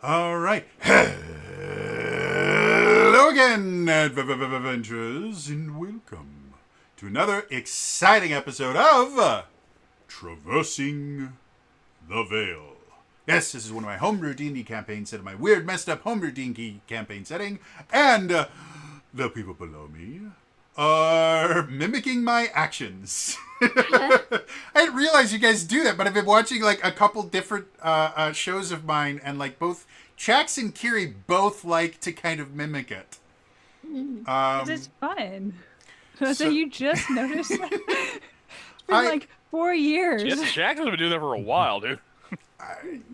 All right. Hello again, adventurers, and welcome to another exciting episode of Traversing the Veil. Yes, this is one of my homebrew D&D campaigns set in my weird, messed up homebrew D&D campaign setting, and the people below me are mimicking my actions. I didn't realize you guys do that, but I've been watching like a couple different shows of mine, and like both Chax and Kiri both like to kind of mimic it. It's fun. So So you just noticed that? It's been I, like 4 years. Jack has been doing that for a while, dude.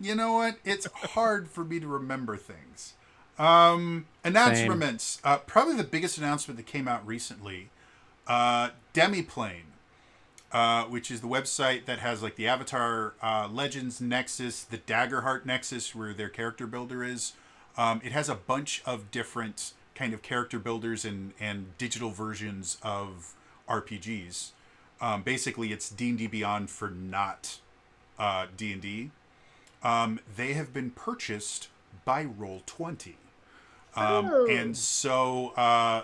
you know what? It's hard for me to remember things. Announcements. Probably the biggest announcement that came out recently. Demiplane. Which is the website that has like the Avatar Legends Nexus, the Daggerheart Nexus, where their character builder is. It has a bunch of different kind of character builders and digital versions of RPGs. Basically, it's D&D Beyond for not D&D. They have been purchased by Roll20. And so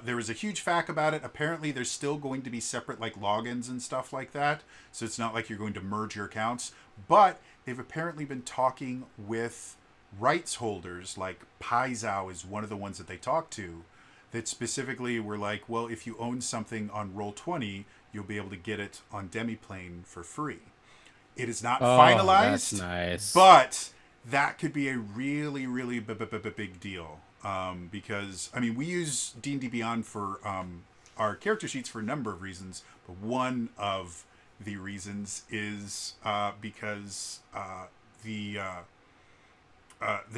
there was a huge fact about it. Apparently, there's still going to be separate like logins and stuff like that. So it's not like you're going to merge your accounts. But they've apparently been talking with rights holders, like Paizao is one of the ones that they talked to, that specifically were like, well, if you own something on Roll20, you'll be able to get it on Demiplane for free. It is not That's finalized, nice. but that could be a really, really big deal. Because I mean, we use D&D Beyond for our character sheets for a number of reasons, but one of the reasons is because the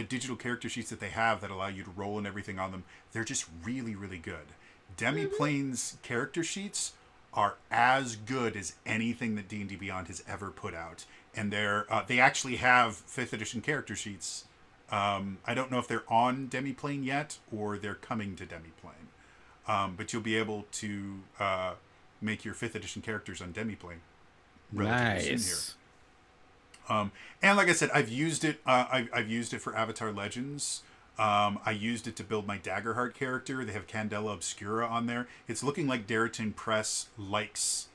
digital character sheets that they have that allow you to roll and everything on them, they're just really, really good. Demiplane's character sheets are as good as anything that D&D Beyond has ever put out, and they actually have 5th edition character sheets. I don't know if they're on Demiplane yet or they're coming to Demiplane, but you'll be able to make your 5th edition characters on Demiplane relatively soon here. Nice. And like I said, I've used it. I've used it for Avatar Legends. I used it to build my Daggerheart character. They have Candela Obscura on there. It's looking like Darrington Press likes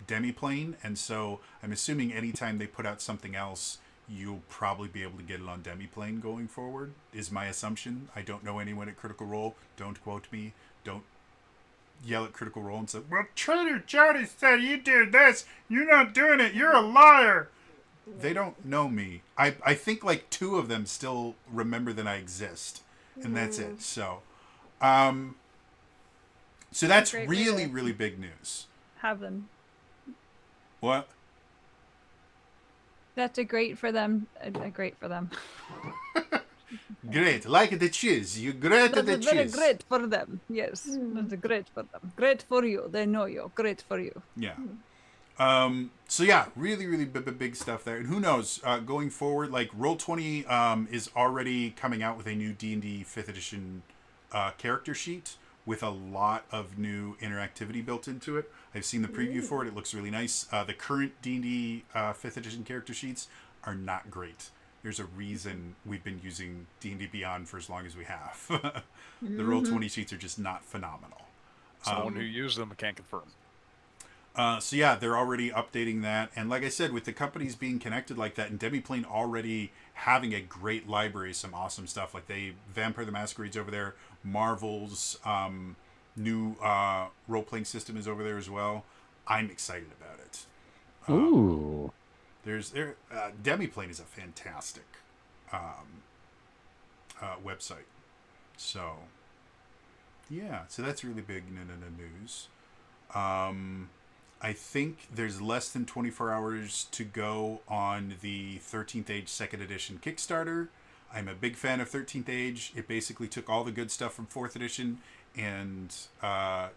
Demiplane, and so I'm assuming anytime they put out something else, you'll probably be able to get it on Demiplane going forward, is my assumption. I don't know anyone at Critical Role. Don't quote me. Don't yell at Critical Role and say, well, Trader Jody said you did this. You're not doing it. You're a liar. They don't know me. I think like 2 of them still remember that I exist, and that's it. So that's Great really, way to really big news. have them. What? That's a great for them. Great for them. Great. Like the cheese. You great at the That's very cheese. great for them. Yes, that's great for them. Great for you. They know you. Great for you. Yeah. So yeah, really, really big stuff there. And who knows, going forward, like Roll20 is already coming out with a new D&D 5th edition character sheet with a lot of new interactivity built into it. I've seen the preview for it. It looks really nice. The current D&D 5th edition character sheets are not great. There's a reason we've been using D&D Beyond for as long as we have. The Roll20 sheets are just not phenomenal. Someone who used them can't confirm. So yeah, they're already updating that, and like I said, with the companies being connected like that, and Demiplane already having a great library, some awesome stuff. Like Vampire the Masquerade's over there, Marvel's new role-playing system is over there as well. I'm excited about it. Ooh. Demiplane is a fantastic website. So yeah, so that's really big news. I think there's less than 24 hours to go on the 13th Age 2nd Edition Kickstarter. I'm a big fan of 13th Age. It basically took all the good stuff from 4th Edition and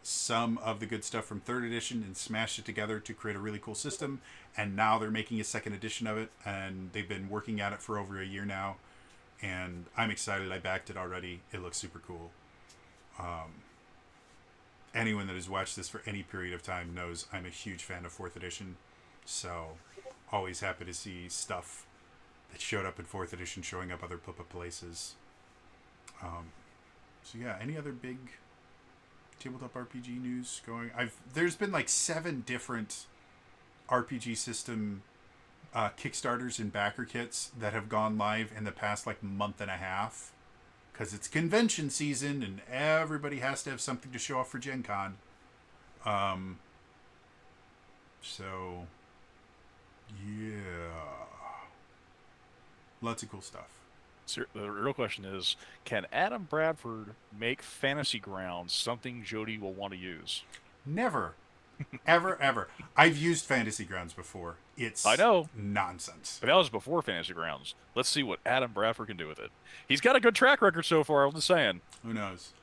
some of the good stuff from 3rd Edition and smashed it together to create a really cool system. And now they're making a 2nd edition of it, and they've been working at it for over a year now. And I'm excited. I backed it already. It looks super cool. Anyone that has watched this for any period of time knows I'm a huge fan of 4th edition. So always happy to see stuff that showed up in 4th edition, showing up other places. So yeah, any other big tabletop RPG news going? There's been like 7 different RPG system Kickstarters and backer kits that have gone live in the past like month and a half, because it's convention season and everybody has to have something to show off for Gen Con. So yeah, lots of cool stuff. So the real question is, can Adam Bradford make Fantasy Grounds something Jody will want to use? Never. Ever. I've used Fantasy Grounds before. It's I know. nonsense. But that was before Fantasy Grounds. Let's see what Adam Bradford can do with it. He's got a good track record so far, I'm just saying. Who knows?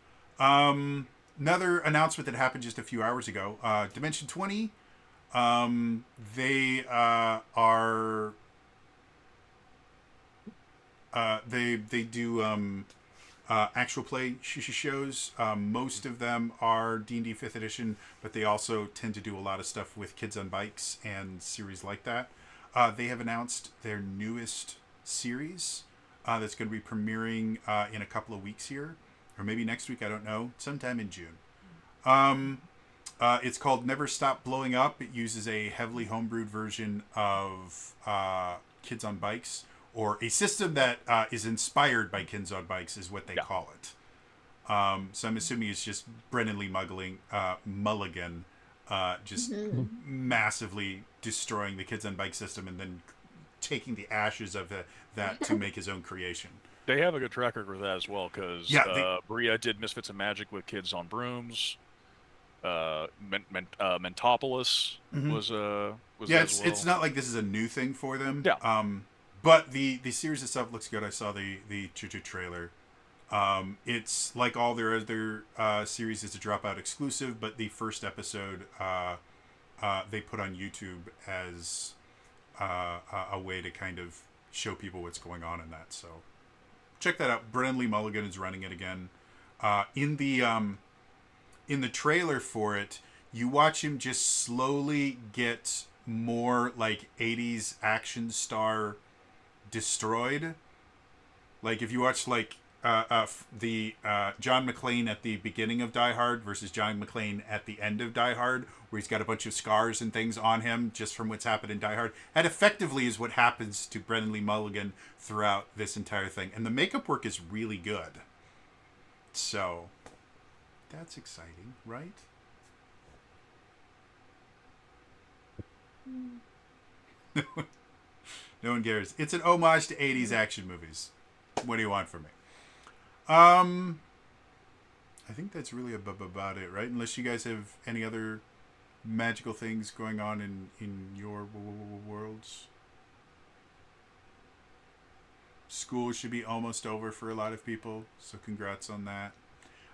Another announcement that happened just a few hours ago. Dimension 20. They are... They do actual play shows. Most of them are D&D 5th edition, but they also tend to do a lot of stuff with Kids on Bikes and series like that. They have announced their newest series that's going to be premiering in a couple of weeks here, or maybe next week, I don't know, sometime in June. It's called Never Stop Blowing Up. It uses a heavily homebrewed version of Kids on Bikes, or a system that is inspired by Kids on Bikes is what they call it. So I'm assuming it's just Brennan Lee Mulligan just massively destroying the Kids on Bike system and then taking the ashes of that to make his own creation. They have a good track record with that as well, because Bria did Misfits of Magic with Kids on Brooms. Mentopolis was it's not like this is a new thing for them. Yeah. But the series itself looks good. I saw the trailer. It's like all their other series, it's a Dropout exclusive, but the first episode they put on YouTube as a way to kind of show people what's going on in that. So check that out. Brennan Lee Mulligan is running it again. In the trailer for it, you watch him just slowly get more like 80s action star destroyed. Like if you watch like the John McClane at the beginning of Die Hard versus John McClane at the end of Die Hard, where he's got a bunch of scars and things on him just from what's happened in Die Hard, that effectively is what happens to Brennan Lee Mulligan throughout this entire thing. And the makeup work is really good. So that's exciting, right? No one cares. It's an homage to 80s action movies. What do you want from me? I think that's really about it, right? Unless you guys have any other magical things going on in your worlds. School should be almost over for a lot of people, so congrats on that.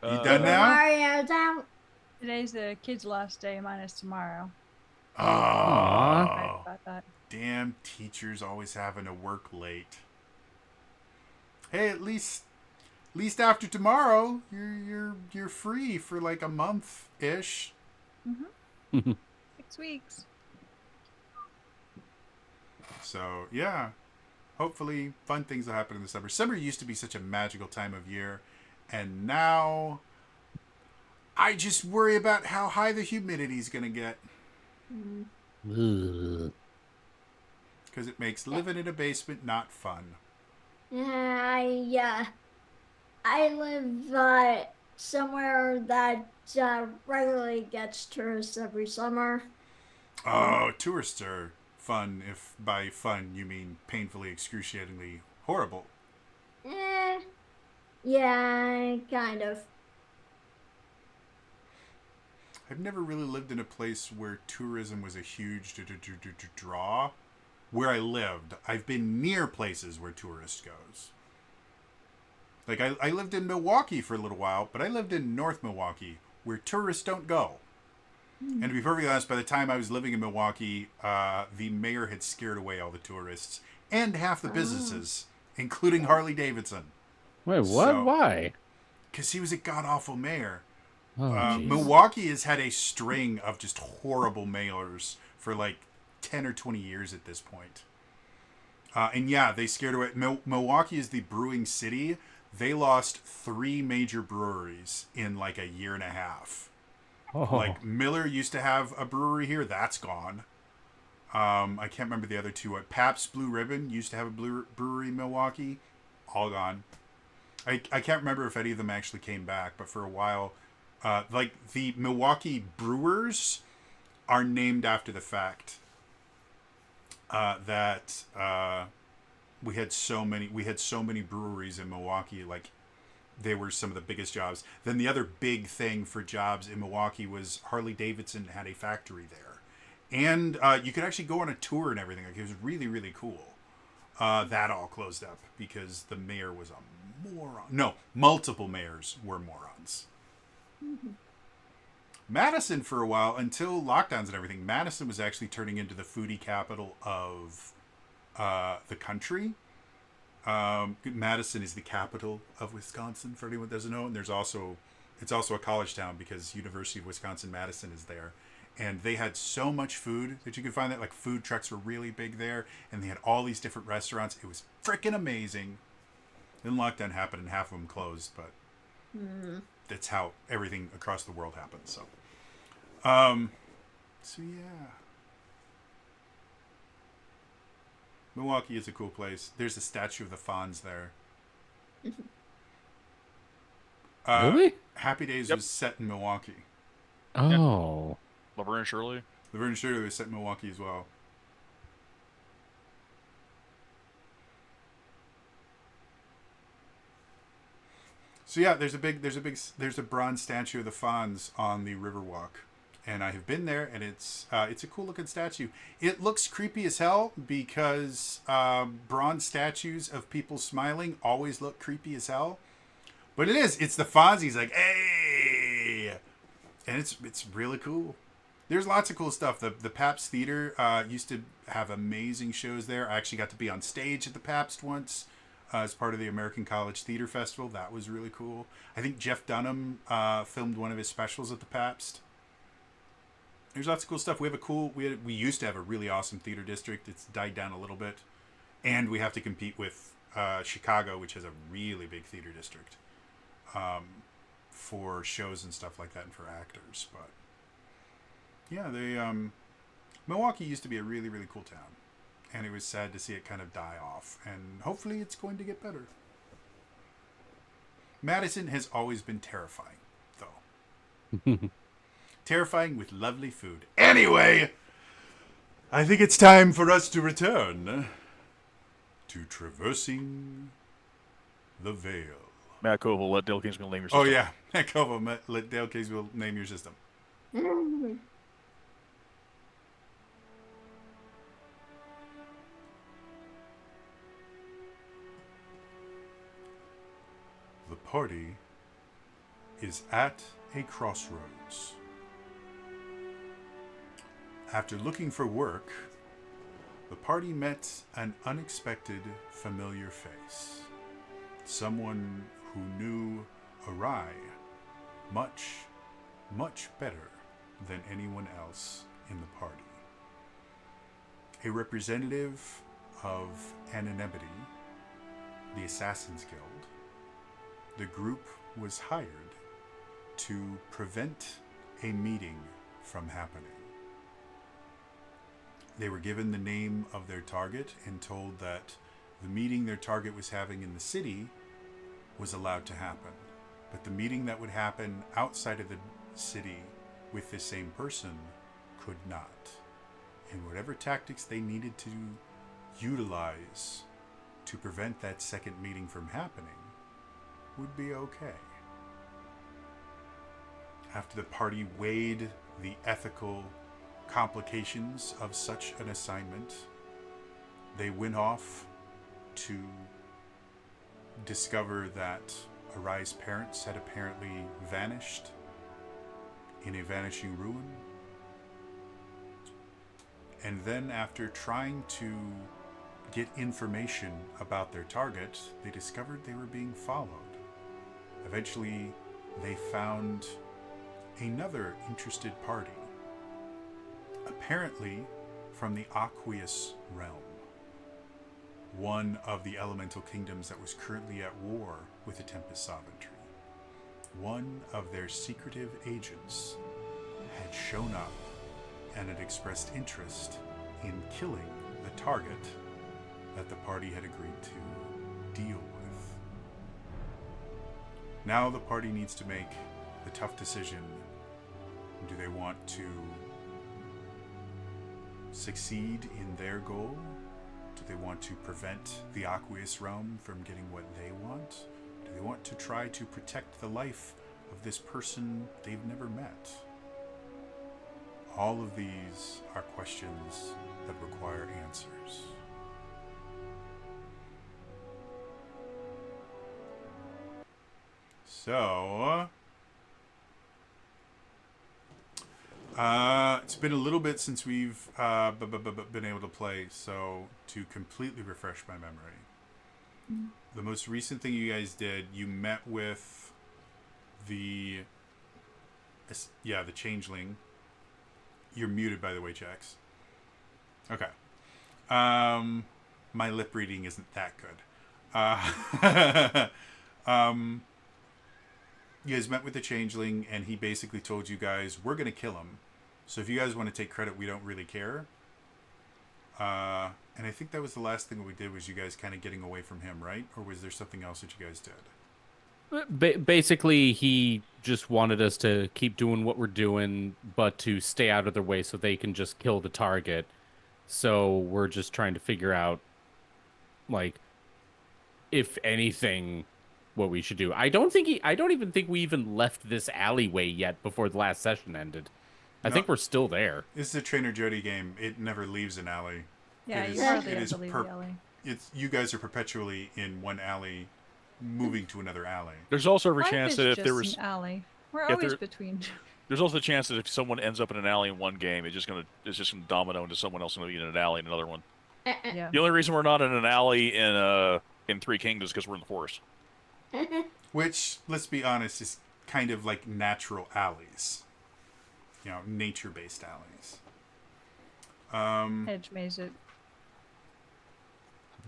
You done now? Mario's out. Today's the kids' last day, minus tomorrow. Oh, Right about that. damn teachers always having to work late. Hey, at least after tomorrow, you're free for like a month ish. 6 weeks. So yeah, hopefully fun things will happen in the summer. Summer used to be such a magical time of year, and now I just worry about how high the humidity is gonna get. Ugh. Because it makes living in a basement not fun. I live somewhere that regularly gets tourists every summer. Oh, tourists are fun, if by fun you mean painfully, excruciatingly horrible. Yeah, kind of. I've never really lived in a place where tourism was a huge draw. Where I lived, I've been near places where tourists goes. Like, I lived in Milwaukee for a little while, but I lived in North Milwaukee, where tourists don't go. And to be perfectly honest, by the time I was living in Milwaukee, the mayor had scared away all the tourists and half the businesses, including Harley Davidson. Wait, what? So- Why? Because he was a god-awful mayor. Oh, jeez. Milwaukee has had a string of just horrible mayors for like 10 or 20 years at this point. And yeah, they scared away. Milwaukee is the brewing city. They lost 3 major breweries in like a year and a half. Oh. Like Miller used to have a brewery here. That's gone. I can't remember the other two. Pabst Blue Ribbon used to have a brewery in Milwaukee. All gone. I can't remember if any of them actually came back, but for a while, like the Milwaukee Brewers are named after the fact that we had so many breweries in Milwaukee. Like they were some of the biggest jobs. Then the other big thing for jobs in Milwaukee was Harley Davidson had a factory there, and you could actually go on a tour and everything. Like it was really, really cool. That all closed up because the mayor was a moron. No, multiple mayors were morons. Mm-hmm. Madison, for a while, until lockdowns and everything, Madison was actually turning into the foodie capital of the country. Madison is the capital of Wisconsin, for anyone that doesn't know. And it's also a college town because University of Wisconsin-Madison is there. And they had so much food that you could find that. Like, food trucks were really big there. And they had all these different restaurants. It was freaking amazing. Then lockdown happened and half of them closed. But that's how everything across the world happens. So, yeah. Milwaukee is a cool place. There's a statue of the Fonz there. Really? Happy Days Yep. was set in Milwaukee. Oh. Laverne and Shirley. Laverne and Shirley was set in Milwaukee as well. So yeah, there's a bronze statue of the Fonz on the Riverwalk, and I have been there, and it's a cool looking statue. It looks creepy as hell because bronze statues of people smiling always look creepy as hell, but it's the Fonz. He's like, hey, and it's really cool. There's lots of cool stuff. The Pabst Theater used to have amazing shows there. I actually got to be on stage at the Pabst once. As part of the American College Theater Festival. That was really cool. I think Jeff Dunham filmed one of his specials at the Pabst. There's lots of cool stuff. We used to have a really awesome theater district. It's died down a little bit. And we have to compete with Chicago, which has a really big theater district for shows and stuff like that and for actors. But yeah, Milwaukee used to be a really, really cool town. And it was sad to see it kind of die off. And hopefully it's going to get better. Madison has always been terrifying, though. Terrifying with lovely food. Anyway, I think it's time for us to return to Traversing the Veil. Matt Koval, let Dale Kingsmill name your Oh, system. yeah. Kovo, let Dale Kingsmill name your system. The party is at a crossroads. After looking for work, the party met an unexpected familiar face. Someone who knew Arai much, much better than anyone else in the party. A representative of Anonymity, the Assassin's Guild, the group was hired to prevent a meeting from happening. They were given the name of their target and told that the meeting their target was having in the city was allowed to happen. But the meeting that would happen outside of the city with the same person could not. And whatever tactics they needed to utilize to prevent that second meeting from happening would be okay. After the party weighed the ethical complications of such an assignment, they went off to discover that Arai's parents had apparently vanished in a vanishing ruin. And then after trying to get information about their target, they discovered they were being followed. Eventually, they found another interested party, apparently from the Aqueous realm. one of the elemental kingdoms that was currently at war with the Tempest Sovereignty. One of their secretive agents had shown up and had expressed interest in killing the target that the party had agreed to deal with. Now the party needs to make the tough decision. Do they want to succeed in their goal? Do they want to prevent the Aqueous Realm from getting what they want? Do they want to try to protect the life of this person they've never met? All of these are questions that require answers. So, it's been a little bit since we've been able to play, so to completely refresh my memory. The most recent thing you guys did, you met with the changeling. You're muted, by the way, Jax. Okay. My lip reading isn't that good. You guys met with the changeling, and he basically told you guys, we're going to kill him. So if you guys want to take credit, we don't really care. And I think that was the last thing we did, was you guys kind of getting away from him, right? Or was there something else that you guys did? Basically, he just wanted us to keep doing what we're doing, but to stay out of their way so they can just kill the target. So we're just trying to figure out, like, if anything, what we should do. I don't even think we even left this alleyway yet before the last session ended. I think we're still there. This is a Trainer Jody game. It never leaves an alley. Yeah, It you is- hardly it have is to leave the alley. It's you guys are perpetually in one alley, moving to another alley. There's also every Life chance is that if just there was, an alley. We're if always there- between. there's also the chance that if someone ends up in an alley in one game, it's just gonna domino into someone else going to be in an alley in another one. Yeah. The only reason we're not in an alley in Three Kingdoms is because we're in the forest. Which, let's be honest, is kind of like natural alleys. You know, nature-based alleys. Hedge maze it.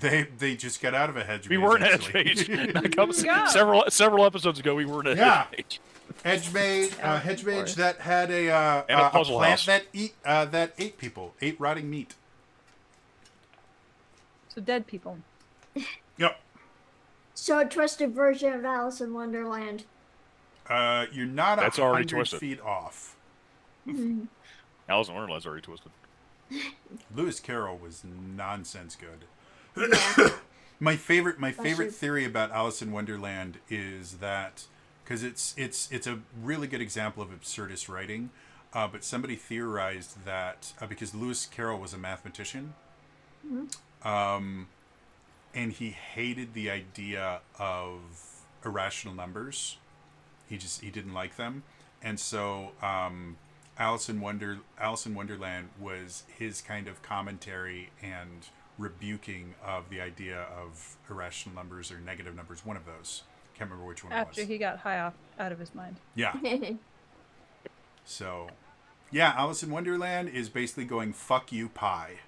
They just got out of a hedge We maze, weren't actually. hedge mage. That comes Yeah. several episodes ago. We weren't a Yeah. hedge mage. hedge mage, Out hedge in the mage forest. that had a And a puzzle plant house. that ate people, ate rotting meat. So dead people. Yep. So a twisted version of Alice in Wonderland. You're not That's already 100 twisted. feet off. Alice in Wonderland's already twisted. Lewis Carroll was nonsense good. Yeah. My favorite Especially- theory about Alice in Wonderland is that, because it's a really good example of absurdist writing, but somebody theorized that because Lewis Carroll was a mathematician, and he hated the idea of irrational numbers. He didn't like them, and so Alice in Wonderland was his kind of commentary and rebuking of the idea of irrational numbers or negative numbers. One of those. Can't remember which one After it was. he got high off out of his mind. Yeah. So, yeah, Alice in Wonderland is basically going, fuck you, pie.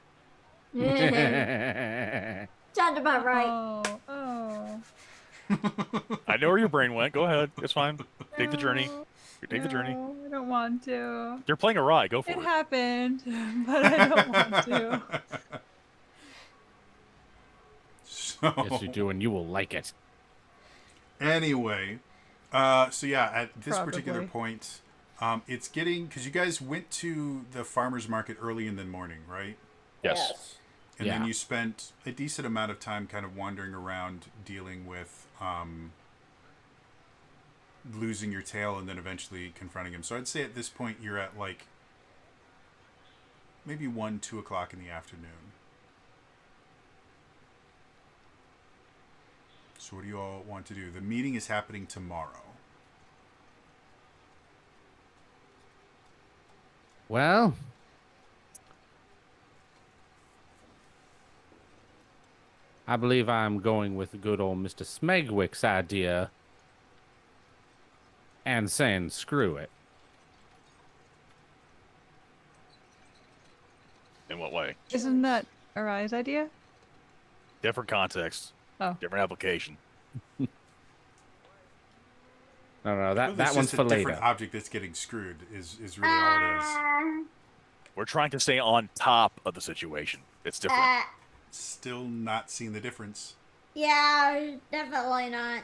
Sounds about right. Oh. I know where your brain went. Go ahead. It's fine. Take the journey. Take the journey. No, I don't want to. You're playing a ride. Go for It it. happened, but I don't want to. So, Yes, you do, and you will like it. anyway, so yeah, at this particular Probably. point, it's getting, because you guys went to the farmer's market early in the morning, right? Yes. And then Yeah. you spent a decent amount of time kind of wandering around dealing with losing your tail and then eventually confronting him. So I'd say at this point you're at like maybe 1, 2 o'clock in the afternoon. So what do you all want to do? The meeting is happening tomorrow. Well, I believe I'm going with good old Mr. Smegwick's idea and saying screw it. In what way? Isn't that Arai's idea? Different context. Oh. Different application. No, Well, that it's one's just for a different later. object that's getting screwed is really all it is. We're trying to stay on top of the situation. It's different. Still not seeing the difference. Yeah, definitely not.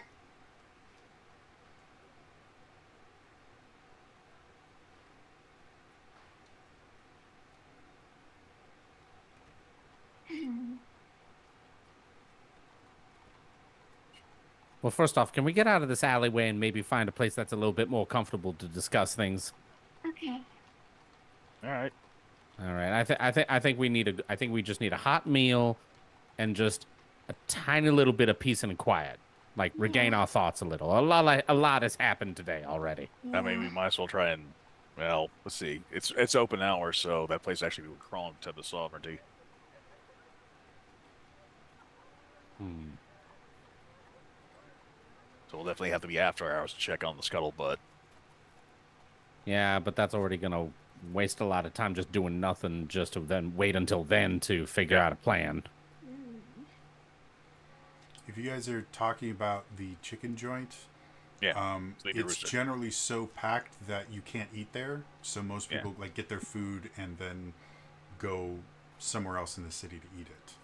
Well, first off, can we get out of this alleyway and maybe find a place that's a little bit more comfortable to discuss things? Okay. All right. All right. I think we just need a hot meal and just a tiny little bit of peace and quiet. Like regain our thoughts a little. A lot has happened today already. I mean, we might as well try and, well, let's see. It's open hours, so that place actually would crawl into the sovereignty. Hmm. So we'll definitely have to be after hours to check on the scuttlebutt. Yeah, but that's already gonna waste a lot of time just doing nothing. Just to then wait until then to figure out a plan. If you guys are talking about the chicken joint, Yeah. Sleepy it's Rooster. generally so packed that you can't eat there. So most Yeah. people like get their food and then go somewhere else in the city to eat it.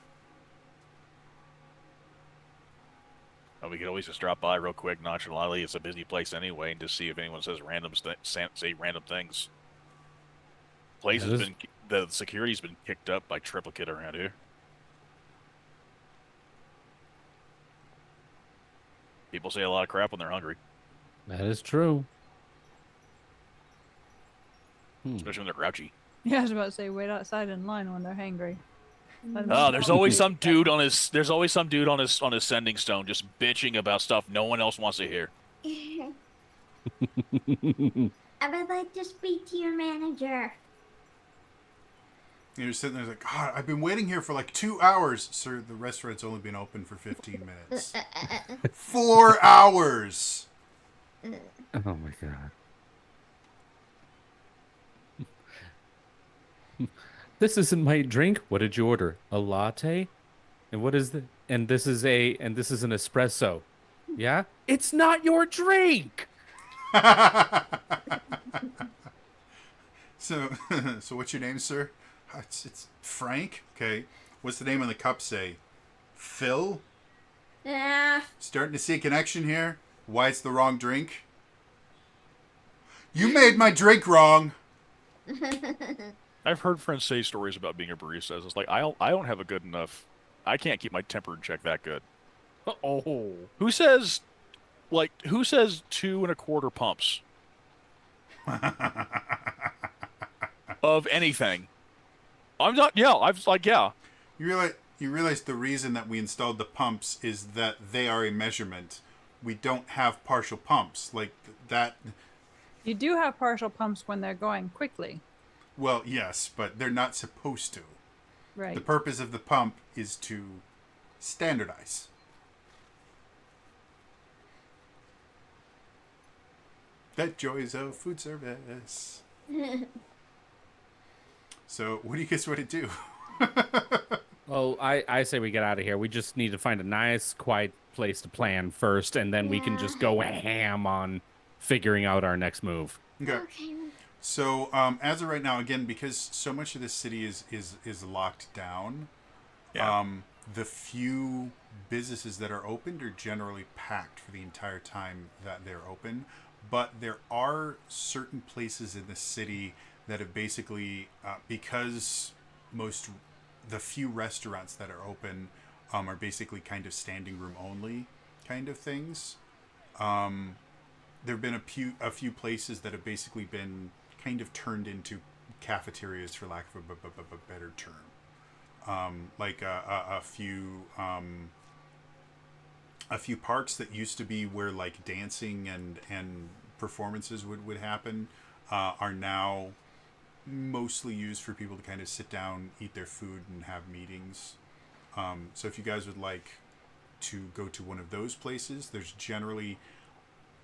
We could always just drop by real quick, nonchalantly. It's a busy place anyway, and just see if anyone says say random things. Place That has is- been the security's been kicked up by triplicate around here. People say a lot of crap when they're hungry, That is true. especially when they're grouchy. Yeah, I was about to say, wait outside in line when they're hangry. Let 'em Oh, know. there's always some dude on his. There's always some dude on his sending stone just bitching about stuff no one else wants to hear. I would like to speak to your manager. You're sitting there like, God, I've been waiting here for like 2 hours. Sir, the restaurant's only been open for 15 minutes. 4 hours! Oh my god. This isn't my drink. What did you order? A latte? And what is the and this is an espresso. Yeah? It's not your drink. So, so what's your name, sir? It's Frank. Okay. What's the name on the cup say? Phil? Yeah. Starting to see a connection here. Why it's the wrong drink? You made my drink wrong. I've heard friends say stories about being a barista. It's like I don't have a good enough. I can't keep my temper in check that good. Oh. Who says 2.25 pumps of anything? I'm not. Yeah, I was like, yeah. You realize the reason that we installed the pumps is that they are a measurement. We don't have partial pumps like that. You do have partial pumps when they're going quickly. Well, yes, but they're not supposed to. Right. The purpose of the pump is to standardize. The joys of food service. So, what do you guys want to do? Well, I say we get out of here. We just need to find a nice, quiet place to plan first, and then we can just go ham on figuring out our next move. Okay. Okay. So, as of right now, again, because so much of this city is locked down, Yeah. the few businesses that are opened are generally packed for the entire time that they're open. But there are certain places in the city that have basically, because the few restaurants that are open are basically kind of standing room only kind of things. There have been a few places that have basically been kind of turned into cafeterias, for lack of a better term. Like a few parks that used to be where like dancing and performances would happen are now mostly used for people to kind of sit down, eat their food, and have meetings. So if you guys would like to go to one of those places, there's generally,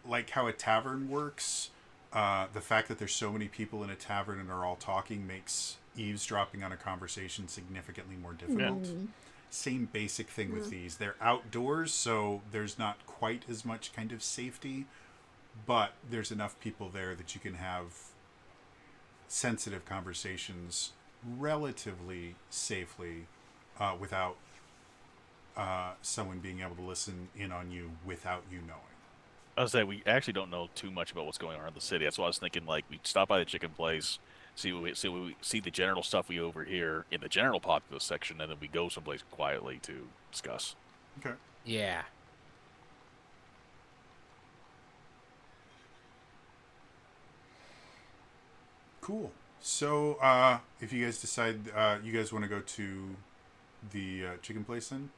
like how a tavern works, the fact that there's so many people in a tavern and are all talking makes eavesdropping on a conversation significantly more difficult. same basic thing with these. They're outdoors, so there's not quite as much kind of safety, but there's enough people there that you can have sensitive conversations relatively safely without someone being able to listen in on you without you knowing. I was saying we actually don't know too much about what's going on in the city. That's why I was thinking like we stop by the chicken place, see the general stuff we overhear in the general populace section, and then we go someplace quietly to discuss. Okay. Yeah. Cool. So, if you guys decide you guys want to go to the chicken place, then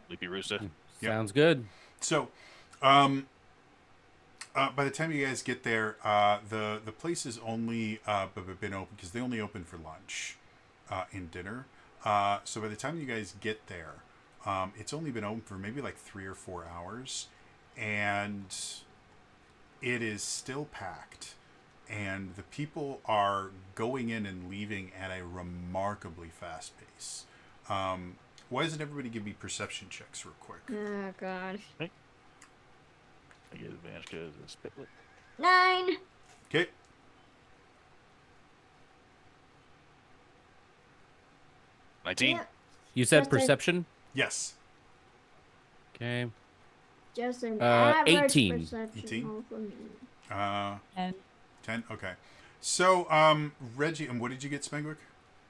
Leapy Rooster. Yep. Sounds good. so, by the time you guys get there, the place has only been open because they only open for lunch and dinner. So by the time you guys get there, it's only been open for maybe like 3 or 4 hours, and it is still packed. And the people are going in and leaving at a remarkably fast pace. Why doesn't everybody give me perception checks real quick? Oh god. I get advantage because it's Piplet. 9. Okay. – 19. Yep. You said Just a- perception? Yes. Okay. Just an 18. perception 18? roll for me. And 10. Okay. So, Reggie, and what did you get, Smegwick?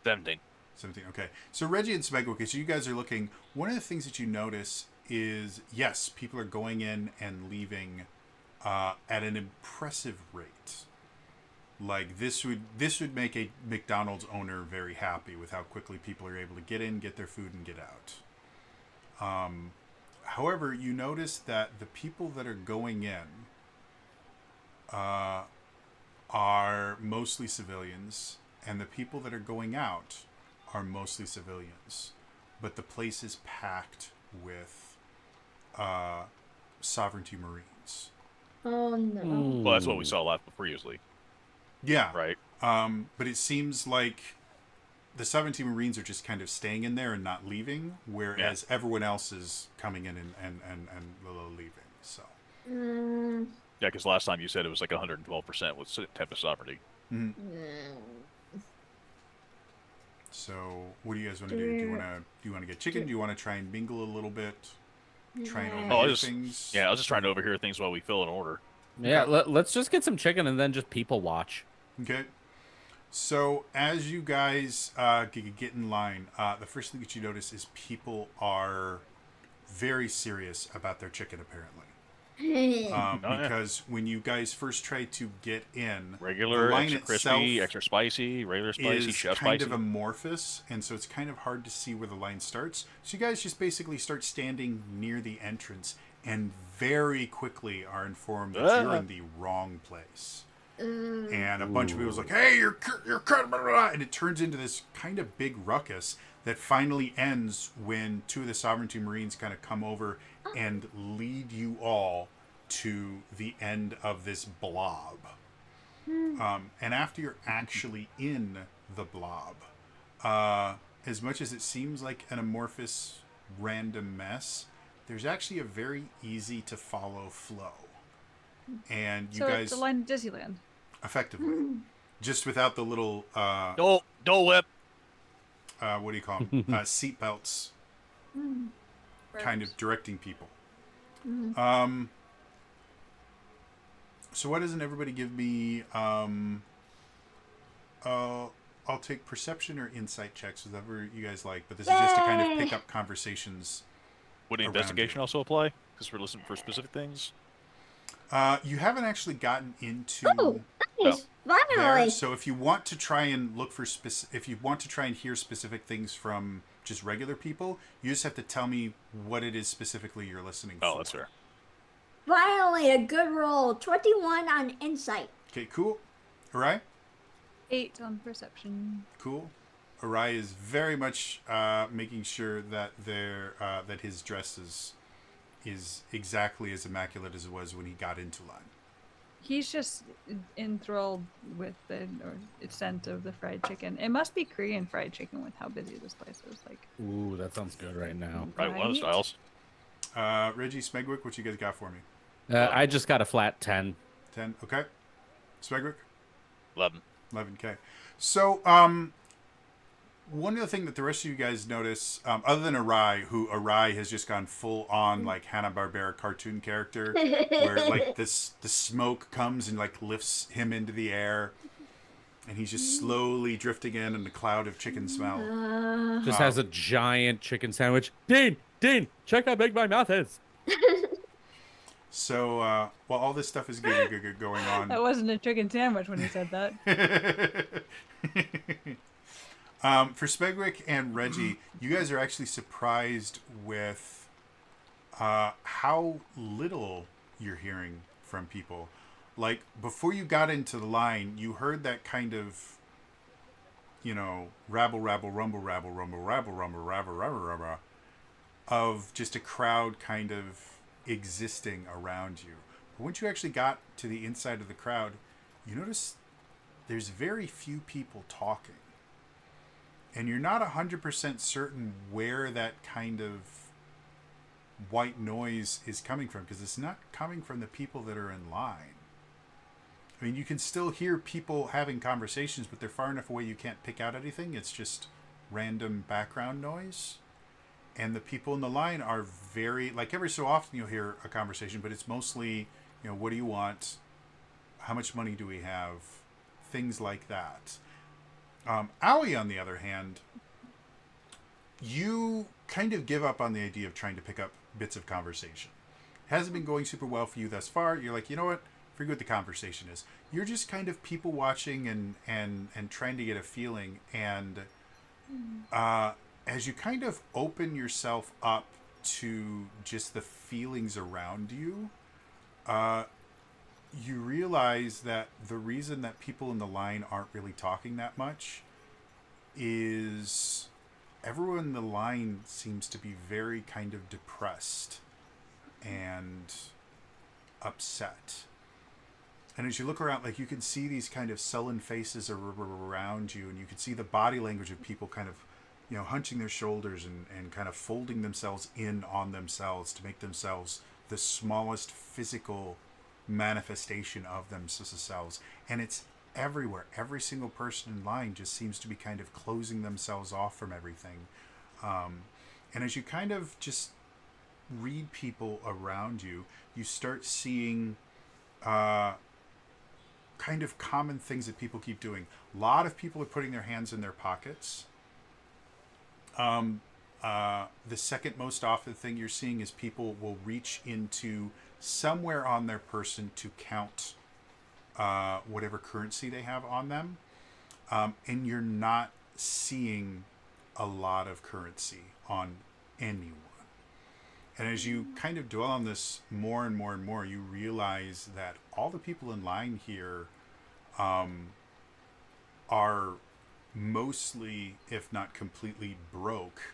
17. 17. Okay. So Reggie and Smegwick, as you guys are looking, one of the things that you notice is, yes, people are going in and leaving at an impressive rate. Like this would make a McDonald's owner very happy with how quickly people are able to get in, get their food, and get out. However, you notice that the people that are going in are mostly civilians, and the people that are going out are mostly civilians. But the place is packed with Sovereignty Marines. Oh no. Well, that's what we saw previously, Yeah. right? But it seems like the Sovereignty Marines are just kind of staying in there and not leaving, whereas everyone else is coming in and leaving. So. Mm, Yeah, because last time you said it was like 112% with Tempest Sovereignty. Mhm. mm. So, what do you guys want to do? Do you want to get chicken? Do you want to try and mingle a little bit? Try and Yeah. overhear things? Yeah, I was just trying to overhear things while we fill an order. Yeah, let's just get some chicken and then just people watch. Okay. So as you guys get in line, the first thing that you notice is people are very serious about their chicken, apparently. yeah. Because when you guys first try to get in, Regular, the line extra itself crispy, extra spicy, regular spicy, is chef kind spicy. of amorphous, and so it's kind of hard to see where the line starts. So you guys just basically start standing near the entrance, and very quickly are informed that you're in the wrong place. And a bunch of people's like, "Hey, you're cut," blah, blah, blah," and it turns into this kind of big ruckus that finally ends when two of the Sovereignty Marines kind of come over and lead you all to the end of this blob. And after you're actually in the blob, as much as it seems like an amorphous, random mess, there's actually a very easy to follow flow. And you so guys, it's a line of Disneyland. effectively, just without the little Dole Whip. what do you call them? Seat belts, kind of directing people. So why doesn't everybody give me? I'll take perception or insight checks, whatever you guys like. But this is just to kind of pick up conversations. Would around investigation you. also apply? Because we're listening for specific things. You haven't actually gotten into Oh, nice. there, Finally. so if you want to try and look for if you want to try and hear specific things from just regular people, you just have to tell me what it is specifically you're listening for. Oh, that's fair. Finally, a good roll. 21 on insight. Okay, cool. Arai? 8 on perception. Cool. Arai is very much making sure that that his dress is exactly as immaculate as it was when he got into line. He's just enthralled with the scent of the fried chicken. It must be Korean fried chicken with how busy this place is. Like, Ooh, that sounds good right now. Right, one of the styles. Reggie, Smegwick, what you guys got for me? I just got a flat 10. 10. Okay. Smegwick? 11. 11K. So, one other thing that the rest of you guys notice, other than Arai has just gone full on like Hanna-Barbera cartoon character, where like the smoke comes and like lifts him into the air, and he's just slowly drifting in the cloud of chicken smell. Just has a giant chicken sandwich. Dean, check how big my mouth is. So, while all this stuff is going on, That wasn't a chicken sandwich when he said that. For Smegwick and Reggie, you guys are actually surprised with how little you're hearing from people. Like, before you got into the line, you heard that kind of, rabble, rabble, rumble, rabble, rumble, rabble, rumble, rabble, rabble, rabble, of just a crowd kind of existing around you. But once you actually got to the inside of the crowd, you notice there's very few people talking. And you're not 100% certain where that kind of white noise is coming from, because it's not coming from the people that are in line. I mean, you can still hear people having conversations, but they're far enough away you can't pick out anything. It's just random background noise. And the people in the line are very, like, every so often you'll hear a conversation, but it's mostly, what do you want? How much money do we have? Things like that. Aoi, on the other hand, you kind of give up on the idea of trying to pick up bits of conversation. It hasn't been going super well for you thus far. You're like, you know what? Forget what the conversation is. You're just kind of people watching and trying to get a feeling. And as you kind of open yourself up to just the feelings around you, you realize that the reason that people in the line aren't really talking that much is everyone in the line seems to be very kind of depressed and upset. And as you look around, like, you can see these kind of sullen faces around you, and you can see the body language of people kind of, hunching their shoulders and kind of folding themselves in on themselves to make themselves the smallest physical manifestation of themselves. And it's everywhere. Every single person in line just seems to be kind of closing themselves off from everything. And as you kind of just read people around you, you start seeing kind of common things that people keep doing. A lot of people are putting their hands in their pockets. The second most often thing you're seeing is people will reach into somewhere on their person to count whatever currency they have on them. And you're not seeing a lot of currency on anyone. And as you kind of dwell on this more and more and more, you realize that all the people in line here are mostly, if not completely, broke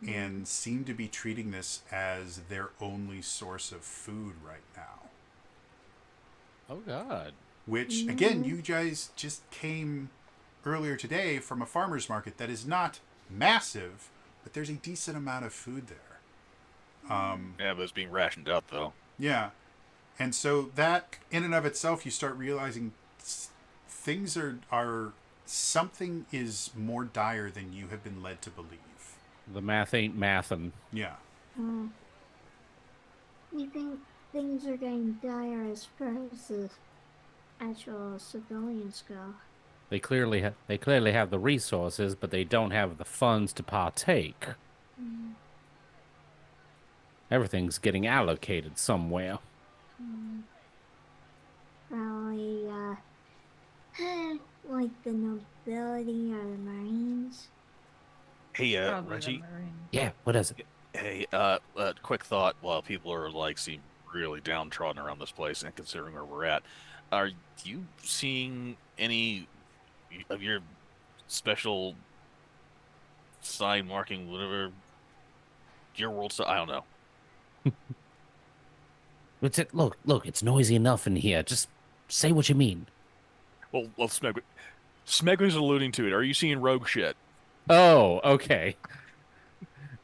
and seem to be treating this as their only source of food right now. Oh, God. Which, again, you guys just came earlier today from a farmer's market that is not massive, but there's a decent amount of food there. Yeah, but it's being rationed out, though. Yeah. And so that, in and of itself, you start realizing things are something is more dire than you have been led to believe. The math ain't mathin'. Yeah. You think things are getting dire as far as the actual civilians go? They clearly have the resources, but they don't have the funds to partake. Everything's getting allocated somewhere. Probably, like the nobility or the Marines. Hey, Probably the Reggie. Marine. Yeah, what is it? Hey, quick thought while people are seem really downtrodden around this place and considering where we're at. Are you seeing any of your special sign marking, whatever, your world stuff? I don't know. Look, it's noisy enough in here. Just say what you mean. Well, Smegler's alluding to it. Are you seeing rogue shit? Oh, okay.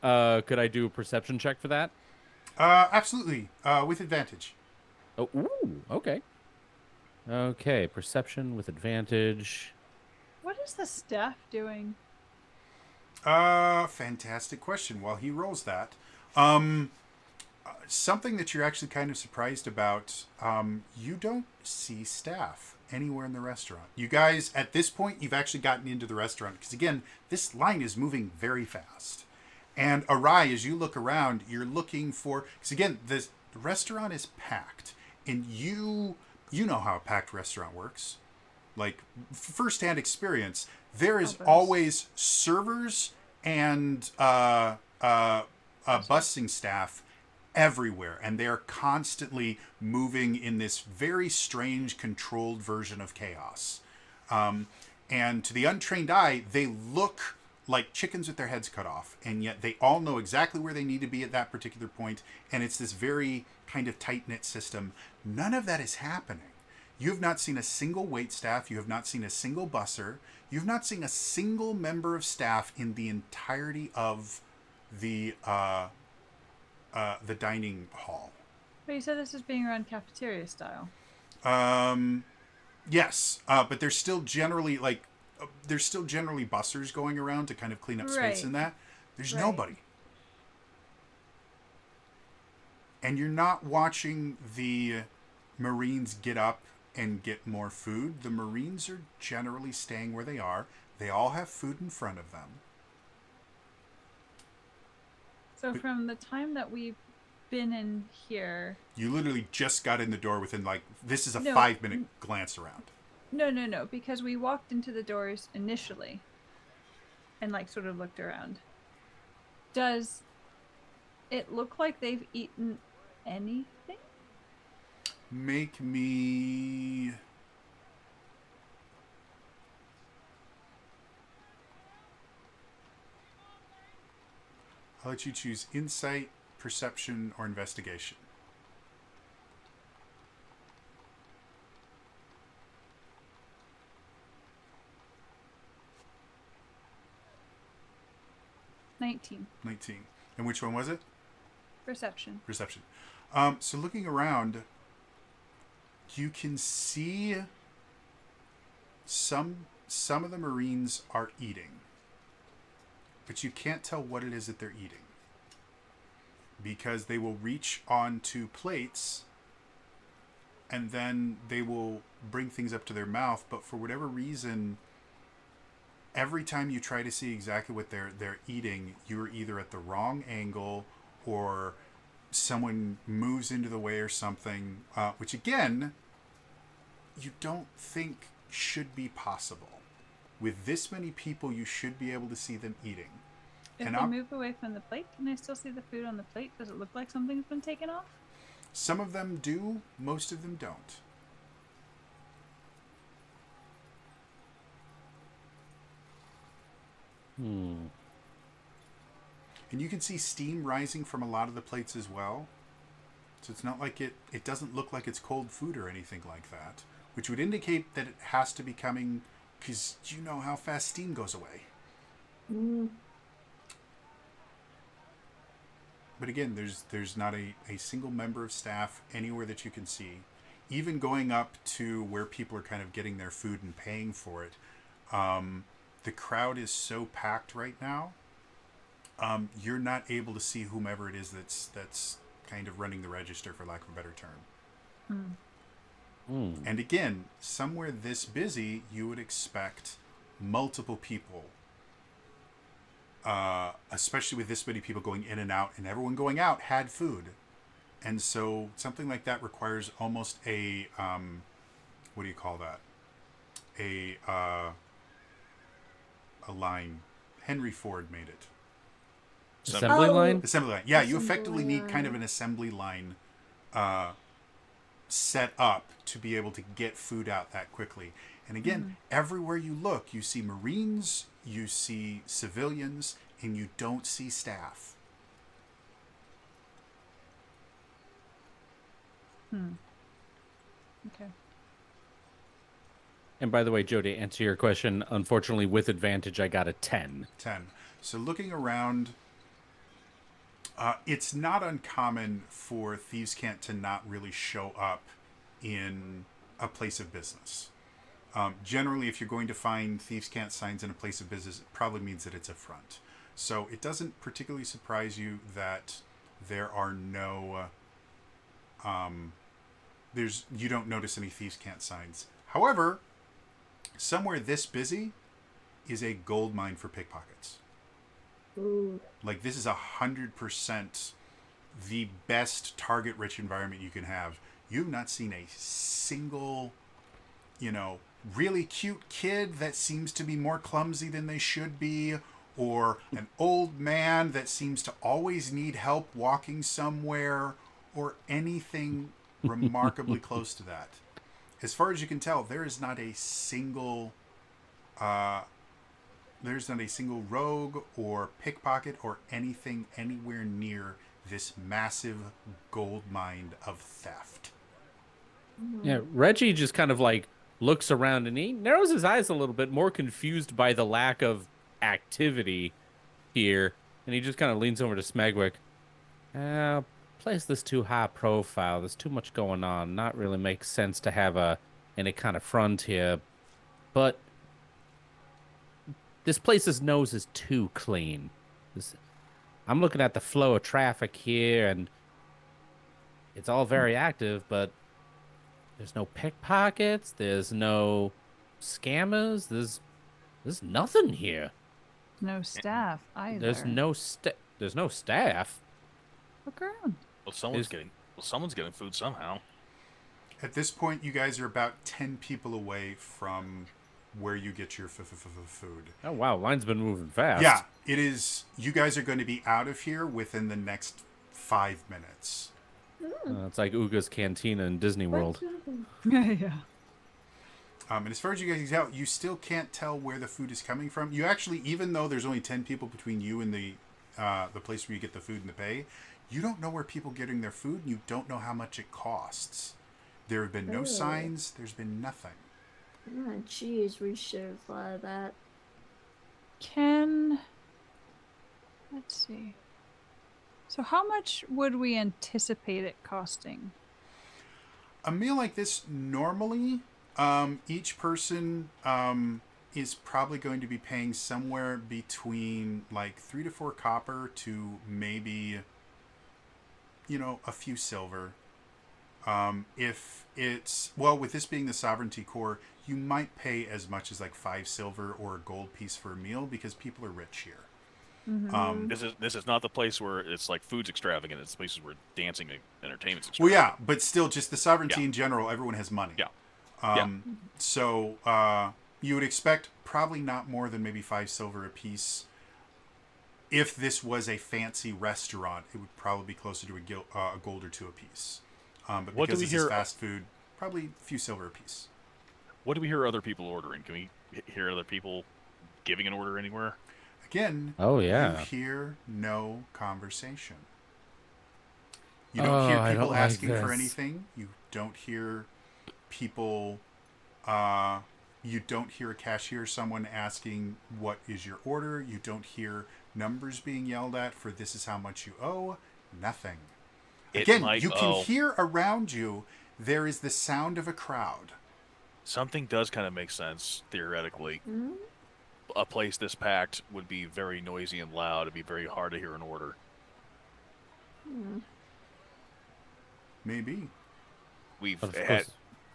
Could I do a perception check for that? Absolutely. With advantage. Oh, ooh, okay. Okay, perception with advantage. What is the staff doing? Fantastic question. While he rolls that, um, something that you're actually kind of surprised about, you don't see staff anywhere in the restaurant. You guys, at this point, you've actually gotten into the restaurant because, again, this line is moving very fast. And Arai, as you look around, you're looking for, because again, the restaurant is packed, and you know how a packed restaurant works. Like firsthand experience, there is Help us. always servers and busing staff everywhere, and they are constantly moving in this very strange, controlled version of chaos. And to the untrained eye, they look like chickens with their heads cut off, and yet they all know exactly where they need to be at that particular point, and it's this very kind of tight-knit system. None of that is happening. You have not seen a single wait staff. You have not seen a single busser. You have not seen a single member of staff in the entirety of the dining hall. But you said this is being run cafeteria style. Yes, but there's still generally bussers going around to kind of clean up space Right. in that. There's Right. nobody. And you're not watching the Marines get up and get more food. The Marines are generally staying where they are. They all have food in front of them. So from the time that we've been in here, You literally just got in the door within this is a No. 5-minute glance around. no, because we walked into the doors initially and sort of looked around. Does it look like they've eaten anything? Make me. I'll let you choose insight, perception, or investigation. $19. 19. And which one was it? Perception. Perception. So looking around, you can see some of the Marines are eating, but you can't tell what it is that they're eating because they will reach onto plates and then they will bring things up to their mouth, but for whatever reason, every time you try to see exactly what they're eating, you're either at the wrong angle or someone moves into the way or something, which again, you don't think should be possible. With this many people, you should be able to see them eating. If And we I'm- move away from the plate, can I still see the food on the plate? Does it look like something's been taken off? Some of them do, most of them don't. Hmm. And you can see steam rising from a lot of the plates as well. So it's not like it doesn't look like it's cold food or anything like that, which would indicate that it has to be coming because you know how fast steam goes away. Mm, But again, there's not a single member of staff anywhere that you can see. Even going up to where people are kind of getting their food and paying for it, the crowd is so packed right now. You're not able to see whomever it is that's kind of running the register, for lack of a better term. Hmm. And again, somewhere this busy, you would expect multiple people, especially with this many people going in and out, and everyone going out had food. And so something like that requires almost a, what do you call that? A line. Henry Ford made it. Assembly Oh. line? Assembly line. Yeah, you Assembly effectively need kind of line. an assembly line set up to be able to get food out that quickly. And again, everywhere you look, you see Marines, you see civilians, and you don't see staff. Okay. And by the way, Joe, to answer your question, unfortunately, with advantage, I got a 10. 10. So looking around, it's not uncommon for thieves' cant to not really show up in a place of business. Generally, if you're going to find thieves' cant signs in a place of business, it probably means that it's a front. So it doesn't particularly surprise you that there are no you don't notice any thieves' cant signs. However, somewhere this busy is a gold mine for pickpockets. Ooh. Like, this is 100% the best target-rich environment you can have. You've not seen a single, really cute kid that seems to be more clumsy than they should be, or an old man that seems to always need help walking somewhere, or anything remarkably close to that. As far as you can tell, there is not a single rogue or pickpocket or anything anywhere near this massive gold mine of theft. Yeah, Reggie just kind of like looks around and he narrows his eyes a little bit, more confused by the lack of activity here. And he just kind of leans over to Smegwick. Place this too high profile. There's too much going on. Not really makes sense to have any kind of front here. But this place's nose is too clean. I'm looking at the flow of traffic here, and it's all very active, but there's no pickpockets. There's no scammers. There's nothing here. No staff either. There's no staff. Look around. Well, someone's getting food somehow. At this point, you guys are about 10 people away from where you get your food. Oh wow, line's been moving fast. Yeah, it is. You guys are going to be out of here within the next 5 minutes. It's like Uga's Cantina in Disney World. Yeah. And as far as you guys can tell, you still can't tell where the food is coming from. You actually, even though there's only 10 people between you and the place where you get the food and the pay, you don't know where people are getting their food, and you don't know how much it costs. There have been no signs. There's been nothing. Jeez, we should fly that. Let's see. So how much would we anticipate it costing? A meal like this, normally, each person is probably going to be paying somewhere between like 3 to 4 copper to maybe, a few silver. If it's, well, with this being the Sovereignty Corps, you might pay as much as like 5 silver or a gold piece for a meal because people are rich here. Mm-hmm. This is not the place where it's like food's extravagant. It's places where dancing and entertainment's Well, extravagant. yeah, but still, just the Sovereignty in general, everyone has money. Yeah. So you would expect probably not more than maybe 5 silver a piece. If this was a fancy restaurant, it would probably be closer to a gold or 2 a piece. But What do because we this is hear- fast food, probably a few silver a piece. What do we hear other people ordering? Can we hear other people giving an order anywhere? Again, Oh, yeah. you hear no conversation. You don't hear I people don't like asking for this. anything. You don't hear people. You don't hear a cashier, someone asking, "What is your order?" You don't hear numbers being yelled at for "This is how much you owe." Nothing. Again, you can hear around you. There is the sound of a crowd. Something does kind of make sense theoretically. Hmm? A place this packed would be very noisy and loud. It'd be very hard to hear an order. Maybe. We've Of had course.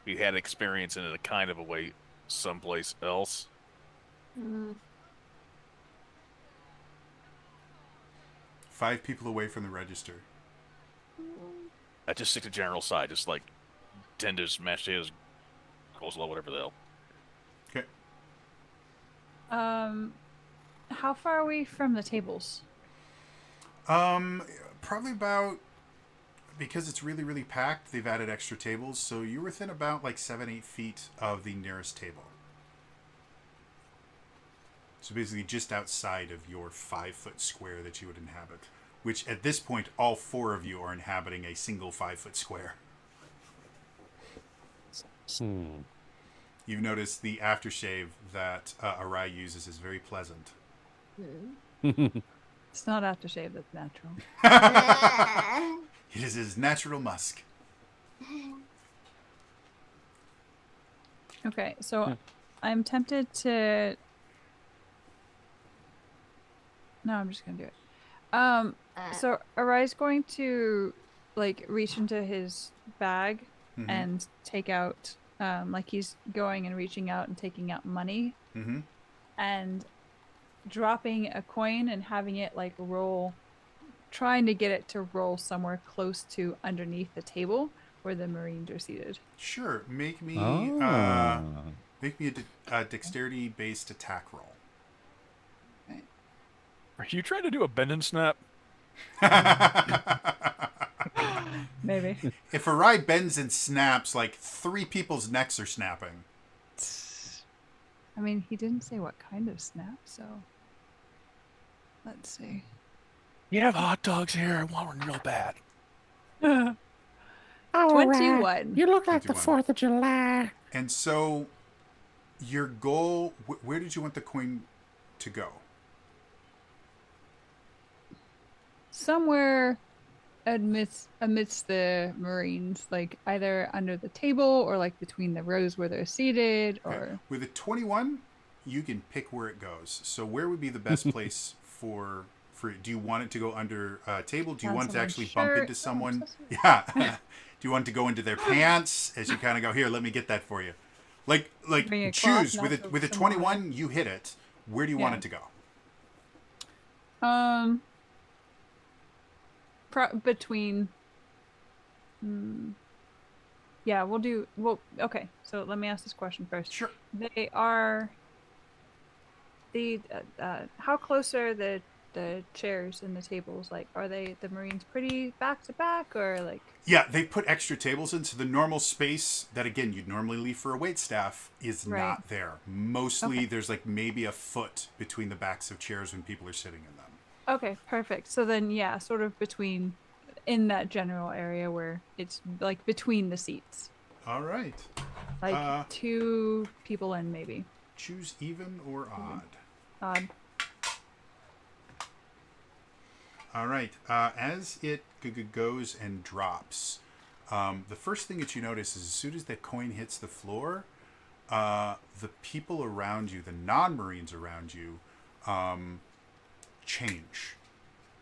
we had experience in it a kind of a way someplace else. Mm. 5 people away from the register. I just stick to general side, just like tenders, mashed potatoes, coleslaw, whatever the hell. Okay. How far are we from the tables? Probably about, because it's really, really packed, they've added extra tables, so you're within about like 7-8 feet of the nearest table. So basically just outside of your 5-foot square that you would inhabit. Which at this point, all 4 of you are inhabiting a single 5-foot square. You notice the aftershave that Arai uses is very pleasant. It's not aftershave, that's natural. It is his natural musk. Okay, so I'm tempted to. No, I'm just gonna do it. So Arai's going to like reach into his bag and take out, like he's going and reaching out and taking out money Mm-hmm. and dropping a coin and having it like roll, trying to get it to roll somewhere close to underneath the table where the Marines are seated. Sure. Make me Oh. a dexterity-based attack roll. Are you trying to do a bend and snap? Maybe. If Arai bends and snaps, like 3 people's necks are snapping. I mean, he didn't say what kind of snap, so let's see. You have hot dogs here. I want one real bad. 21. You look like the 21. 4th of July. And so, your goal, where did you want the coin to go? Somewhere amidst the Marines, like either under the table or like between the rows where they're seated, or Okay. With a 21, you can pick where it goes. So where would be the best place for do you want it to go under a table? Do you On want it to someone's actually bump shirt? into someone? Oh, so Yeah. Do you want it to go into their pants as you kind of go, here, let me get that for you. Like Bring a choose cloth, with not a with a some water. 21, you hit it. Where do you want Yeah. it to go? Between. Yeah, okay. So let me ask this question first. Sure. They are the how close are the chairs and the tables? Like, are the Marines pretty back to back, or like? Yeah, they put extra tables in, so the normal space that, again, you'd normally leave for a waitstaff is Right. not there. Mostly Okay. there's like maybe a foot between the backs of chairs when people are sitting in them. Okay, perfect. So then, yeah, sort of between, in that general area where it's like between the seats, All right. like 2 people in maybe. Choose even or odd. Odd. All right. As it goes and drops, the first thing that you notice is as soon as that coin hits the floor, the people around you, the non-Marines around you, change.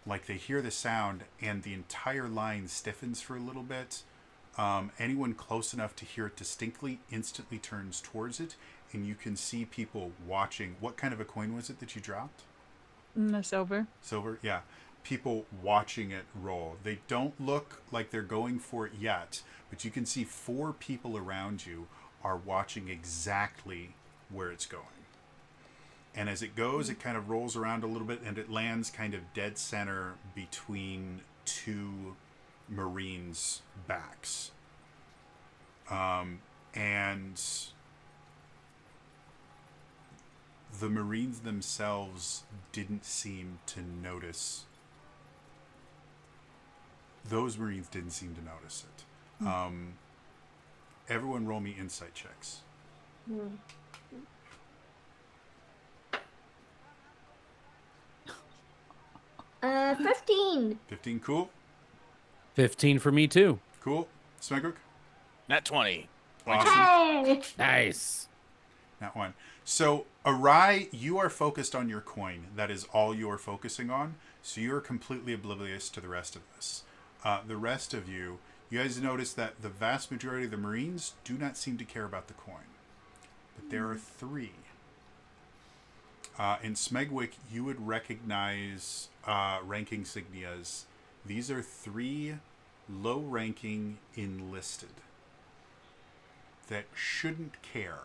Like they hear the sound and the entire line stiffens for a little bit. Anyone close enough to hear it distinctly instantly turns towards it, and you can see people watching. What kind of a coin was it that you dropped? The silver. Silver, yeah. People watching it roll. They don't look like they're going for it yet, but you can see 4 people around you are watching exactly where it's going. And as it goes, it kind of rolls around a little bit and it lands kind of dead center between 2 Marines' backs. And the Marines themselves didn't seem to notice. Those Marines didn't seem to notice it. Everyone roll me insight checks. 15. 15, cool. 15 for me, too. Cool. Smegrick? Nat 20. Awesome. Hey! Nice. That one. So, Arai, you are focused on your coin. That is all you are focusing on. So you are completely oblivious to the rest of this. The rest of you, you guys notice that the vast majority of the Marines do not seem to care about the coin. But there are 3. In Smegwick, you would recognize ranking signias. These are 3 low-ranking enlisted that shouldn't care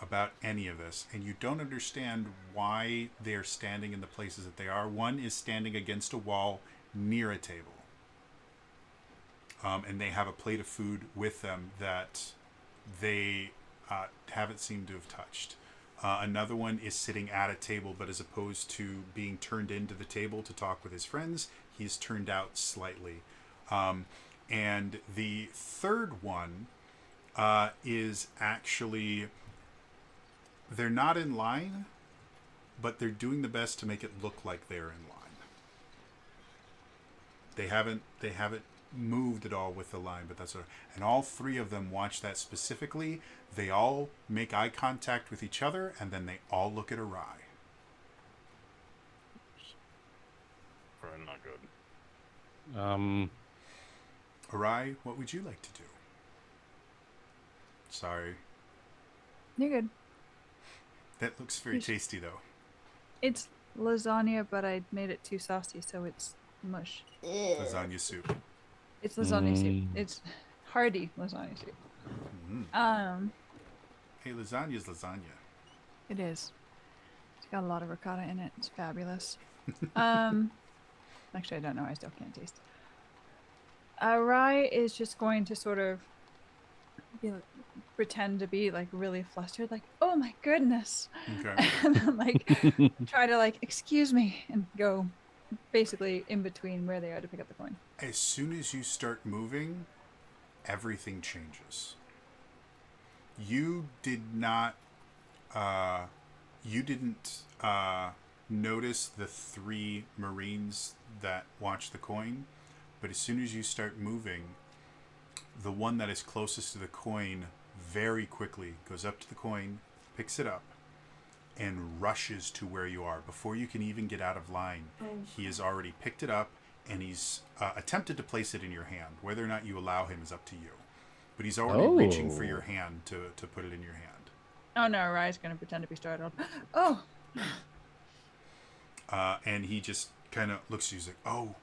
about any of this, and you don't understand why they are standing in the places that they are. One is standing against a wall near a table, and they have a plate of food with them that they haven't seemed to have touched. Another one is sitting at a table, but as opposed to being turned into the table to talk with his friends, he's turned out slightly. And the third one is actually they're not in line, but they're doing the best to make it look like they're in line. They haven't moved at all with the line, but that's and all three of them watch that specifically. They all make eye contact with each other, and then they all look at Arai. Probably not good. Arai, what would you like to do? Sorry. You're good. That looks very tasty, though. It's lasagna, but I made it too saucy, so it's mush. Lasagna soup. It's lasagna soup. It's hearty lasagna soup. Hey, lasagna is lasagna. It is. It's got a lot of ricotta in it. It's fabulous. Actually, I don't know. I still can't taste. Rai is just going to sort of pretend to be like really flustered, like, "Oh my goodness," Okay. and then like try to like, "Excuse me," and go basically in between where they are to pick up the coin. As soon as you start moving, everything changes. You did not. You didn't notice the three Marines that watch the coin, but as soon as you start moving, the one that is closest to the coin very quickly goes up to the coin, picks it up, and rushes to where you are. Before you can even get out of line, he has already picked it up, and he's attempted to place it in your hand. Whether or not you allow him is up to you. But he's already reaching for your hand to put it in your hand. Oh no, Rai's gonna pretend to be startled. Oh. And he just kind of looks at you, he's like, "Oh,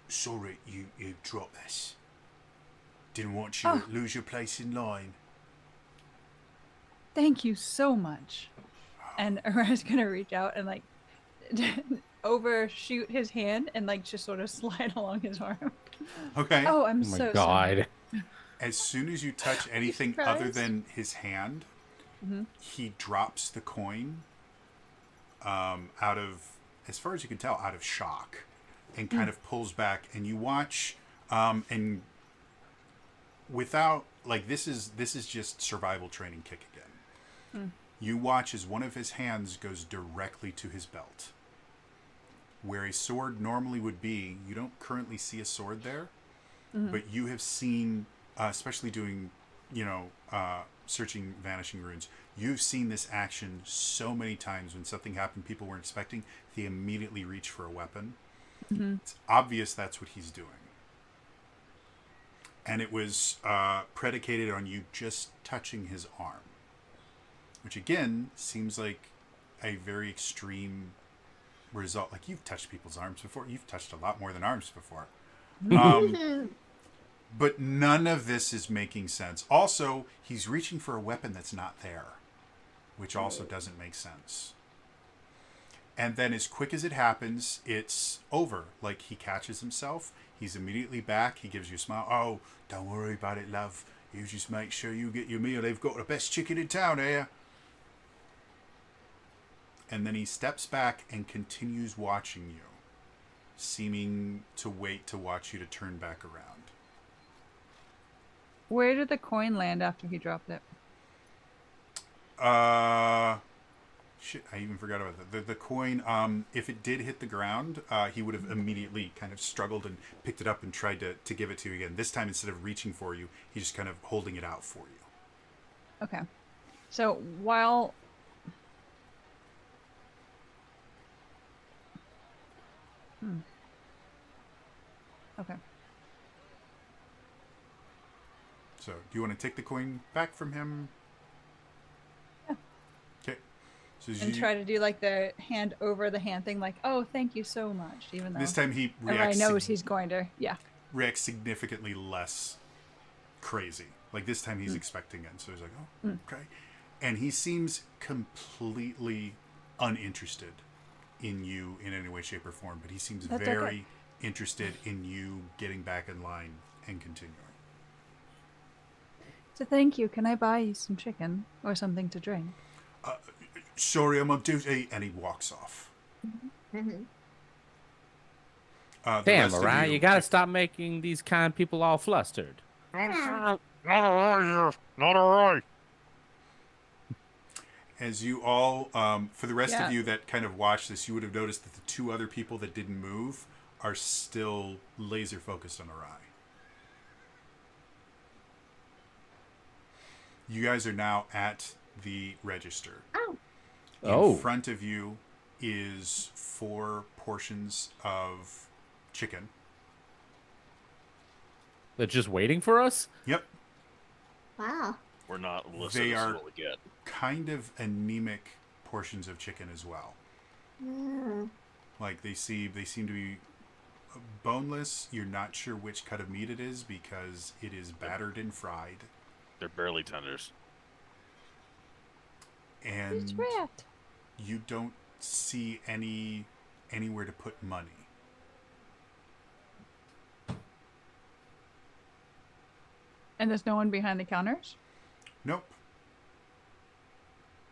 sorry, you dropped this. Didn't want you to lose your place in line." Thank you so much. And Rai's gonna reach out and like overshoot his hand and like just sort of slide along his arm. Okay. Oh, I'm Oh my so god. sorry. As soon as you touch anything other than his hand, he drops the coin out of, as far as you can tell, out of shock, and kind of pulls back. And you watch, and without, like, this is just survival training kick again. You watch as one of his hands goes directly to his belt. Where a sword normally would be, you don't currently see a sword there, but you have seen, especially doing, searching Vanishing Runes, you've seen this action so many times when something happened people weren't expecting, they immediately reach for a weapon. It's obvious that's what he's doing. And it was predicated on you just touching his arm. Which, again, seems like a very extreme result. Like, you've touched people's arms before. You've touched a lot more than arms before. But none of this is making sense. Also, he's reaching for a weapon that's not there, which also doesn't make sense. And then as quick as it happens, it's over. Like, he catches himself. He's immediately back. He gives you a smile. "Oh, don't worry about it, love. You just make sure you get your meal. They've got the best chicken in town here." And then he steps back and continues watching you, seeming to wait to watch you to turn back around. Where did the coin land after he dropped it? Shit, I even forgot about that. The coin, if it did hit the ground, he would have immediately kind of struggled and picked it up and tried to give it to you again. This time, instead of reaching for you, he's just kind of holding it out for you. Okay. So while... Okay. So, do you want to take the coin back from him? Yeah. Okay. So And try to do like the hand over the hand thing, like, "Oh, thank you so much," even though this time he everybody knows he's going to, reacts significantly less crazy. Like, this time he's expecting it, so he's like, "Oh, okay." And he seems completely uninterested in you in any way, shape, or form, but he seems That's very okay. interested in you getting back in line and continuing. So thank you. Can I buy you some chicken or something to drink? "Sorry, I'm on duty," and he walks off. The Damn, rest of Mariah, you gotta stop making these kind people all flustered. Not alright here. Not alright. As you all, for the rest of Yeah. you that kind of watched this, you would have noticed that the two other people that didn't move are still laser focused on Arai. You guys are now at the register. Oh, In front of you is 4 portions of chicken. They're just waiting for us? Yep. wow. We're not listed. They This is are- what we get. Kind of anemic portions of chicken as well. Like they seem to be boneless. You're not sure which cut of meat it is because it is battered and fried. They're barely tenders. It's And rat. you don't see anywhere to put money. And there's no one behind the counters? Nope.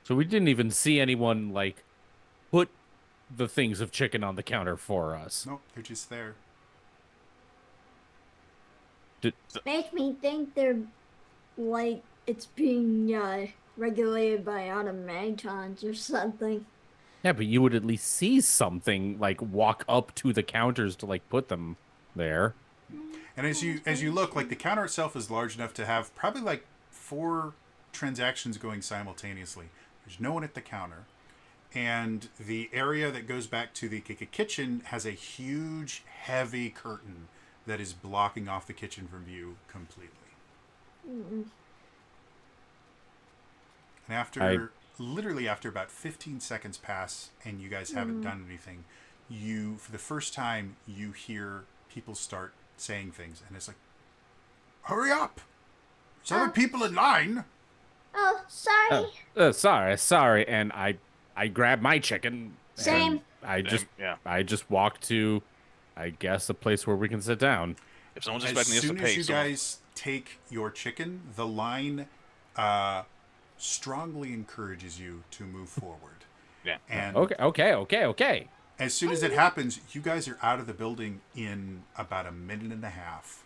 So we didn't even see anyone, like, put the things of chicken on the counter for us. Nope. They're just there. Makes me think they're like it's being regulated by automatons or something. Yeah, but you would at least see something, like, walk up to the counters to, like, put them there. And as you look, like the counter itself is large enough to have probably like 4 transactions going simultaneously. There's no one at the counter. And the area that goes back to the kitchen has a huge, heavy curtain that is blocking off the kitchen from view completely. And literally after about 15 seconds pass and you guys haven't done anything, for the first time, you hear people start saying things. And it's like, hurry up! There's other people in line! Oh, sorry. Sorry. And I grabbed my chicken. Same. And Yeah. I just walked to, I guess, a place where we can sit down. If someone's As expecting us to soon pay, as you guys take your chicken, the line strongly encourages you to move forward. Yeah. And Okay. as soon as it happens, you guys are out of the building in about a minute and a half.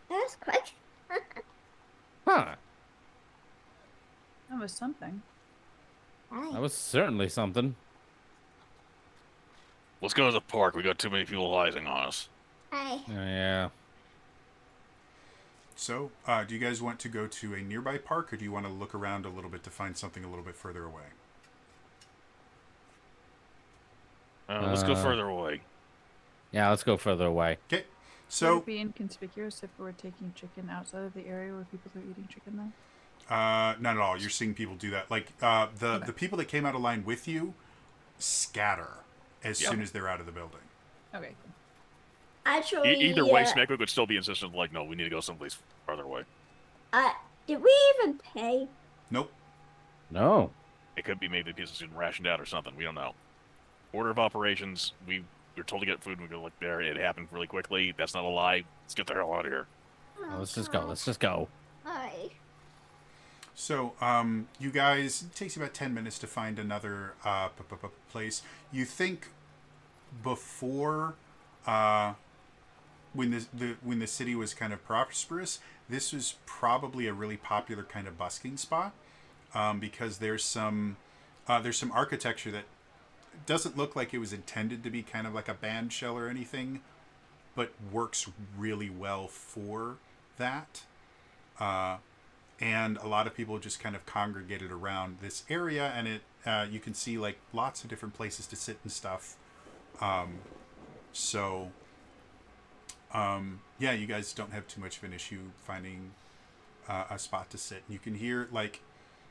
That's quick. Huh. That was something. Hi. That was certainly something. let's go to the park. We got too many people eyesing on us. Hi. Yeah. So, do you guys want to go to a nearby park, or do you want to look around a little bit to find something a little bit further away? Let's go further away. Yeah, let's go further away. Okay. Would So, it be inconspicuous if we were taking chicken outside of the area where people are eating chicken, though? not at all. You're seeing people do that. Like, the people that came out of line with you scatter as soon as they're out of the building. Okay, cool. Actually, Either way, Smackwick would still be insistent, like, no, we need to go someplace farther away. did we even pay? Nope. No. It could be maybe pieces getting rationed out or something. We don't know. Order of operations, we were told to get food and we go look there. It happened really quickly. That's not a lie. Let's get the hell out of here. Let's just go. Let's just go. Hi. So, you guys, it takes you about 10 minutes to find another place. You think before, when the city was kind of prosperous, this was probably a really popular kind of busking spot, because there's some architecture that doesn't look like it was intended to be kind of like a band shell or anything, but works really well for that. And a lot of people just kind of congregated around this area, and it you can see like lots of different places to sit and stuff. Yeah, you guys don't have too much of an issue finding a spot to sit. You can hear like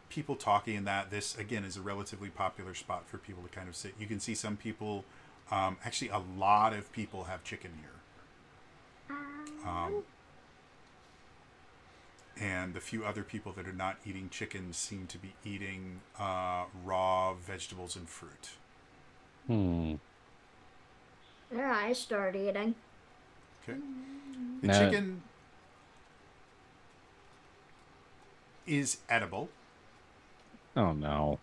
people talking, and that this again is a relatively popular spot for people to kind of sit. You can see some people, actually a lot of people have chicken here. And the few other people that are not eating chicken seem to be eating raw vegetables and fruit. Yeah, I start eating. Okay. The No. chicken is edible. Oh no.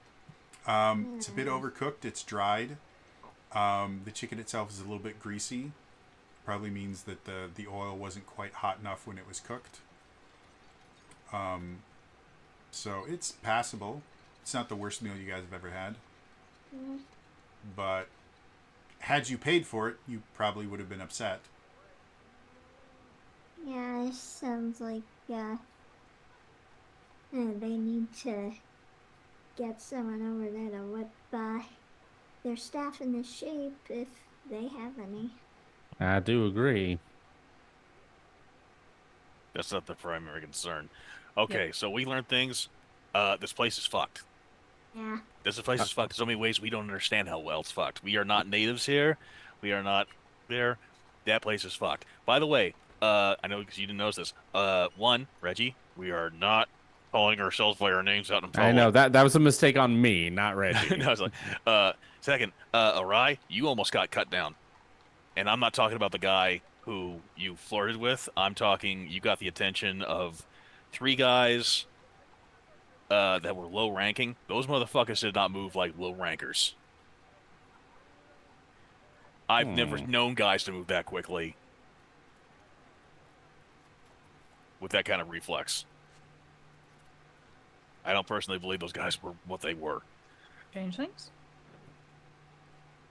It's a bit overcooked. It's dried. The chicken itself is a little bit greasy. Probably means that the oil wasn't quite hot enough when it was cooked. So it's passable. It's not the worst meal you guys have ever had. Mm, But had you paid for it, you probably would have been upset. yeah, it sounds like they need to get someone over there to whip their staff into shape if they have any. I do agree. That's not the primary concern. Okay, so we learned things. This place is fucked. Yeah. This place is fucked in so many ways we don't understand how well it's fucked. We are not natives here. We are not there. That place is fucked. By the way, I know because you didn't notice this. One, Reggie, we are not calling ourselves by our names out in public. I know that was a mistake on me, not Reggie. No, I was like, second, Arai, you almost got cut down. And I'm not talking about the guy who you flirted with. I'm talking you got the attention of 3 guys that were low ranking. Those motherfuckers did not move like low rankers. I've never known guys to move that quickly with that kind of reflex. I don't personally believe those guys were what they were. Changelings?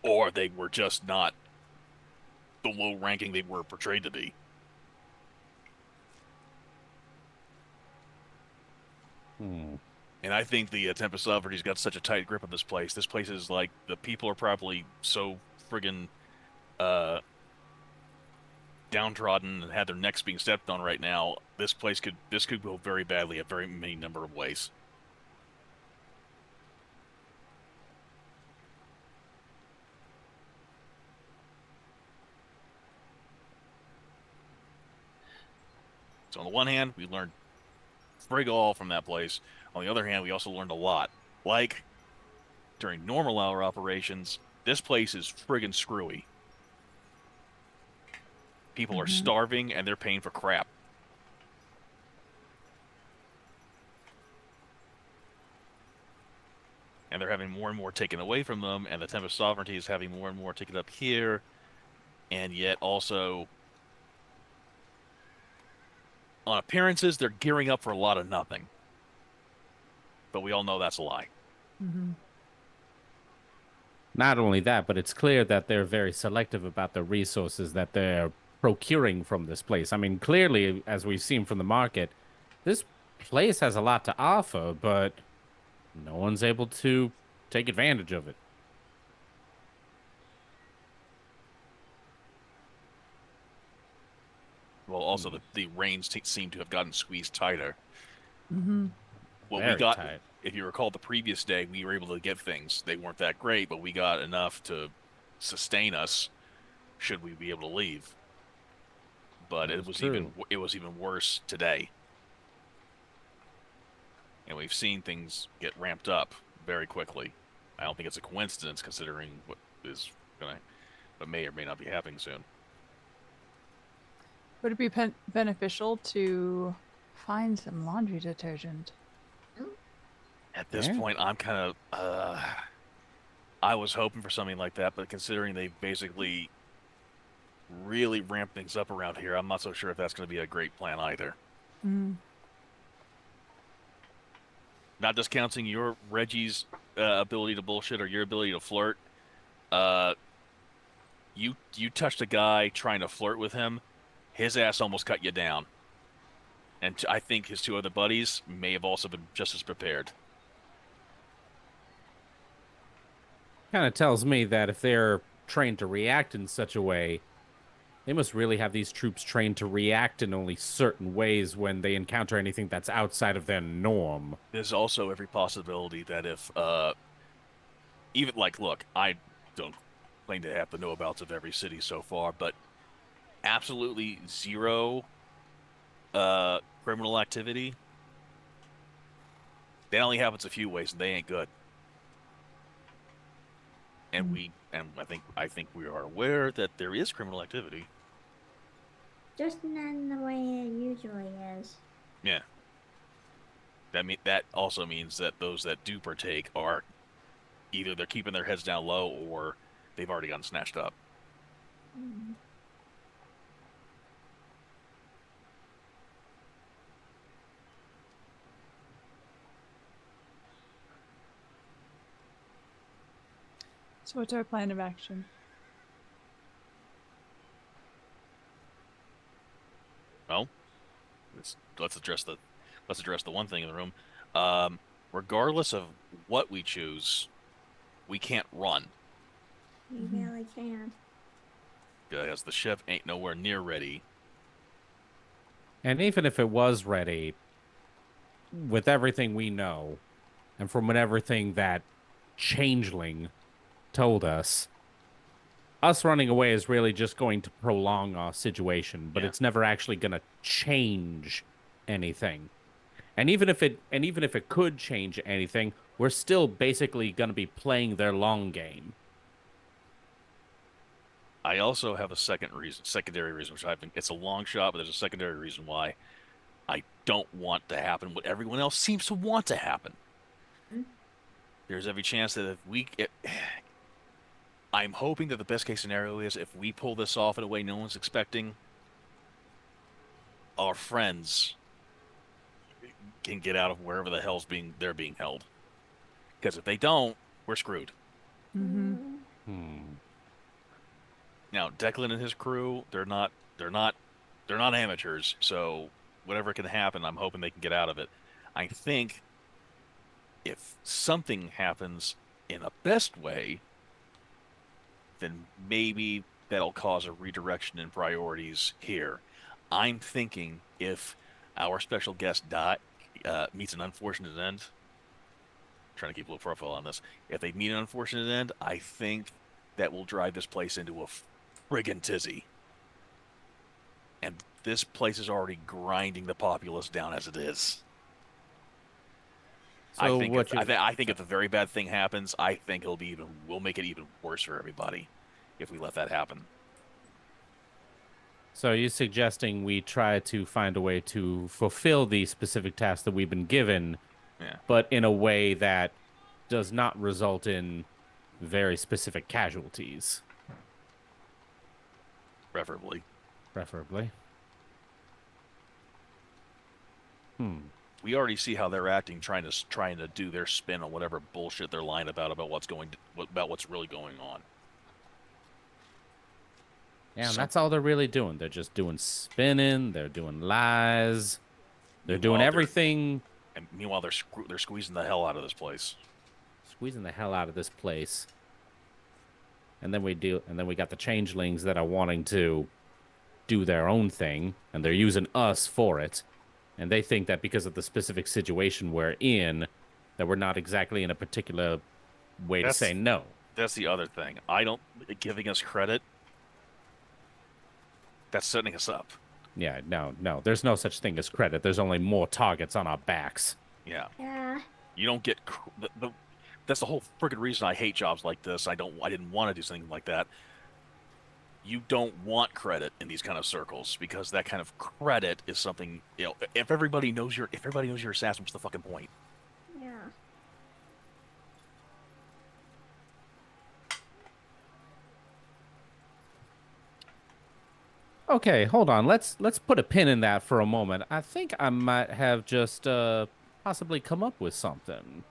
Or they were just not the low ranking they were portrayed to be. And I think the Tempest Sovereignty's got such a tight grip on this place. This place is like, the people are probably so friggin' downtrodden and had their necks being stepped on right now. This could go very badly a very many number of ways. So on the one hand, we learned frig all from that place. On the other hand, we also learned a lot. Like, during normal hour operations, this place is friggin' screwy. People are starving and they're paying for crap. And they're having more and more taken away from them, and the Tempest Sovereignty is having more and more taken up here. And yet also, on appearances, they're gearing up for a lot of nothing. But we all know that's a lie. Not only that, but it's clear that they're very selective about the resources that they're procuring from this place. I mean, clearly, as we've seen from the market, this place has a lot to offer, but no one's able to take advantage of it. Well, also the reins seem to have gotten squeezed tighter. What Very we got, tight. if you recall, the previous day we were able to get things. They weren't that great, but we got enough to sustain us should we be able to leave. But it was even worse today, and we've seen things get ramped up very quickly. I don't think it's a coincidence considering what may or may not be happening soon. Would it be beneficial to find some laundry detergent? At this point, I'm kind of, I was hoping for something like that, but considering they basically really ramp things up around here, I'm not so sure if that's going to be a great plan either. Not discounting your Reggie's ability to bullshit or your ability to flirt. You touched a guy trying to flirt with him. His ass almost cut you down. And I think his 2 other buddies may have also been just as prepared. Kind of tells me that if they're trained to react in such a way, they must really have these troops trained to react in only certain ways when they encounter anything that's outside of their norm. There's also every possibility that if, even like, look, I don't claim to have the know-abouts of every city so far, but absolutely zero criminal activity, that only happens a few ways, and they ain't good. And I think we are aware that there is criminal activity. Just not in the way it usually is. Yeah. That also means that those that do partake are either they're keeping their heads down low or they've already gotten snatched up. So what's our plan of action? Well, let's address the one thing in the room. Regardless of what we choose, we can't run You really can. because the ship ain't nowhere near ready. And even if it was ready, with everything we know, and from everything that Changeling told us running away is really just going to prolong our situation, but Yeah. it's never actually going to change anything. And even if it could change anything, we're still basically going to be playing their long game. I also have a secondary reason, which it's a long shot, but there's a secondary reason why I don't want to happen what everyone else seems to want to happen. There's every chance that I'm hoping that the best case scenario is if we pull this off in a way no one's expecting, our friends can get out of wherever the hell's they're being held. Because if they don't, we're screwed. Now, Declan and his crew, they're not amateurs, so whatever can happen, I'm hoping they can get out of it. I think if something happens in a best way, then maybe that'll cause a redirection in priorities here. I'm thinking if our special guest meets an unfortunate end, I'm trying to keep a low profile on this. If they meet an unfortunate end, I think that will drive this place into a friggin' tizzy. And this place is already grinding the populace down as it is. So I think if a very bad thing happens, I think we'll make it even worse for everybody if we let that happen. So are you suggesting we try to find a way to fulfill the specific tasks that we've been given, Yeah. but in a way that does not result in very specific casualties? Preferably. We already see how they're acting, trying to do their spin on whatever bullshit they're lying about what's really going on. Yeah, and that's all they're really doing. They're just doing spinning. They're doing lies. They're doing Meanwhile, everything. And meanwhile, they're squeezing the hell out of this place. Squeezing the hell out of this place. And then we got the changelings that are wanting to do their own thing, and they're using us for it. And they think that because of the specific situation we're in, that we're not exactly in a particular way to say no. That's the other thing. Giving us credit, that's setting us up. Yeah, no. There's no such thing as credit. There's only more targets on our backs. Yeah. Yeah. You don't get that's the whole friggin' reason I hate jobs like this. I didn't want to do something like that. You don't want credit in these kind of circles because that kind of credit is something, if everybody knows you're assassin, what's the fucking point? Yeah. Okay, hold on. Let's put a pin in that for a moment. I think I might have just possibly come up with something.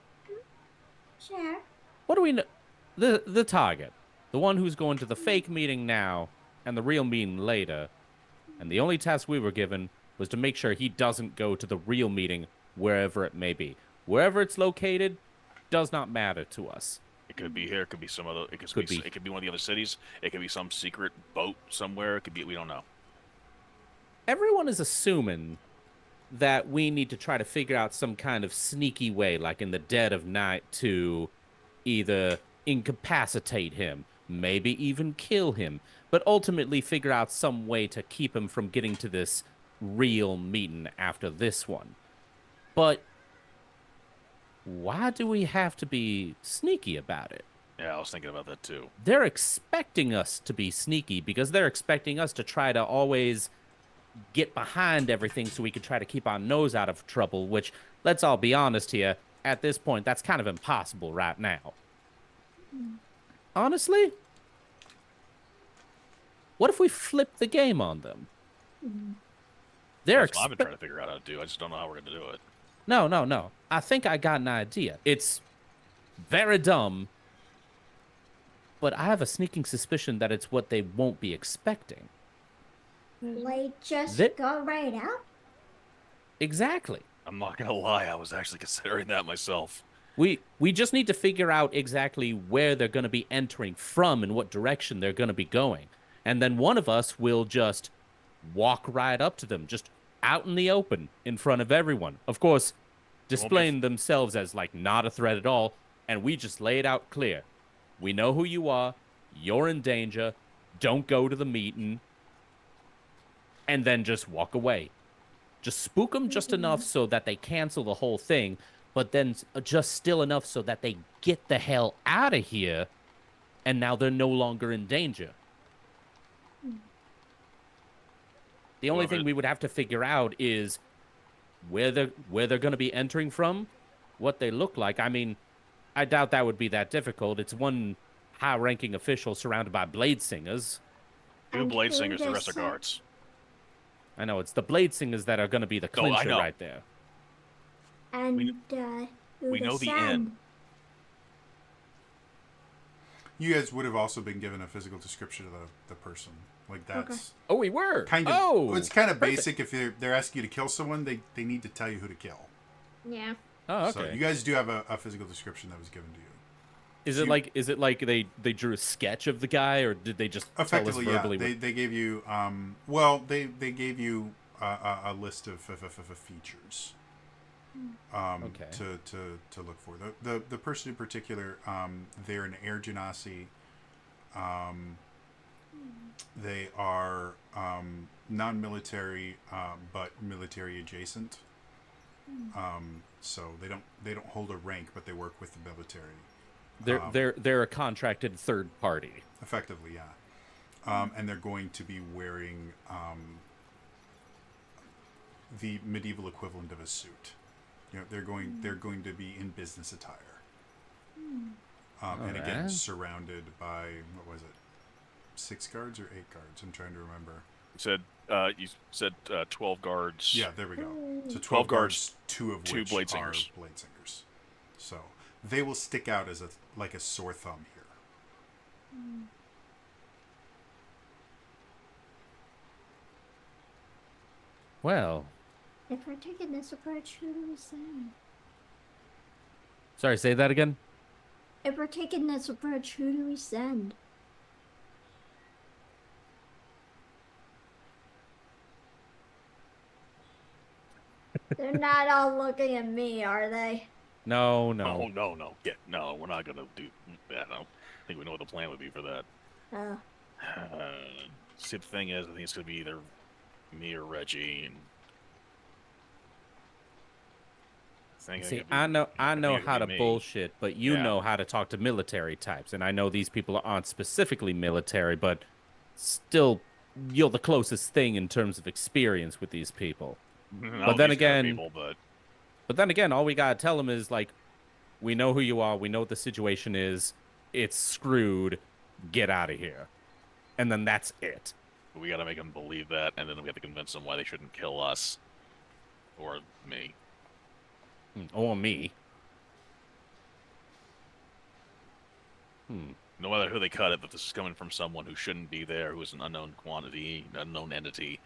Sure. What do we know? The target, the one who's going to the fake meeting now and the real meeting later, and the only task we were given was to make sure he doesn't go to the real meeting wherever it may be. Wherever it's located does not matter to us. It could be here. It could be some other. It could be one of the other cities. It could be some secret boat somewhere. It could be. We don't know. Everyone is assuming that we need to try to figure out some kind of sneaky way, like in the dead of night, to either incapacitate him, maybe even kill him, but ultimately figure out some way to keep him from getting to this real meeting after this one. But why do we have to be sneaky about it? Yeah, I was thinking about that too. They're expecting us to be sneaky because they're expecting us to try to always get behind everything so we can try to keep our nose out of trouble, which, let's all be honest here, at this point, that's kind of impossible right now. Honestly, What if we flip the game on them? They're That's what I've been expe- trying to figure out how to do. I just don't know how we're going to do it. No, no, no. I think I got an idea. It's very dumb, but I have a sneaking suspicion that it's what they won't be expecting. Like, just That- go right out? Exactly. I'm not going to lie. I was actually considering that myself. We just need to figure out exactly where they're going to be entering from and what direction they're going to be going. And then one of us will just walk right up to them, just out in the open in front of everyone. Of course, displaying themselves as like not a threat at all, and we just lay it out clear. We know who you are. You're in danger. Don't go to the meeting. And then just walk away. Just spook them just enough so that they cancel the whole thing, but then just still enough so that they get the hell out of here, and now they're no longer in danger. The only thing we would have to figure out is where they're going to be entering from, what they look like. I mean, I doubt that would be that difficult. It's one high-ranking official surrounded by blade singers. Two And blade who singers, the does rest are that? guards. I know it's the blade singers that are going to be the No, I clincher know. right there. And, who we to know the send? end. You guys would have also been given a physical description of the person. Like that's Oh, we were. kind of. Oh, it's kind of perfect. basic. If they're asking you to kill someone, they need to tell you who to kill. Yeah. Oh, So okay. you guys do have a physical description that was given to you. Is it you- like they drew a sketch of the guy, or did they just tell us Effectively, yeah. verbally? They gave you they gave you a list of features Okay. to look for. The person in particular, they're an Air Genasi. They are non-military, but military adjacent. So they don't hold a rank, but they work with the military. They're a contracted third party. Effectively, yeah. And they're going to be wearing the medieval equivalent of a suit. You know, they're going to be in business attire. And again, Alright. surrounded by, what was it, 6 guards or 8 guards? I'm trying to remember. You said 12 guards. Yeah, there we go. So 12 12 guards, 2 of two which blade are singers. blade singers. So they will stick out as like a sore thumb here. Well, If we're taking this approach, who do we send? sorry, say that again. If we're taking this approach, who do we send? They're not all looking at me, are they? No, Oh, no. no. Yeah, no, we're not going to do that. I don't think we know what the plan would be for that. Oh. See, the thing is, I think it's going to be either me or Reggie. And See, I know how to me. bullshit, but you Yeah. know how to talk to military types, and I know these people aren't specifically military, but still, you're the closest thing in terms of experience with these people. But then again- people, but But then again, all we gotta tell them is like, we know who you are, we know what the situation is, it's screwed, get out of here, and then that's it. we got to make them believe that, and then we have to convince them why they shouldn't kill us or me. Or me. No matter who they cut it, that this is coming from someone who shouldn't be there, who is an unknown quantity, unknown entity.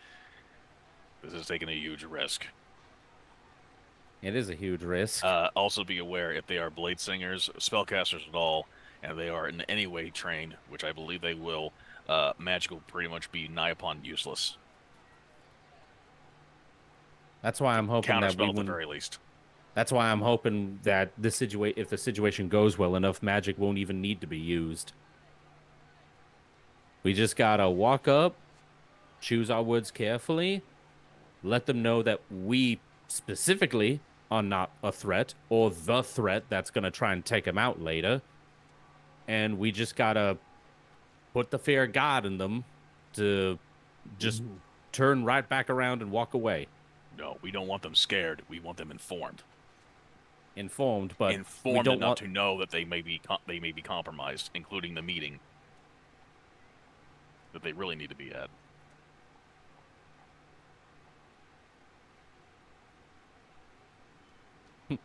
This is taking a huge risk. It is a huge risk. Also be aware, if they are blade singers, spellcasters at all, and they are in any way trained, which I believe they will, magic will pretty much be nigh upon useless. That's why I'm hoping that we Counterspell at the wouldn't. very least. That's why I'm hoping that if the situation goes well enough, magic won't even need to be used. We just gotta walk up, choose our words carefully, let them know that we specifically are not a threat or the threat that's gonna try and take them out later, and we just gotta put the fear of God in them to just turn right back around and walk away. No, we don't want them scared. We want them informed. Informed, but we Informed don't enough want to know that they may be compromised, including the meeting. that they really need to be at. All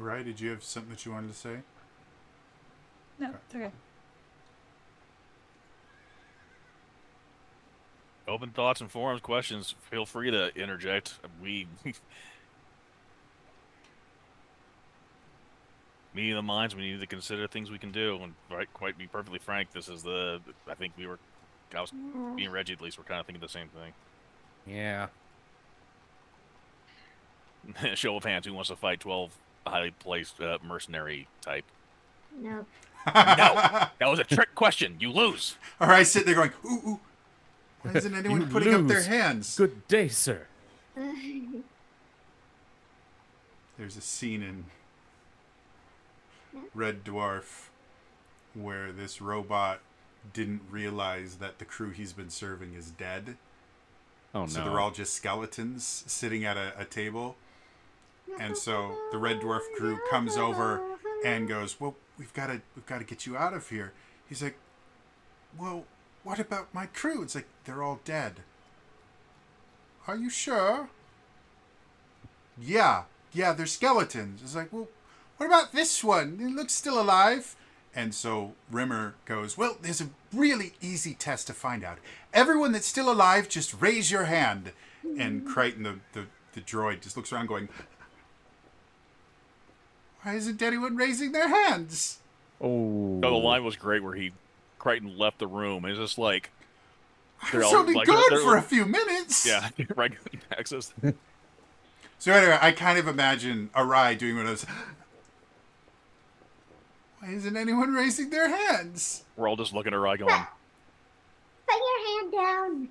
right, did you have something that you wanted to say? No, it's okay. Open thoughts and forums, questions. Feel free to interject. We, meeting the minds, we need to consider things we can do. And quite be perfectly frank, this is the. I think I was, me and Reggie at least, were kind of thinking the same thing. Yeah. Show of hands, who wants to fight 12 highly placed mercenary type? Nope. No, that was a trick question. You lose. All right, sit there going, ooh, ooh. Why isn't anyone You putting up their lose. hands? Good day, sir. There's a scene in Red Dwarf where this robot didn't realize that the crew he's been serving is dead. Oh, no. So they're all just skeletons sitting at a table. And so the Red Dwarf crew comes over and goes, well, we've got to get you out of here. He's like, well, what about my crew? It's like, they're all dead. Are you sure? Yeah, they're skeletons. It's like, well, what about this one? It looks still alive. And so Rimmer goes, well, there's a really easy test to find out. Everyone that's still alive, just raise your hand. And Crichton, the droid, just looks around going, why isn't anyone raising their hands? Oh. No, the line was great where Crichton left the room and it's just like I was only gone for a few minutes. Yeah, right. Access. So anyway, I kind of imagine Arai doing one of those. Why isn't anyone raising their hands? We're all just looking at her going, Put your hand down.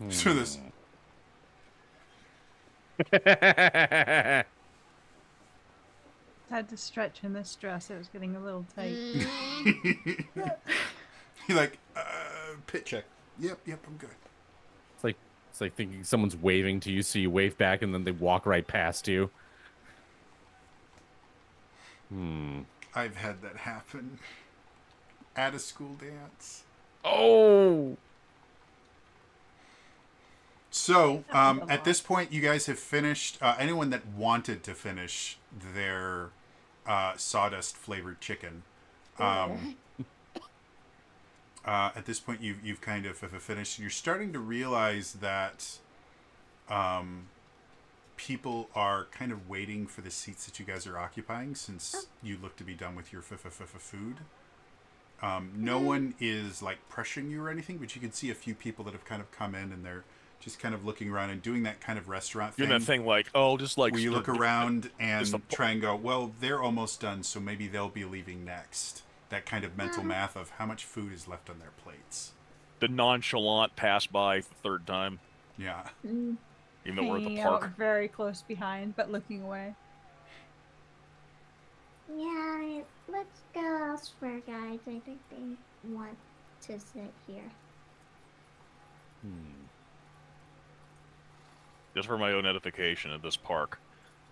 So this. Had to stretch in this dress. It was getting a little tight. You're like, pit check. Yep, I'm good. It's like thinking someone's waving to you, so you wave back, and then they walk right past you. I've had that happen at a school dance. Oh! So, Happens a at lot. this point, you guys have finished. Anyone that wanted to finish their sawdust flavored chicken, at this point, you've kind of finished. You're starting to realize that people are kind of waiting for the seats that you guys are occupying, since you look to be done with your food. No one is like pressuring you or anything, but you can see a few people that have kind of come in and they're just kind of looking around and doing that kind of restaurant doing thing. that thing like, oh, just like Where you look around and just a- try and go, well, they're almost done, so maybe they'll be leaving next. That kind of mental math of how much food is left on their plates. the nonchalant pass by the third time, Yeah. even though we're at the Hanging park. out very close behind, but looking away. Yeah, let's go elsewhere, guys. I think they want to sit here. Just for my own edification at this park.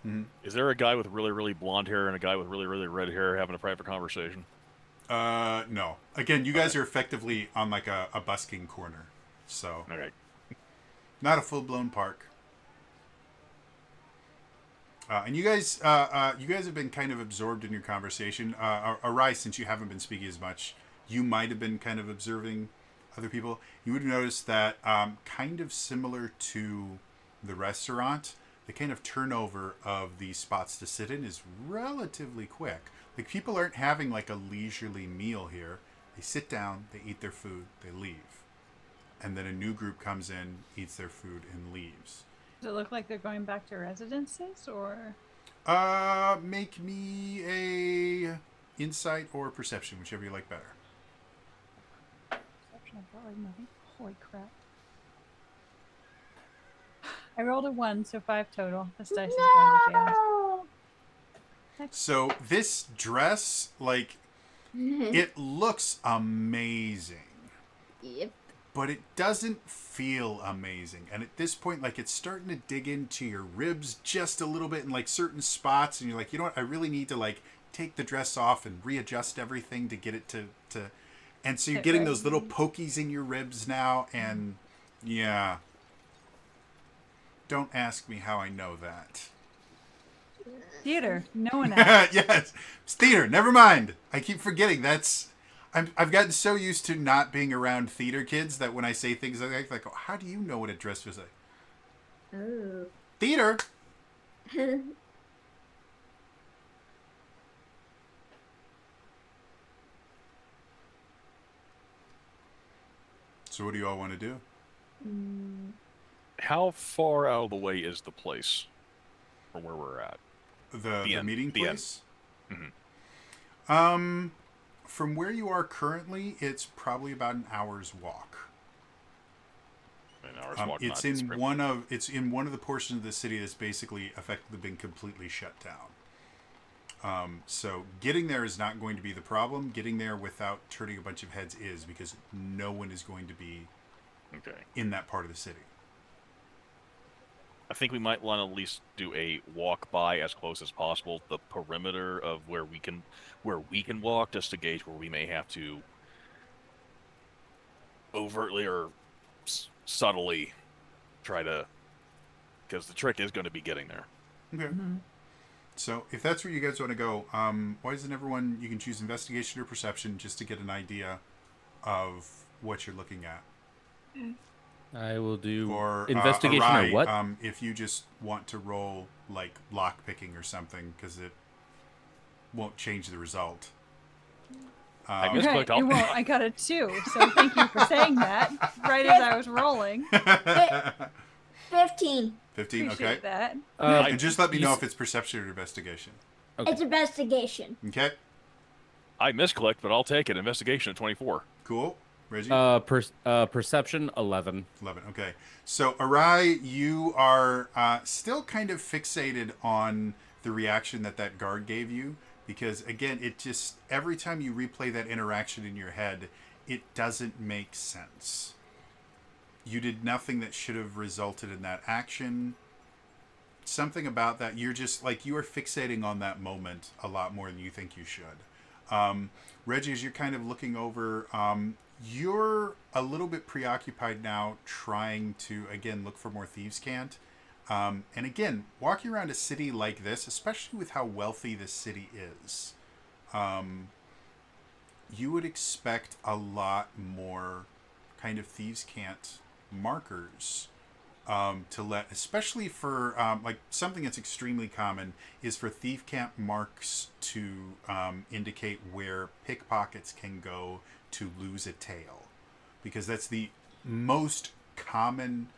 Mhm. Is there a guy with really, really blonde hair and a guy with really, really red hair having a private conversation? No. Again, you guys are effectively on like a busking corner. So, Okay. not a full-blown park. And you guys have been kind of absorbed in your conversation. Arai, since you haven't been speaking as much, you might have been kind of observing other people. You would have noticed that kind of similar to the restaurant, the kind of turnover of the spots to sit in is relatively quick. Like, people aren't having like a leisurely meal here. They sit down, they eat their food, they leave. And then a new group comes in, eats their food, and leaves. Does it look like they're going back to residences, or Make me a insight or perception, whichever you like better. perception? I've got like nothing. Holy crap! I rolled a 1, so 5 total. This dice is going to jail. No! So this dress, like, it looks amazing, Yep. but it doesn't feel amazing. And at this point, like, it's starting to dig into your ribs just a little bit in like certain spots, and you're like, you know what? I really need to like take the dress off and readjust everything to get it to and so you're Fit getting right. those little pokies in your ribs now, and yeah. Don't ask me how I know that. Theater. No one asked. Yes, it's theater. Never mind. I keep forgetting. I've gotten so used to not being around theater kids that when I say things like oh, how do you know what a dress feels like? Oh. Theater. So what do you all want to do? How far out of the way is the place from where we're at? The end. meeting The end. place? Mhm. From where you are currently, it's probably about an hour's walk. An hour's walk. It's not in very- one of the portions of the city that's basically effectively been completely shut down. So getting there is not going to be the problem. Getting there without turning a bunch of heads is, because no one is going to be Okay. in that part of the city. I think we might want to at least do a walk by as close as possible, the perimeter of where we can walk, just to gauge where we may have to overtly or subtly try to, because the trick is going to be getting there. Okay. So if that's where you guys want to go, why doesn't everyone, you can choose investigation or perception just to get an idea of what you're looking at. I will do Or investigation Arai, or what? If you just want to roll like lock picking or something, because it won't change the result. I Um, misclicked. Right, I'll- it won't. I got a 2, so thank you for saying that. Right as I was rolling. 15. 15, Appreciate okay. that. And just let me you know s- if it's perception or investigation. Okay. It's investigation. Okay, I misclicked, but I'll take it. Investigation of 24. cool. Reggie? Perception 11. 11, okay. So, Arai, you are still kind of fixated on the reaction that guard gave you, because, again, it just, every time you replay that interaction in your head, it doesn't make sense. You did nothing that should have resulted in that action. Something about that, you're just, like, you are fixating on that moment a lot more than you think you should. Reggie, as you're kind of looking over, you're a little bit preoccupied now trying to, again, look for more thieves' cant. And again, walking around a city like this, especially with how wealthy this city is, you would expect a lot more kind of thieves' cant markers to let, especially for like something that's extremely common is for thief camp marks to indicate where pickpockets can go to lose a tail, because that's the most common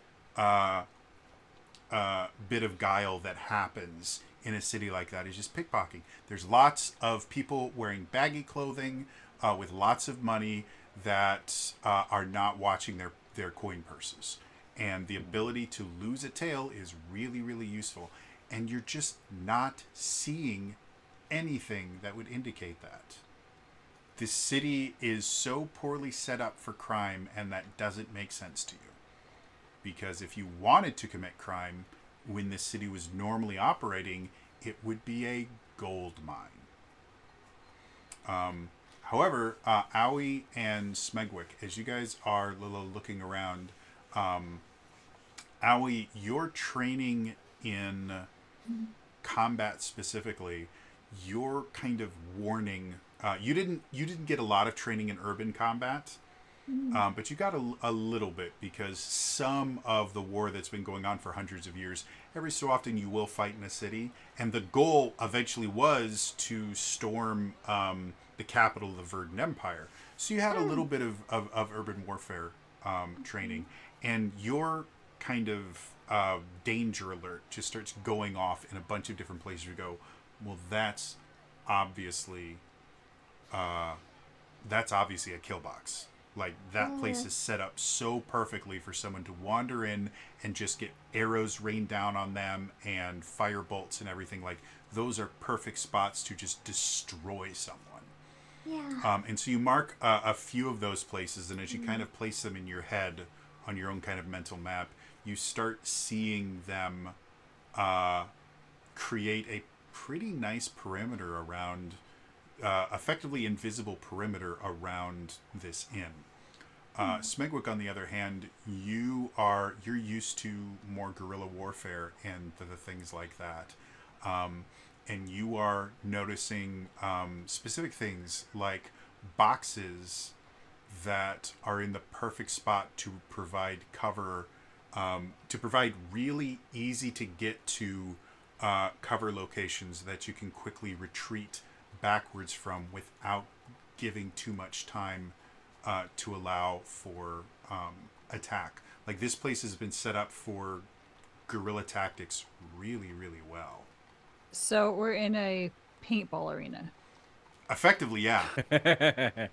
bit of guile that happens in a city like that is just pickpocketing. There's lots of people wearing baggy clothing with lots of money that are not watching their coin purses. And the ability to lose a tail is really, really useful. And you're just not seeing anything that would indicate that. This city is so poorly set up for crime, and that doesn't make sense to you. Because if you wanted to commit crime when this city was normally operating, it would be a gold mine. However, Aoi and Smegwick, as you guys are looking around, Aoi, your training in combat specifically, your kind of warning. You didn't get a lot of training in urban combat, but you got a little bit, because some of the war that's been going on for hundreds of years, every so often you will fight in a city, and the goal eventually was to storm the capital of the Verdant Empire. So you had a little bit of urban warfare training, and your kind of danger alert just starts going off in a bunch of different places. You go, well, that's obviously a kill box. Like, that place is set up so perfectly for someone to wander in and just get arrows rained down on them and fire bolts and everything. Like, those are perfect spots to just destroy someone. Yeah. And so you mark a few of those places, and as you kind of place them in your head on your own kind of mental map, you start seeing them create a pretty nice perimeter around effectively invisible perimeter around this inn. Smegwick, on the other hand, you're used to more guerrilla warfare and the things like that, and you are noticing specific things like boxes that are in the perfect spot to provide cover, to provide really easy to get to cover locations that you can quickly retreat backwards from without giving too much time to allow for attack. Like, this place has been set up for guerrilla tactics really, really well. So we're in a paintball arena. Effectively, yeah. The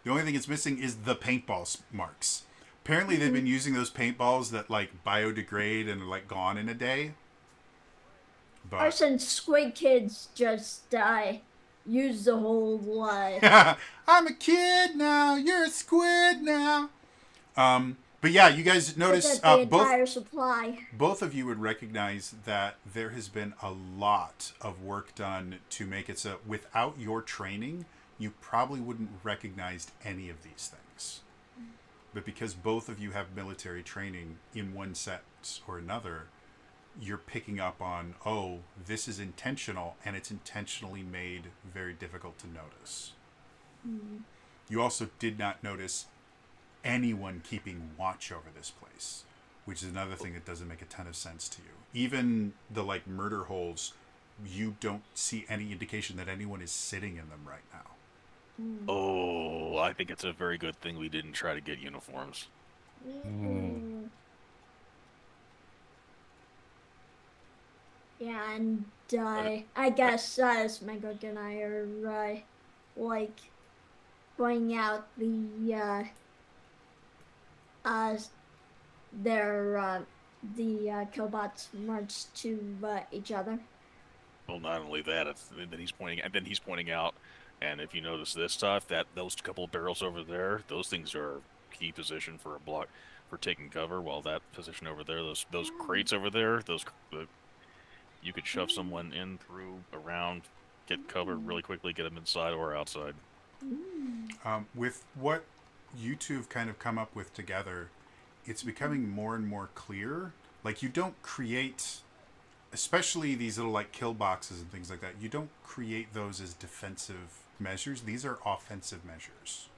only thing it's missing is the paintball marks. Apparently, they've been using those paintballs that like biodegrade and are like gone in a day. Or But since Squid Kids just used the whole I'm a kid now. You're a squid now. But yeah, you guys notice the entire supply. both of you would recognize that there has been a lot of work done to make it so without your training, you probably wouldn't recognize any of these things. But because both of you have military training in one sense or another, you're picking up on, oh, this is intentional, and it's intentionally made very difficult to notice. You also did not notice anyone keeping watch over this place, which is another thing that doesn't make a ton of sense to you. Even the like murder holes, you don't see any indication that anyone is sitting in them right now. Oh, I think it's a very good thing we didn't try to get uniforms. Yeah, and I guess Smegwick and I are like pointing out the killbots marched to each other. Well, not only that, and then he's pointing out, and if you notice this stuff, that those couple of barrels over there, those things are key position for a block for taking cover. While that position over there, those crates over there, you could shove someone in through around, get covered really quickly, get them inside or outside. With what you two have kind of come up with together, it's becoming more and more clear. Like, you don't create, especially these little like kill boxes and things like that, you don't create those as defensive measures. These are offensive measures.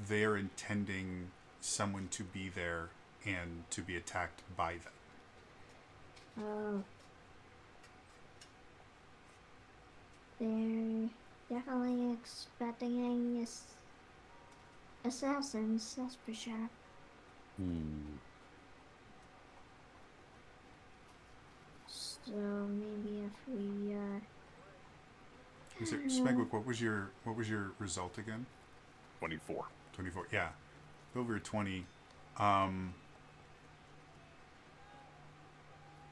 They're intending someone to be there and to be attacked by them. Oh. They're definitely expecting assassins, that's for sure. So maybe if we Smegwick, what was your result again? 24. 24. Yeah, over 20.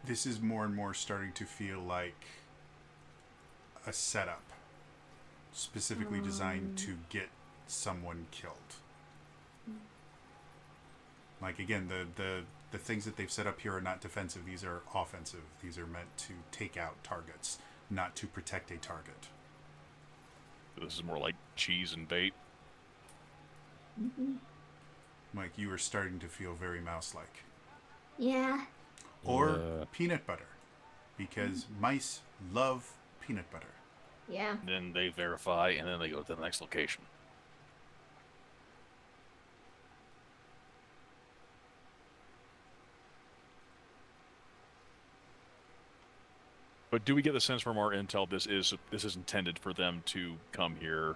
This is more and more starting to feel like a setup, specifically designed to get someone killed. Like, again, the things that they've set up here are not defensive. These are offensive. These are meant to take out targets, not to protect a target. This is more like cheese and bait. Mike, you are starting to feel very mouse-like. Yeah. Or peanut butter, because mice love peanut butter. Yeah. Then they verify, and then they go to the next location. But do we get the sense from our intel this is intended for them to come here,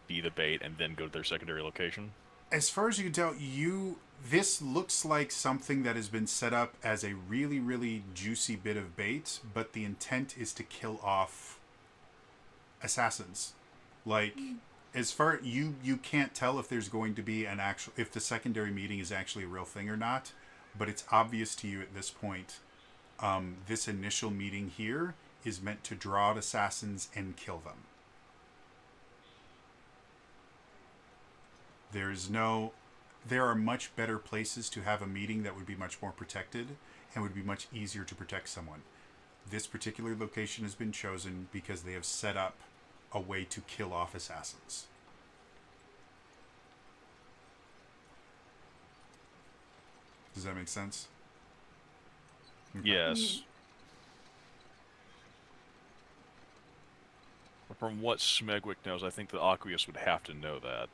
be the bait, and then go to their secondary location? As far as you can tell, this looks like something that has been set up as a really, really juicy bit of bait, but the intent is to kill off assassins. Like, as far you can't tell if there's going to be if the secondary meeting is actually a real thing or not, but it's obvious to you at this point. This initial meeting here is meant to draw out assassins and kill them. There are much better places to have a meeting that would be much more protected and would be much easier to protect someone. this particular location has been chosen because they have set up a way to kill off assassins. Does that make sense? Okay. Yes. But from what Smegwick knows, I think the Aqueous would have to know that.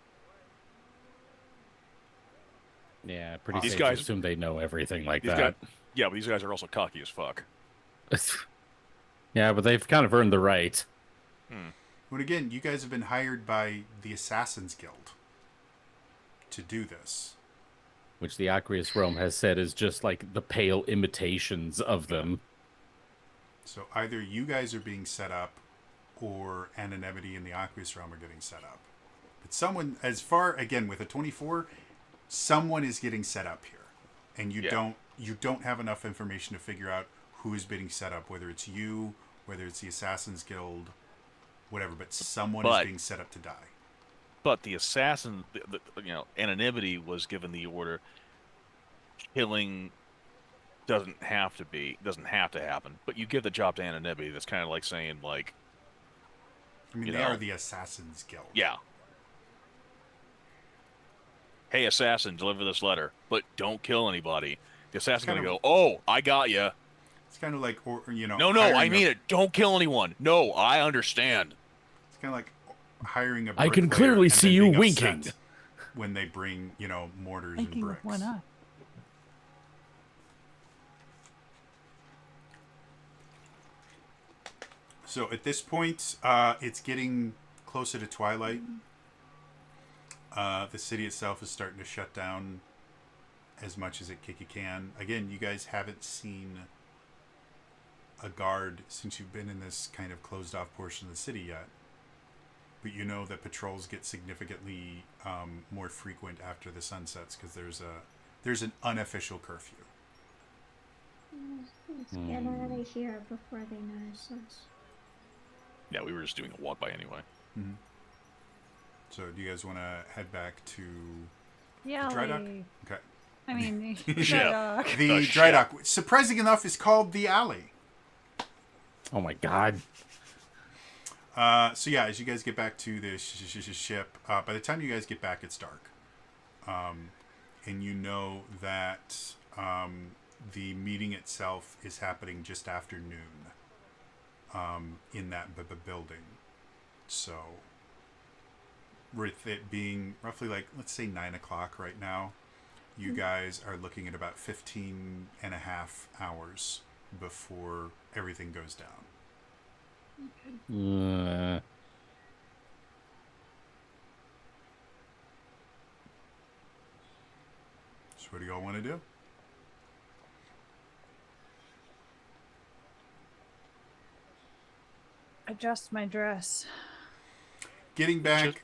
Yeah, pretty These safe guys- to assume they know everything like These that. Yeah, but these guys are also cocky as fuck. Yeah, but they've kind of earned the right. But again, you guys have been hired by the Assassin's Guild to do this. Which the Aqueous Realm has said is just like the pale imitations of them. So either you guys are being set up, or Anonymity and the Aqueous Realm are getting set up. But someone, as far again with a 24, someone is getting set up here, and you don't have enough information to figure out who is being set up. Whether it's you, whether it's the Assassin's Guild, whatever. But someone is being set up to die. But the assassin, Anonymity was given the order. Killing doesn't have to happen. But you give the job to Anonymity. That's kind of like saying, like, I mean, you they know. are the Assassin's Guild. yeah. Hey, assassin, deliver this letter, but don't kill anybody. The assassin's Kind gonna of- go, "Oh, I got you." It's kind of like, or No, I mean it. Don't kill anyone. No, I understand. It's kind of like hiring a. I can bricklayer clearly and see then you being winking. upset when they bring mortars Thinking and with bricks. one eye. So at this point, it's getting closer to twilight. The city itself is starting to shut down as much as it can. Again, you guys haven't seen a guard since you've been in this kind of closed off portion of the city yet. But you know that patrols get significantly more frequent after the sun sets because there's an unofficial curfew. Let's get out of here before they notice us. Yeah, we were just doing a walk by anyway. So do you guys want to head back to Yeah. the dry dock? Okay. I mean, the Yeah. dry dock. The The dry ship. dock, surprising enough, is called the alley. Oh my god. So yeah, as you guys get back to the ship, by the time you guys get back, it's dark, and you know that the meeting itself is happening just after noon in that building. So with it being roughly like, let's say 9 o'clock right now, you guys are looking at about 15 and a half hours before everything goes down. So what do y'all want to do? Adjust my dress. Getting back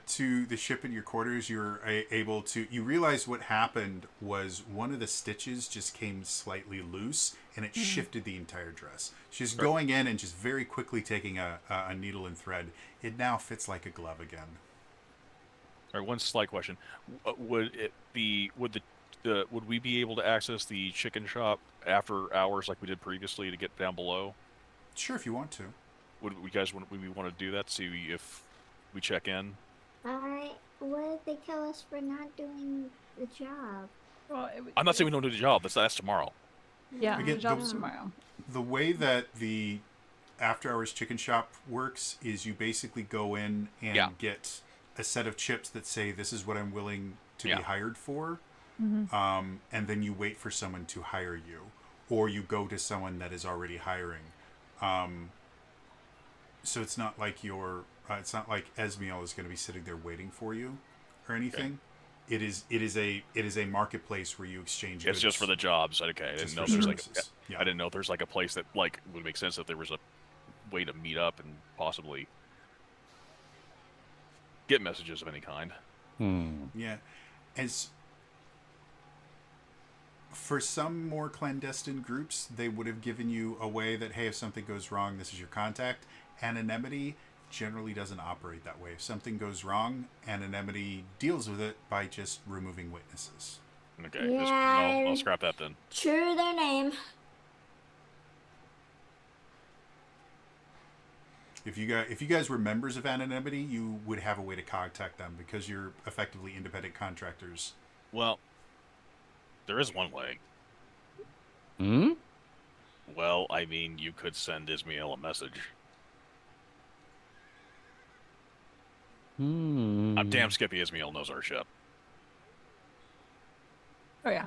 to the ship in your quarters, you're able to. You realize what happened was one of the stitches just came slightly loose, and it shifted the entire dress. She's going in and just very quickly taking a needle and thread. It now fits like a glove again. All right, one slight question: would we be able to access the chicken shop after hours like we did previously to get down below? Sure, if you want to. Would we want to do that? See if we check in. What did they kill us for not doing the job? Well, I'm not saying we don't do the job. That's tomorrow. Yeah, Again, the job's the- tomorrow. The way that the after hours chicken shop works is you basically go in and Yeah. get a set of chips that say this is what I'm willing to Yeah. be hired for, and then you wait for someone to hire you, or you go to someone that is already hiring. So it's not like it's not like Esmiel is going to be sitting there waiting for you or anything. It is a marketplace where you exchange. It's just goods for the jobs. Okay, I just didn't know for if there's like services. Yeah. I didn't know if there's like a place that like would make sense if there was a way to meet up and possibly get messages of any kind. Yeah. As for some more clandestine groups, they would have given you a way that, hey, if something goes wrong, this is your contact. Anonymity generally doesn't operate that way. If something goes wrong, Anonymity deals with it by just removing witnesses. Okay, Yeah, no, I'll scrap that then. True to their name. If you guys were members of Anonymity, you would have a way to contact them because you're effectively independent contractors. Well, there is one way. Hmm? Well, I mean, you could send Ismail a message. I'm damn Skippy Ismail knows our ship. Oh yeah.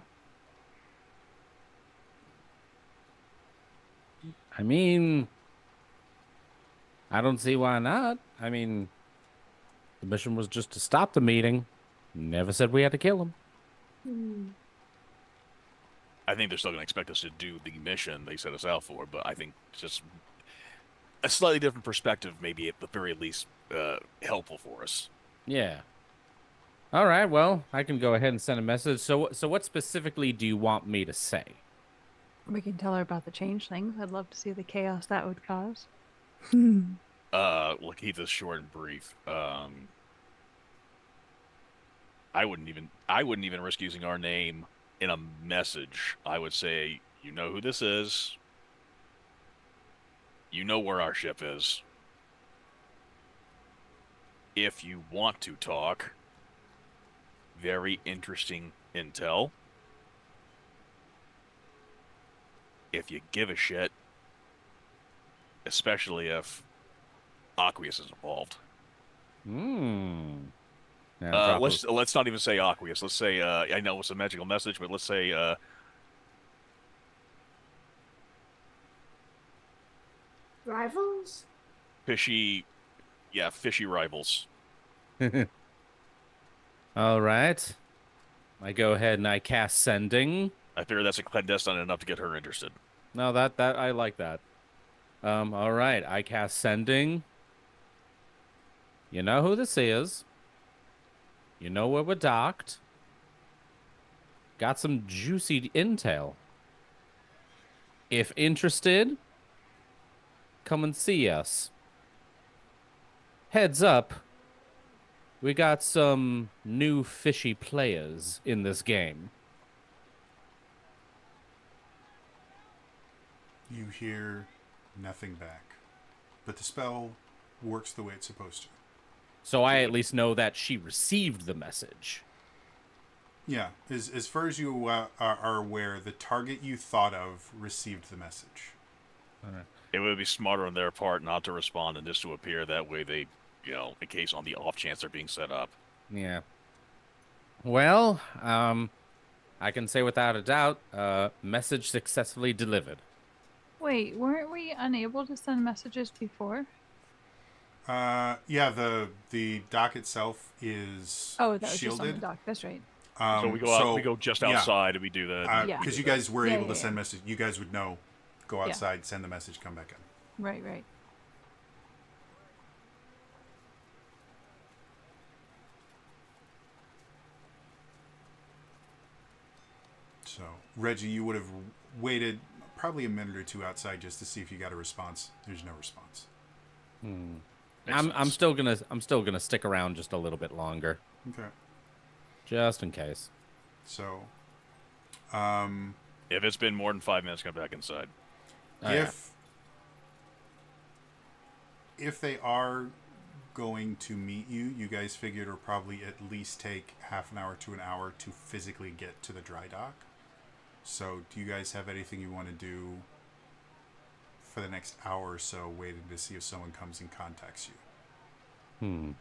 I mean, I don't see why not. I mean, the mission was just to stop the meeting. Never said we had to kill him. Hmm. I think they're still going to expect us to do the mission they set us out for, but I think just a slightly different perspective, maybe at the very least, helpful for us. Yeah. All right, well, I can go ahead and send a message. So what specifically do you want me to say? We can tell her about the changelings. I'd love to see the chaos that would cause. We'll keep this short and brief. I wouldn't even risk using our name in a message. I would say, you know who this is. You know where our ship is. If you want to talk, very interesting intel. If you give a shit, especially if Aqueous is involved. Yeah, Let's not even say Aqueous. Let's say I know it's a magical message, but let's say Rivals? fishy rivals. All right. I go ahead and I cast sending. I figure that's a clandestine enough to get her interested. No, that I like that. All right, I cast sending. You know who this is. You know where we're docked. Got some juicy intel. If interested, come and see us. Heads up, we got some new fishy players in this game. You hear nothing back, but the spell works the way it's supposed to. So I at least know that she received the message. Yeah, as far as you are aware, the target you thought of received the message. It would be smarter on their part not to respond and just to appear that way. They, in case on the off chance they're being set up. Yeah. Well, I can say without a doubt, message successfully delivered. Wait, weren't we unable to send messages before? Yeah, the dock itself is Oh, that was shielded. just on the dock. That's right. So we go out, we go just outside and we do that. Yeah. Because you guys were able to Yeah. send message. You guys would know. Go Yeah. outside, send the message, come back in. Right. So, Reggie, you would have waited probably a minute or two outside just to see if you got a response. There's no response. I'm still gonna stick around just a little bit longer, Okay. just in case. So, If it's been more than 5 minutes, come back inside. Oh, yeah. if they are going to meet you, you guys figured it'll probably at least take half an hour to an hour to physically get to the dry dock. So, do you guys have anything you want to do for the next hour or so, waiting to see if someone comes and contacts you?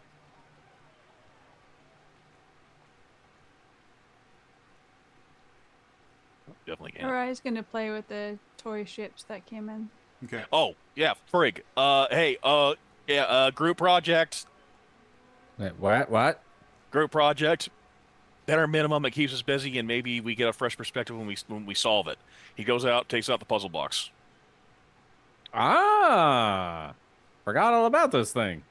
Definitely can. Arai's gonna play with the toy ships that came in. Okay. Oh, yeah, frig. Group project. Wait, what? Group project. Better minimum, it keeps us busy, and maybe we get a fresh perspective when we solve it. He goes out, takes out the puzzle box. Ah, forgot all about this thing.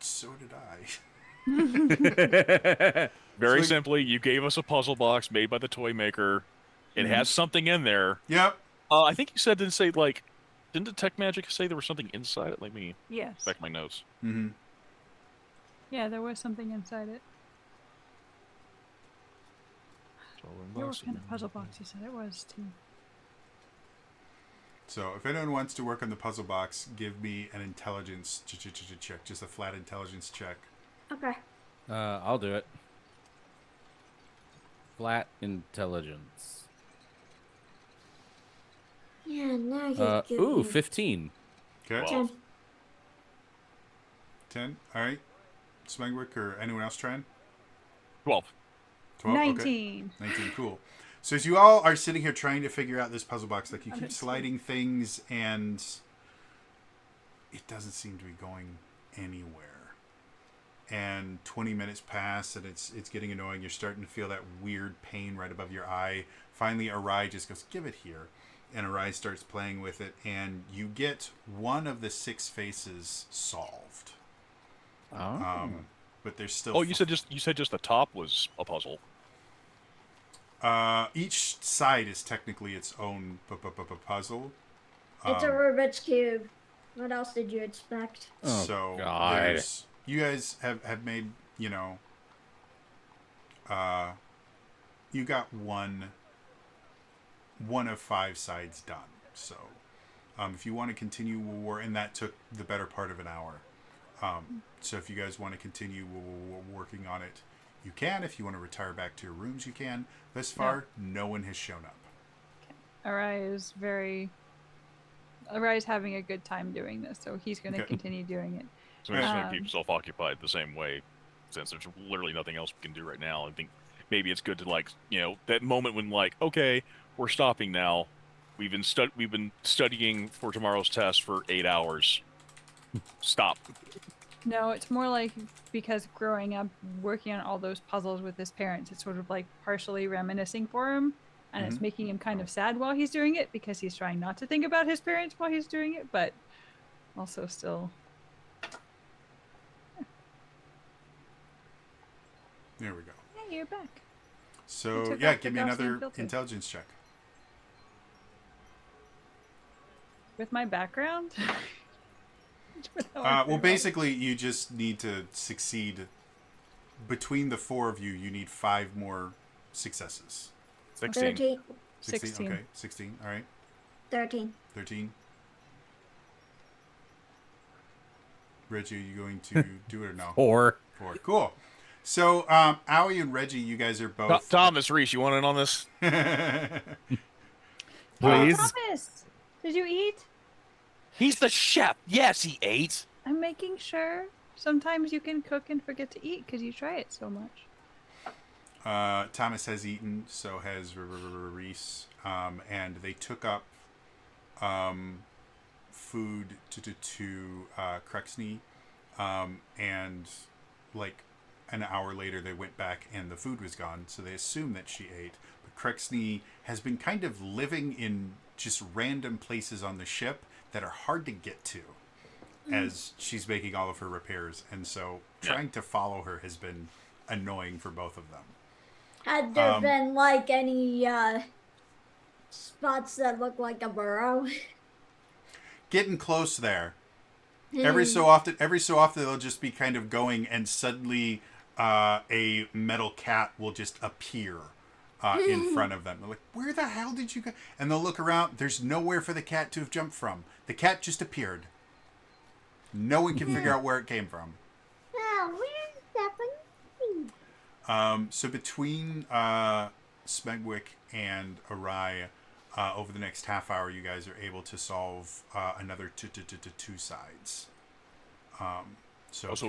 So did I. Very So- simply, you gave us a puzzle box made by the toy maker. It has something in there. Yep. I think you said, didn't Detect Magic say there was something inside it? Let me Yes. check my notes. Mm-hmm. Yeah, there was something inside it. Yeah, what kind of puzzle box you said it was too? So if anyone wants to work on the puzzle box, give me an intelligence check, just a flat intelligence check. Okay. I'll do it. Flat intelligence. Yeah, now you give Ooh, me 15. Okay. Well, 10. 10. All right. Smegwick or anyone else trying? 12. 12. Okay. 19. 19. Cool. So as you all are sitting here trying to figure out this puzzle box, like you keep 102. sliding things and it doesn't seem to be going anywhere. And 20 minutes pass and it's getting annoying. You're starting to feel that weird pain right above your eye. Finally, Arai just goes, give it here. And Arai starts playing with it and you get one of the 6 faces solved. Oh. But there's still... Oh, you said just the top was a puzzle. Each side is technically its own puzzle. It's a Rubik's Cube. What else did you expect? Oh, So God. there's... You guys have made, you know... you got one of 5 sides done. So if you want to continue war, and that took the better part of an hour. So if you guys want to continue working on it, you can. If you want to retire back to your rooms, you can. Thus far, no one has shown up. Arai's having a good time doing this, so he's going to Okay. continue doing it. So he's going to Um, keep himself occupied the same way, since there's literally nothing else we can do right now. I think maybe it's good to, like, you know, that moment when, like, okay, we're stopping now. We've been studying for tomorrow's test for 8 hours. Stop. No, it's more like because growing up working on all those puzzles with his parents, it's sort of like partially reminiscing for him, and it's making him kind of sad while he's doing it because he's trying not to think about his parents while he's doing it, but also still. There we go. Hey, you're back. So took yeah, off the give me Gaussian another filter. intelligence check. With my background? Well, basically, you just need to succeed. Between the 4 of you, you need 5 more successes. 16. 13. 16. Okay, 16. All right, 13. 13. Reggie, are you going to do it or no? 4. 4. Cool. So, Aoi and Reggie, you guys are both. Thomas Reese, you want in on this? Please. Thomas, did you eat? He's the chef. Yes, he ate. I'm making sure. Sometimes you can cook and forget to eat because you try it so much. Thomas has eaten, so has Reese, and they took up food to Crexney, and like an hour later they went back and the food was gone, so they assumed that she ate. But Crexney has been kind of living in just random places on the ship that are hard to get to as she's making all of her repairs, and so trying to follow her has been annoying for both of them. Had there been like any spots that look like a burrow? Getting close there. Every so often they'll just be kind of going, and suddenly a metal cat will just appear in front of them. They're like, "Where the hell did you go?" And they'll look around. There's nowhere for the cat to have jumped from. The cat just appeared. No one can figure out where it came from. Oh, where's that one? So between Smegwick and Arai, over the next half hour, you guys are able to solve another 2 sides. So So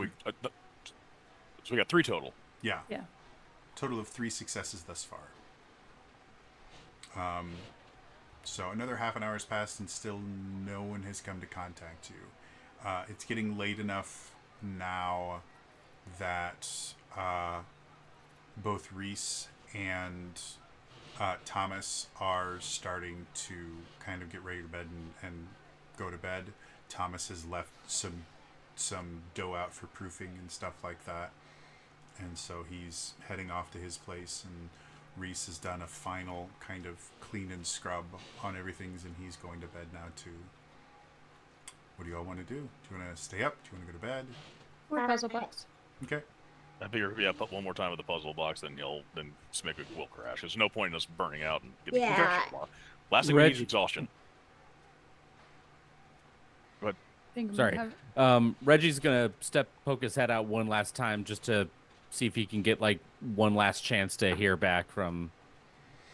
we got 3 total. yeah, Yeah. total of 3 successes thus far. So another half an hour has passed, and still no one has come to contact you. It's getting late enough now that both Reese and Thomas are starting to kind of get ready to bed and go to bed. Thomas has left some dough out for proofing and stuff like that, and so he's heading off to his place, and Reese has done a final kind of clean and scrub on everything, and he's going to bed now too. What do you all want to do? Do you want to stay up? Do you want to go to bed? Or puzzle box. Okay. I figure if we have one more time with the puzzle box, then Smegwick will crash. There's no point in us burning out and getting Yeah. exhaustion. Last thing we need Reg- is exhaustion. think we Sorry. have- Reggie's gonna poke his head out one last time just to see if he can get like one last chance to hear back from.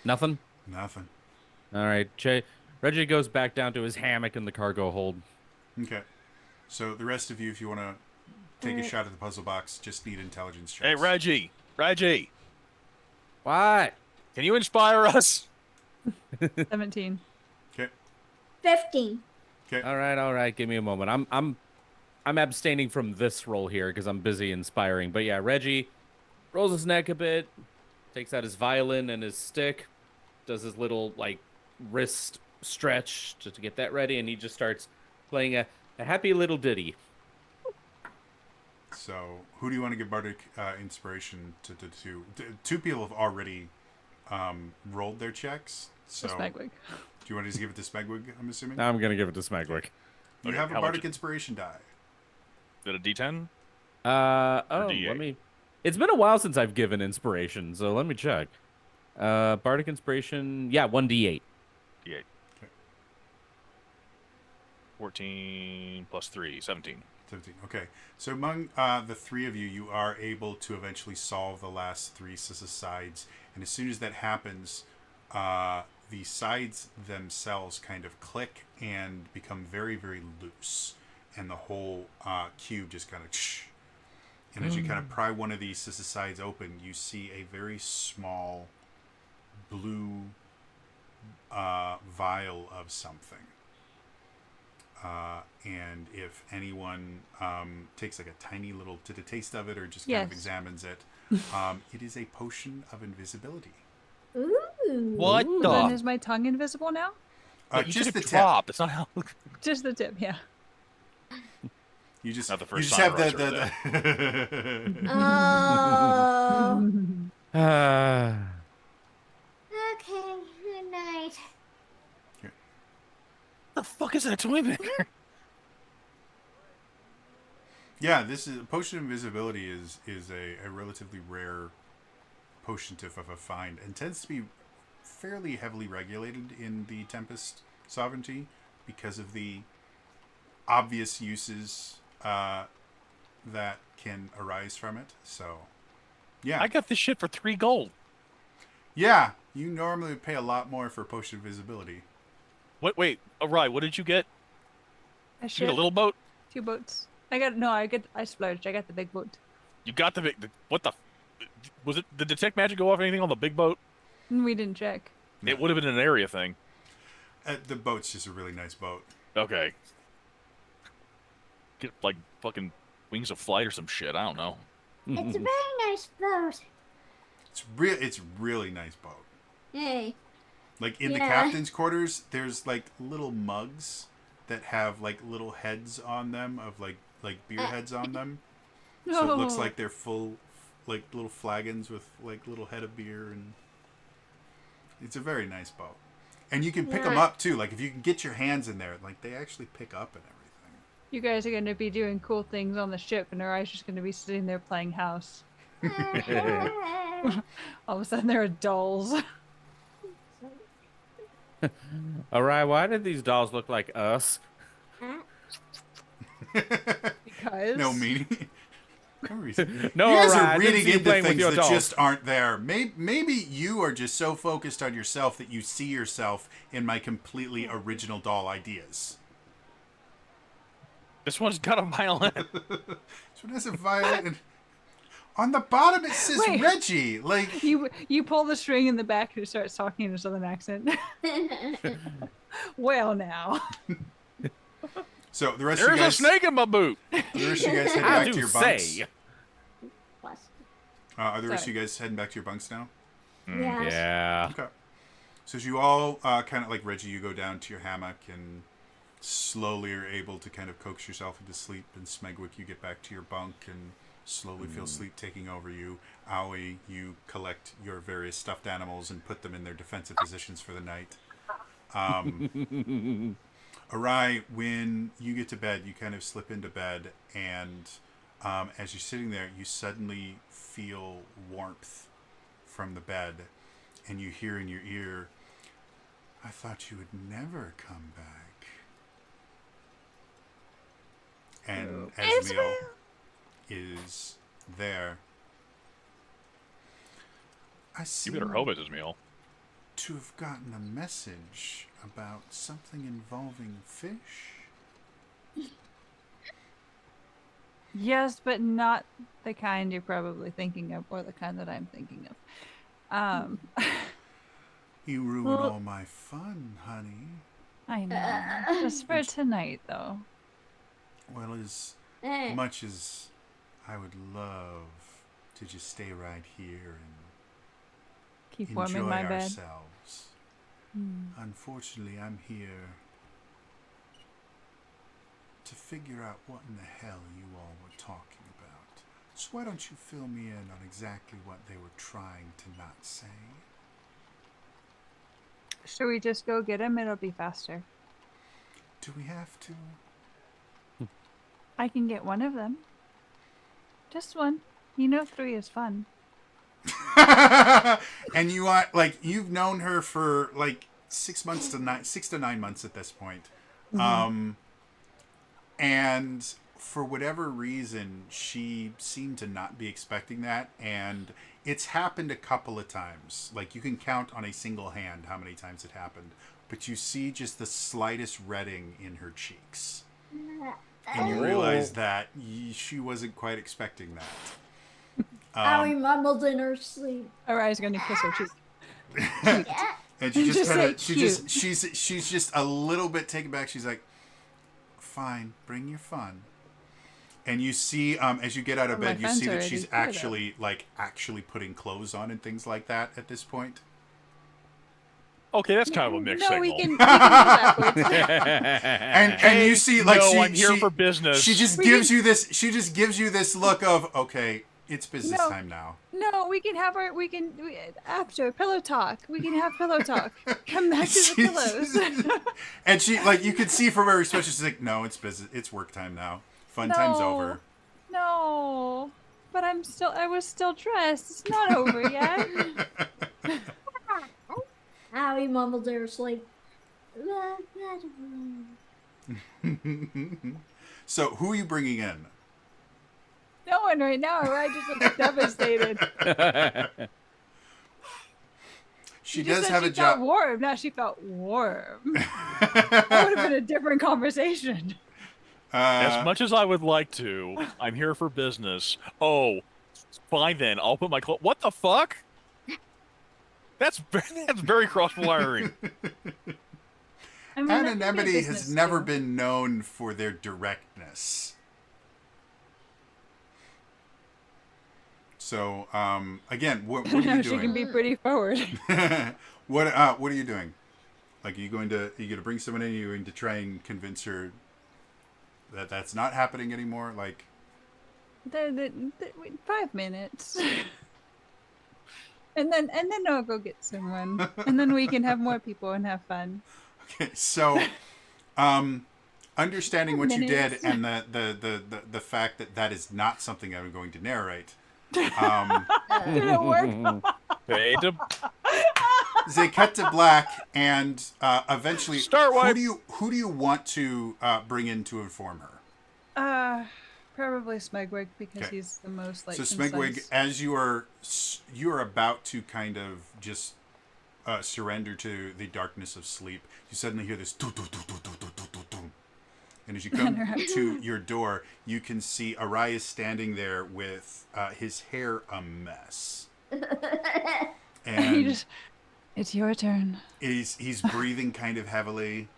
Nothing. Nothing. All right, Reggie goes back down to his hammock in the cargo hold. Okay. So the rest of you, if you want to take a Alright. shot at the puzzle box, just need intelligence checks. Hey, Reggie, What? can you inspire us? 17. Okay. 15. Okay. All right. Give me a moment. I'm abstaining from this roll here because I'm busy inspiring. But yeah, Reggie rolls his neck a bit, takes out his violin and his stick, does his little like wrist stretch just to get that ready, and he just starts playing a happy little ditty. So who do you want to give bardic inspiration to? Two people have already rolled their checks. So So, do Smegwig. you want to just give it to Smegwig? I'm assuming. I'm gonna give it to Smegwick. You Okay, have a how much bardic it- inspiration die. Is it a D10? D8. Let me. It's been a while since I've given inspiration, so let me check. Bardic inspiration, yeah, 1d8. D8. Okay. 14 plus 3, 17. 17. Okay. So among the three of you, you are able to eventually solve the last three sides. And as soon as that happens, the sides themselves kind of click and become very, very loose. And the whole cube just kind of... And as you kind of pry one of these sides open, you see a very small blue vial of something. And if anyone takes like a tiny little taste of it or just kind of Yes. examines it, it is a potion of invisibility. Ooh. What Ooh. Then the? is my tongue invisible now? You Just took the a tip. drop. That's not how. Just the tip, yeah. You just Not the you first just have sign of the Oh. Ah. Okay. Good night. What the fuck is that toy there? Yeah, this is potion of invisibility is a relatively rare potion to find and tends to be fairly heavily regulated in the Tempest sovereignty because of the obvious uses that can arise from it. So, yeah, I got this shit for 3 gold. yeah, you normally would pay a lot more for potion of invisibility. What? Wait. All right. What did you get? I You should. get a little boat. 2 boats. I splurged. I got the big boat. You got the big. What the? Was it? Did detect magic go off anything on the big boat? We didn't check. It would have been an area thing. The boat's just a really nice boat. Okay. Get like fucking wings of flight or some shit. I don't know. It's a very nice boat. It's really nice boat. Hey. Like in the Yeah. captain's quarters, there's like little mugs that have like little heads on them of like beer heads on them. So it looks like they're full, like little flagons with like little head of beer, and it's a very nice boat. And you can pick them Yeah. up too. Like if you can get your hands in there, like they actually pick up and everything. You guys are going to be doing cool things on the ship, and our eyes just going to be sitting there playing house. All of a sudden, there are dolls. All right, why did these dolls look like us? Because No meaning. No reason. No, You guys Orion, are I didn't reading see you into playing with things your that dolls. just aren't there. Maybe you are just so focused on yourself that you see yourself in my completely original doll ideas. This one's got a violin. So it has a violin. On the bottom it says Wait. Reggie. Like you pull the string in the back, and it starts talking in a southern accent. Well, now. so the rest of There's you a guys snake in my boot. the rest of you guys heading I back do to your bunks. say. Plus. Are the rest of Sorry. you guys heading back to your bunks now? Yes. Yeah. Okay. So as you all kind of like Reggie, you go down to your hammock and slowly are able to kind of coax yourself into sleep. And Smegwick, you get back to your bunk and slowly feel sleep taking over you. Aoi, you collect your various stuffed animals and put them in their defensive positions for the night. Arai, when you get to bed, you kind of slip into bed, and as you're sitting there, you suddenly feel warmth from the bed, and you hear in your ear, "I thought you would never come back." and Israel. Esmiel is there. I You seem better hope it's his meal. to have gotten a message about something involving fish. Yes, but not the kind you're probably thinking of, or the kind that I'm thinking of. You ruined Well- all my fun, honey. I know. Just for tonight, though. Well, as Eh, much as I would love to just stay right here and Keep warm in enjoy my bed. ourselves, unfortunately, I'm here to figure out what in the hell you all were talking about. So why don't you fill me in on exactly what they were trying to not say? Should we just go get him? It'll be faster. Do we have to? I can get one of them. Just one. You know 3 is fun. And you are like, you've known her for like 6 to 9 months at this point. And for whatever reason, she seemed to not be expecting that. And it's happened a couple of times. Like, you can count on a single hand how many times it happened. But you see just the slightest redding in her cheeks. And you realize that she wasn't quite expecting that. Owie mumbled in her sleep. Arai's gonna kiss her cheek. Yeah. And she just Just kind of, say she's just a little bit taken back. She's like, "Fine, bring your fun." And you see, as you get out of Well, my bed, you friends see that already she's here, though. actually putting clothes on and things like that at this point. Okay, that's kind of a mixed No, signal. we can do backwards. And you see, like, no, she, I'm here she, for business. she just gives you this. She just gives you this look of, okay, it's business No. time now. No, we can have after pillow talk. We can have pillow talk. Come back to the pillows. And she, like, you could see from her expression, she's like, "No, it's business. It's work time now. Fun time's No. over." No, but I was still dressed. It's not over yet. Owie mumbled in her sleep. So, who are you bringing in? No one right now. I just look devastated. She just does said have she a job. felt warm. Now she felt warm. That would have been a different conversation. As much as I would like to, I'm here for business. Oh, fine then. I'll put my clothes. What the fuck? That's very cross-wiring. I mean, that could be Anonymity has business, never too. been known for their directness. So, again, what are No, you she doing? can be pretty forward. What are you doing? Like, are you going to bring someone in? Are you going to try and convince her that that's not happening anymore? Like, 5 minutes. And then I'll go get someone. And then we can have more people and have fun. okay, so, understanding what you did Minutes. and the fact that that is not something I'm going to narrate. Didn't work. Fade to They cut to black, and eventually, Start who wipe. do you want to bring in to inform her? Probably Smegwig because Okay. he's the most like. So Smegwig, concise. as you are about to kind of just surrender to the darkness of sleep, you suddenly hear this doo, doo, doo, doo, doo, doo, doo, doo, doo. And as you come to your door, you can see Arias standing there with his hair a mess. You And just, it's your turn. he's breathing kind of heavily,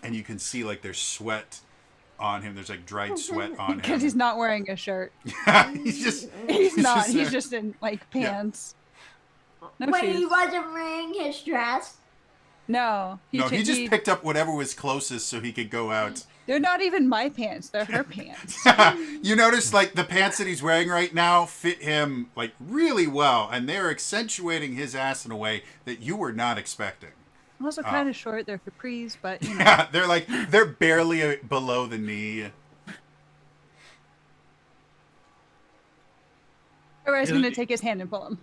and you can see like there's sweat on him. There's like dried sweat on him. Because he's not wearing a shirt. he's just He's not. there. He's just in like pants. No When he shoes. wasn't wearing his dress. No. He cha- just picked up whatever was closest so he could go out. They're not even my pants. They're her pants. You notice like the pants that he's wearing right now fit him like really well, and they're accentuating his ass in a way that you were not expecting. Also kind of short. They're capris, but you know. Yeah, they're barely below the knee. Arai's gonna take his hand and pull him.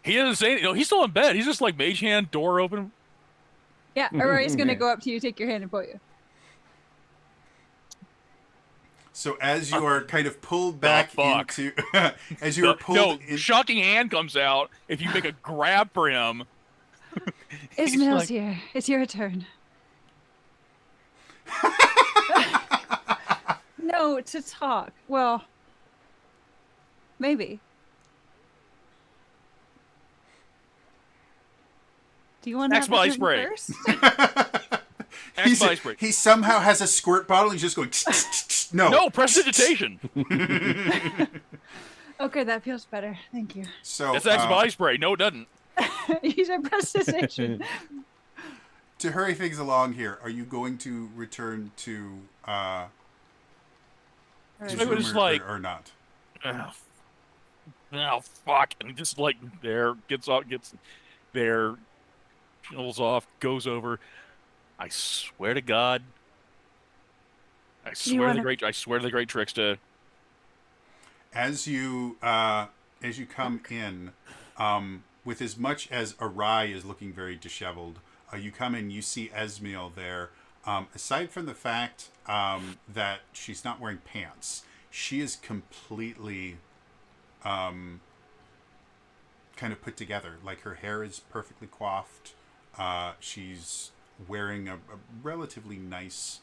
He doesn't say anything. No, he's still in bed. He's just like mage hand, door open. Yeah, Arai's gonna go up to you, take your hand, and pull you. So as you are kind of pulled back fuck? into, as you are pulled in, shocking hand comes out. If you make a grab for him, he's Ismail's like, here. It's your turn. No, to talk. Well, maybe. Do you want to Axe have a body turn spray. first? Axe body spray. he somehow has a squirt bottle. And he's just going. No. No, prestidigitation. Okay, that feels better. Thank you. So It's Axe body spray. No, it doesn't. You said prestidigitation. to hurry things along here, are you going to return to his It room was like- or not? Oh fuck! And he just like gets there, pulls off, goes over. I swear to God. I swear to the great trickster. As you come in, with as much as Arai is looking very disheveled, you come in, you see Esmiel there. Aside from the fact that she's not wearing pants, she is completely kind of put together. Like her hair is perfectly coiffed. She's wearing a relatively nice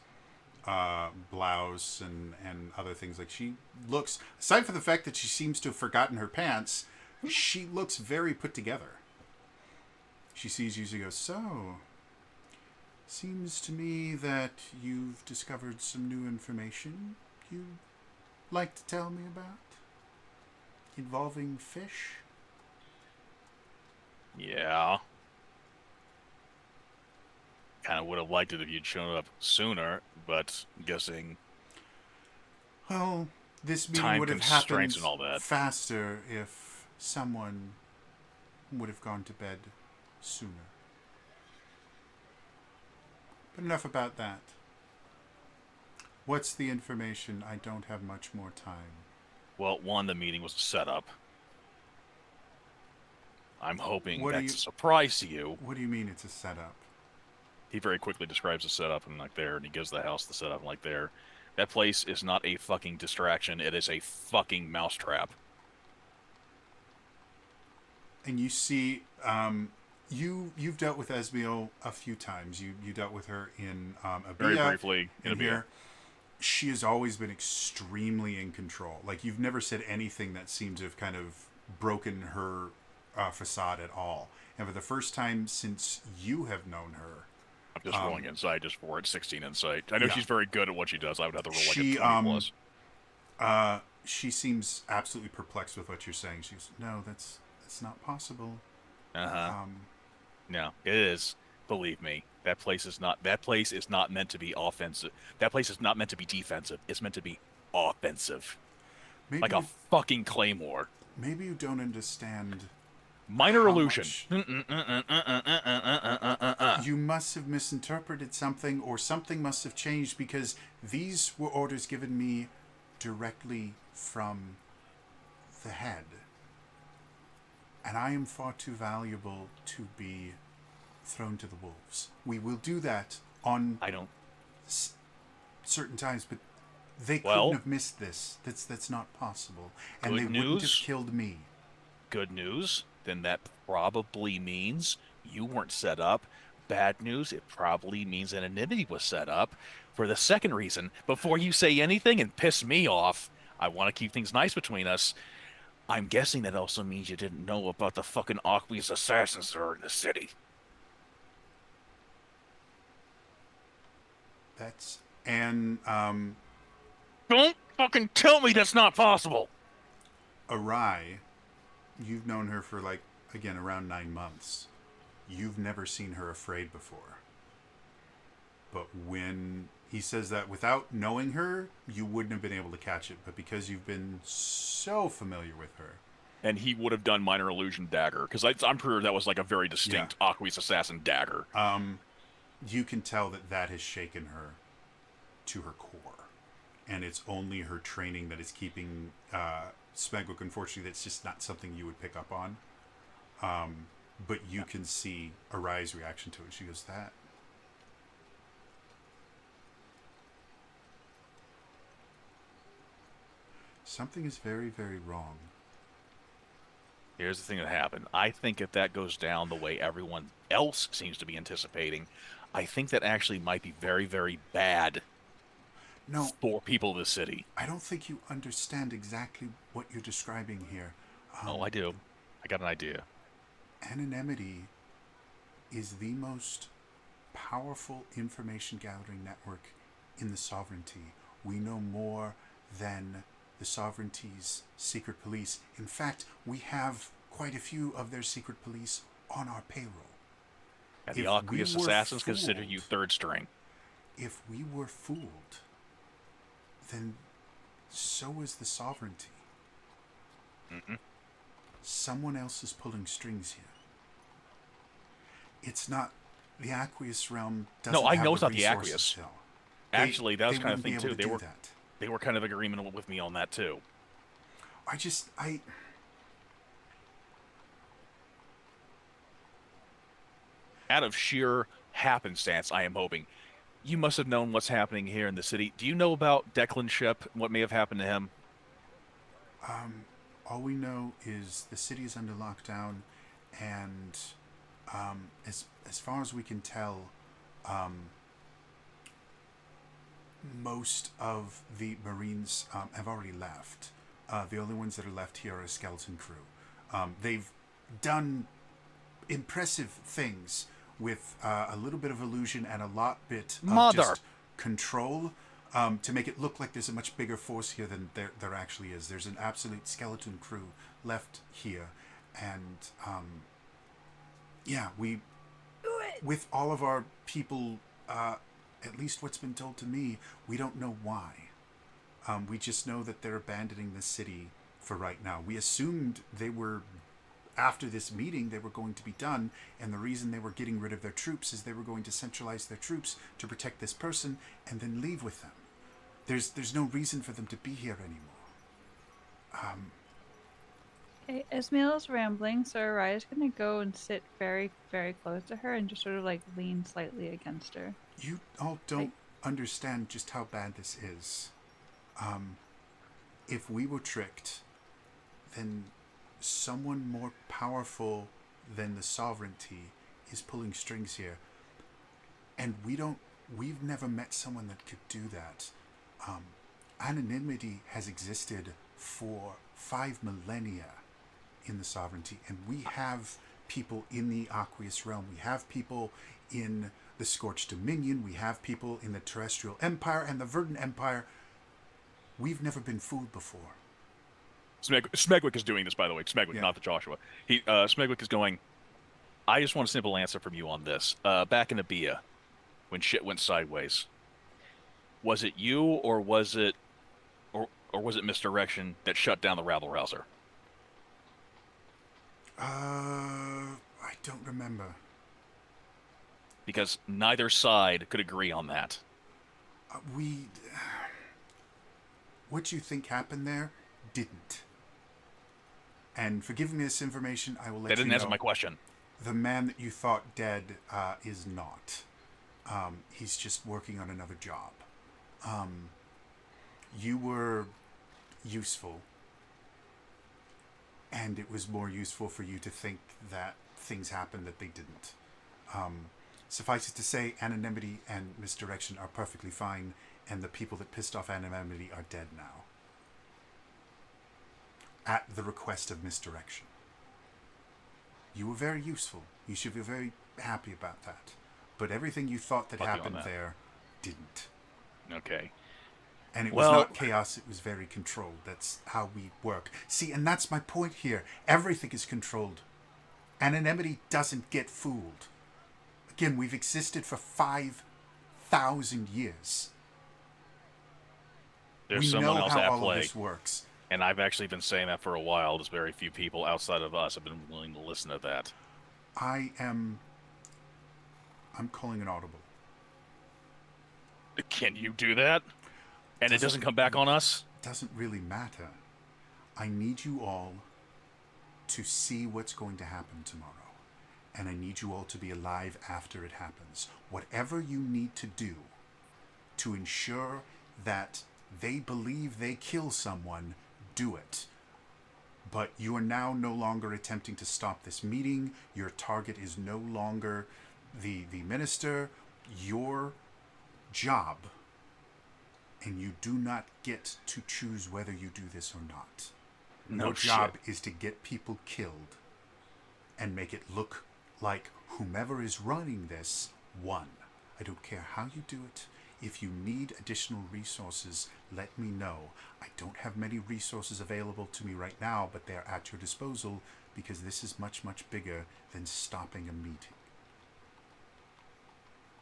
blouse and other things. Like she looks, aside from the fact that she seems to have forgotten her pants, she looks very put together. She sees you and goes, "So, seems to me that you've discovered some new information you'd like to tell me about involving fish?" Yeah. Kind of would have liked it if you'd shown up sooner, but I'm guessing Well, this meeting Time would have constraints happened and all that. faster if someone would have gone to bed sooner. But enough about that. What's the information? I don't have much more time. well, one, the meeting was a setup. I'm hoping What are that's you- a surprise to you. What do you mean it's a setup? He very quickly describes the setup and like there, and he gives the house the setup and like there. That place is not a fucking distraction. It is a fucking mousetrap. And you see, you've dealt with Esmiel a few times. You dealt with her in Very Abia, briefly in in Abia. here. She has always been extremely in control. Like you've never said anything that seemed to have kind of broken her facade at all. And for the first time since you have known her, I'm just rolling insight just for it. 16 insight. I know yeah. she's very good at what she does. I would have to roll like She, a 20 plus. she seems absolutely perplexed with what you're saying. She's, "No, that's not possible." Uh-huh. No, it is. Believe me, that place is not meant to be offensive. That place is not meant to be defensive. It's meant to be offensive. Maybe Like a fucking claymore. maybe you don't understand. Minor How illusion. much? You must have misinterpreted something, or something must have changed, because these were orders given me directly from the head. And I am far too valuable to be thrown to the wolves. We will do that on I don't. certain times, but they Well, couldn't have missed this. That's not possible. And good they wouldn't have news. killed me. Good news. Then that probably means you weren't set up. Bad news. It probably means an enmity was set up. For the second reason, before you say anything and piss me off, I want to keep things nice between us. I'm guessing that also means you didn't know about the fucking Aquis assassins that are in the city. Don't fucking tell me that's not possible. Arai, you've known her for again, around 9 months. You've never seen her afraid before. But when he says that without knowing her, you wouldn't have been able to catch it. But because you've been so familiar with her. And he would have done minor illusion dagger, because I'm pretty sure that was like a very distinct Aquis assassin dagger. You can tell that has shaken her to her core. And it's only her training that is keeping Smegwick. Unfortunately, that's just not something you would pick up on. But you can see Arai's reaction to it. She goes, Something is very, very wrong. Here's the thing that happened. I think if that goes down the way everyone else seems to be anticipating, I think that actually might be very, very bad No, for people of the city. I don't think you understand exactly what you're describing here. Oh, I do. I got an idea. Anonymity is the most powerful information gathering network in the sovereignty. We know more than the sovereignty's secret police. In fact, we have quite a few of their secret police on our payroll. And the If Aqueous we were Assassins consider fooled- you third string. If we were fooled, then so is the sovereignty. Mm-mm. Someone else is pulling strings here. It's not the Aqueous realm. Doesn't No, I have know it's not the resources Aqueous. still. Actually, that was they kind of wouldn't be thing able too. to They do were that. they were kind of in agreement with me on that too. I Out of sheer happenstance, I am hoping. You must have known what's happening here in the city. Do you know about Declan Shep and what may have happened to him? all we know is the city is under lockdown, and as far as we can tell, most of the Marines have already left. The only ones that are left here are a skeleton crew. They've done impressive things with a little bit of illusion and a lot bit of Mother. just control to make it look like there's a much bigger force here than there actually is. There's an absolute skeleton crew left here, and yeah, we with all of our people, at least what's been told to me, we don't know why. We just know that they're abandoning the city for right now. We assumed they were, after this meeting, they were going to be done, and the reason they were getting rid of their troops is they were going to centralize their troops to protect this person and then leave with them. There's no reason for them to be here anymore. Okay, Ismail's rambling, so Araya's gonna go and sit very, very close to her and just sort of like lean slightly against her. You all don't understand just how bad this is. If we were tricked, then someone more powerful than the sovereignty is pulling strings here. And we've never met someone that could do that. Anonymity has existed for 5 millennia in the sovereignty, and we have people in the Aqueous realm. We have people in the Scorched Dominion. We have people in the Terrestrial Empire and the Verdant Empire. We've never been fooled before. Smegwick is doing this, by the way. Smegwick, Yeah. not the Joshua. Smegwick is going, I just want a simple answer from you on this. Back in Abia, when shit went sideways, was it you or was it Misdirection that shut down the rabble rouser? I don't remember. Because neither side could agree on that. What you think happened there didn't. And for giving me this information, I will let That you didn't know. answer my question. The man that you thought dead is not. He's just working on another job. You were useful. And it was more useful for you to think that things happened that they didn't. Suffice it to say, Anonymity and Misdirection are perfectly fine, and the people that pissed off Anonymity are dead now. At the request of Misdirection. You were very useful. You should be very happy about that. But everything you thought that Fuck you on happened that. there didn't. Okay. And it Well- was not chaos, it was very controlled. That's how we work. See, and that's my point here. Everything is controlled. Anonymity doesn't get fooled. Again, we've existed for 5,000 years. There's we someone know else how at all play. of this works. And I've actually been saying that for a while. There's very few people outside of us have been willing to listen to that. I'm calling an audible. Can you do that? And it Doesn't- doesn't come back on us? Doesn't really matter. I need you all to see what's going to happen tomorrow. And I need you all to be alive after it happens. Whatever you need to do to ensure that they believe they kill someone, do it. But you are now no longer attempting to stop this meeting. Your target is no longer the minister. Your job, and you do not get to choose whether you do this or not. No Your job shit. is to get people killed and make it look like whomever is running this won. I don't care how you do it. If you need additional resources, let me know. I don't have many resources available to me right now, but they're at your disposal because this is much, much bigger than stopping a meeting.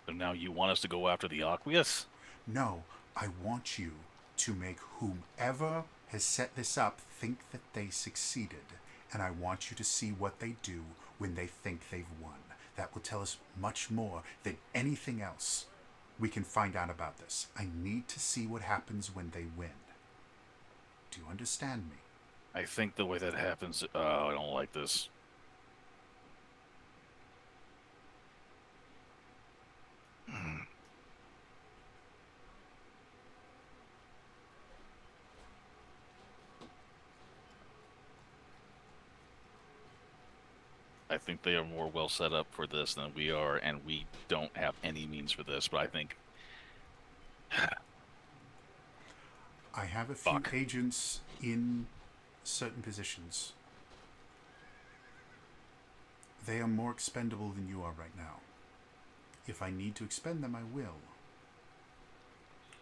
So now you want us to go after the Aqueous? No, I want you to make whomever has set this up think that they succeeded. And I want you to see what they do when they think they've won. That will tell us much more than anything else we can find out about this. I need to see what happens when they win. Do you understand me? I think the way that happens, I don't like this. I think they are more well set up for this than we are, and we don't have any means for this. But I think I have a few Fuck. agents in certain positions. They are more expendable than you are right now. If I need to expend them, I will.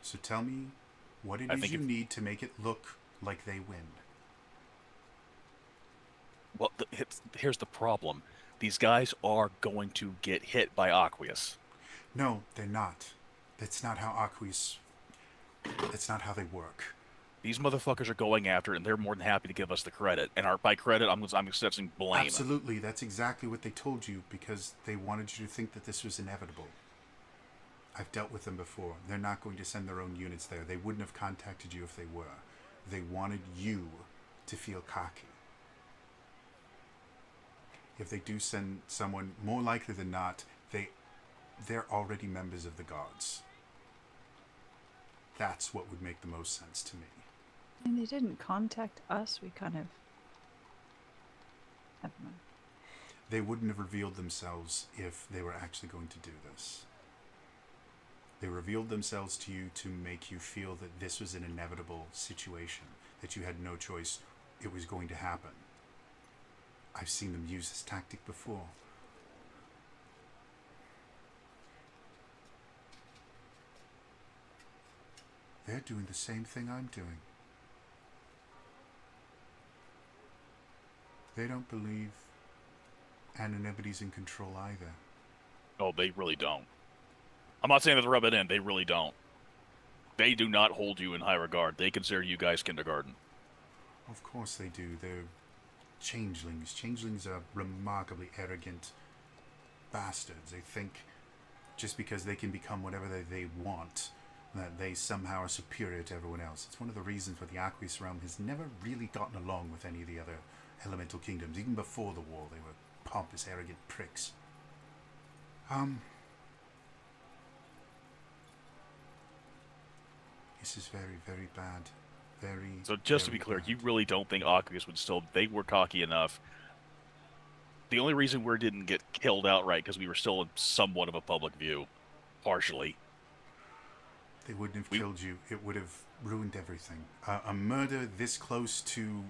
So tell me what it I is think you if- need to make it look like they win. well, here's the problem: these guys are going to get hit by Aqueous. No, they're not. That's not how Aqueous... That's not how they work. These motherfuckers are going after it, and they're more than happy to give us the credit. And by credit, I'm accepting blame. Absolutely, that's exactly what they told you because they wanted you to think that this was inevitable. I've dealt with them before. They're not going to send their own units there. They wouldn't have contacted you if they were. They wanted you to feel cocky. If they do send someone, more likely than not, they're already members of the guards. That's what would make the most sense to me. And they didn't contact us. We kind of. Never mind. They wouldn't have revealed themselves if they were actually going to do this. They revealed themselves to you to make you feel that this was an inevitable situation, that you had no choice, it was going to happen. I've seen them use this tactic before. They're doing the same thing I'm doing. They don't believe anonymity's in control either. Oh, they really don't. I'm not saying that to rub it in. They really don't. They do not hold you in high regard. They consider you guys kindergarten. Of course they do. They're changelings. Changelings are remarkably arrogant bastards. They think just because they can become whatever they want, that they somehow are superior to everyone else. It's one of the reasons why the Aqueous realm has never really gotten along with any of the other elemental kingdoms. Even before the war, they were pompous, arrogant pricks. This is very, very bad. Very. So just to very be clear, bad. you really don't think Aqueous would still... They were cocky enough. The only reason we didn't get killed outright because we were still in somewhat of a public view. Partially. They wouldn't have killed you. It would have ruined everything. A murder this close to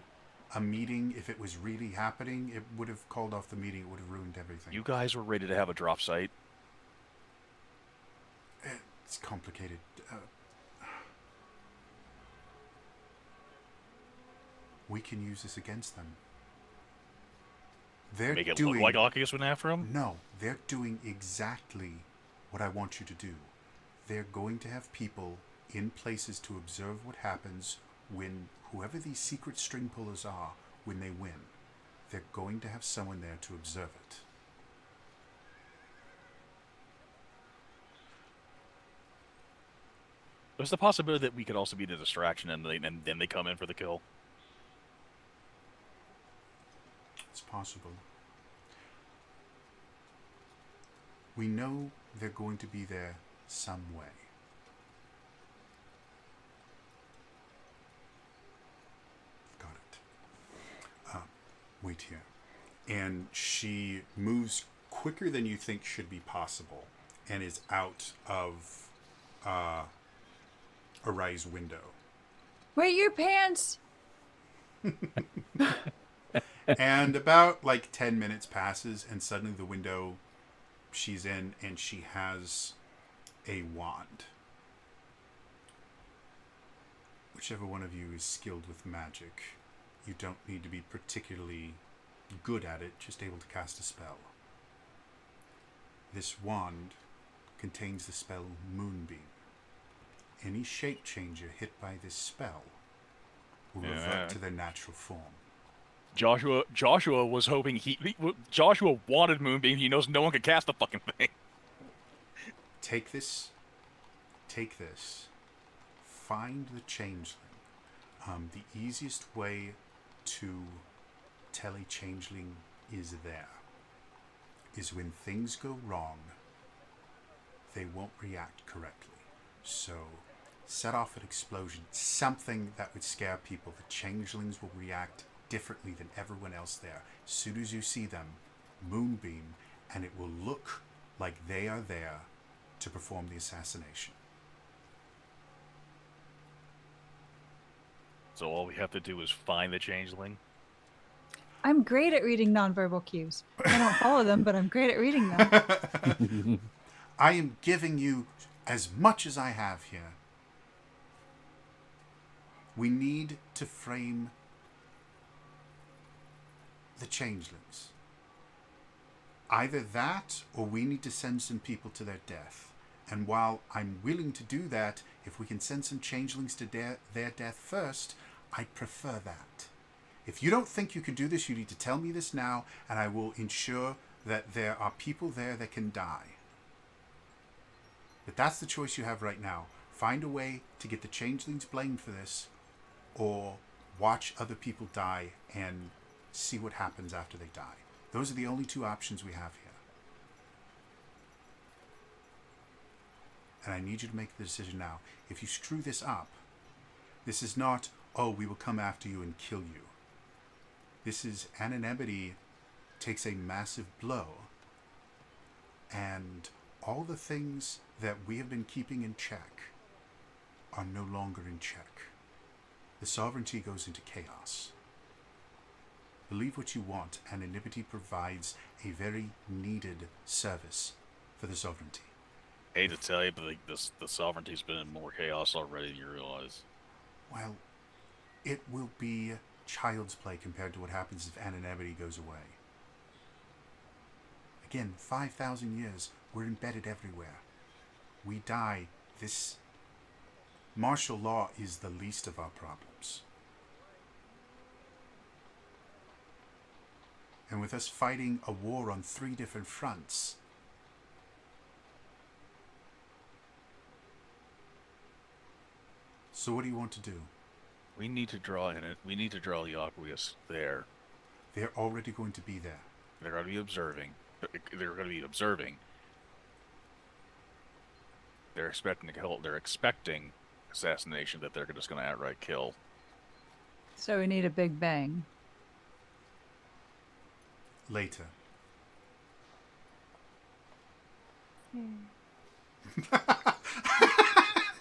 a meeting, if it was really happening, it would have called off the meeting. It would have ruined everything. You guys were ready to have a drop site. It's complicated. We can use this against them. They're Make it doing... look like Aqueous went after him? No, they're doing exactly what I want you to do. They're going to have people in places to observe what happens when whoever these secret string pullers are, when they win. They're going to have someone there to observe it. There's the possibility that we could also be the distraction and then they come in for the kill. It's possible. We know they're going to be there some way. wait here. And she moves quicker than you think should be possible and is out of Arai's window. Wait, your pants! And about like 10 minutes passes, and suddenly the window she's in, and she has a wand. Whichever one of you is skilled with magic, you don't need to be particularly good at it, just able to cast a spell. This wand contains the spell Moonbeam. Any shape changer hit by this spell will revert to their natural form. Joshua was hoping Joshua wanted Moonbeam. He knows no one could cast the fucking thing. Take this. Find the changeling. The easiest way to tell a changeling is there is when things go wrong, they won't react correctly. So set off an explosion, something that would scare people. The changelings will react differently than everyone else there. As soon as you see them, Moonbeam, and it will look like they are there to perform the assassination. So all we have to do is find the changeling. I'm great at reading nonverbal cues. I don't follow them, but I'm great at reading them. I am giving you as much as I have here. We need to frame the changelings. Either that, or we need to send some people to their death. And while I'm willing to do that, if we can send some changelings to their death first, I'd prefer that. If you don't think you can do this, you need to tell me this now, and I will ensure that there are people there that can die. But that's the choice you have right now. Find a way to get the changelings blamed for this, or watch other people die and see what happens after they die. Those are the only two options we have here. And I need you to make the decision now. If you screw this up, this is not, oh, we will come after you and kill you. This is Anonymity takes a massive blow, and all the things that we have been keeping in check are no longer in check. The sovereignty goes into chaos. Believe what you want, Anonymity provides a very needed service for the sovereignty. Hate to tell you, but the sovereignty's been in more chaos already than you realize. Well, it will be child's play compared to what happens if anonymity goes away. Again, 5,000 years, we're embedded everywhere. We die. This martial law is the least of our problems. And with us fighting a war on 3 different fronts, so what do you want to do? We need to draw in it. We need to draw the Aqueous there. They're already going to be there. They're going to be observing. They're going to be observing. They're expecting to kill. They're expecting assassination that they're just going to outright kill. So we need a big bang. Later.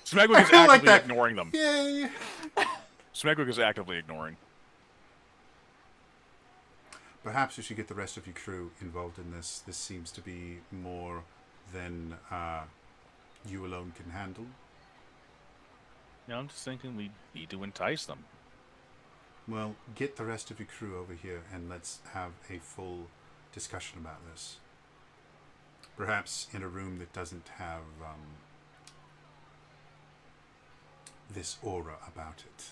Smegwick is feel like actively that. ignoring them. Yay! Smegwick is actively ignoring. Perhaps we should get the rest of your crew involved in this. This seems to be more than you alone can handle. Yeah, I'm just thinking we need to entice them. Well, get the rest of your crew over here and let's have a full discussion about this. Perhaps in a room that doesn't have this aura about it.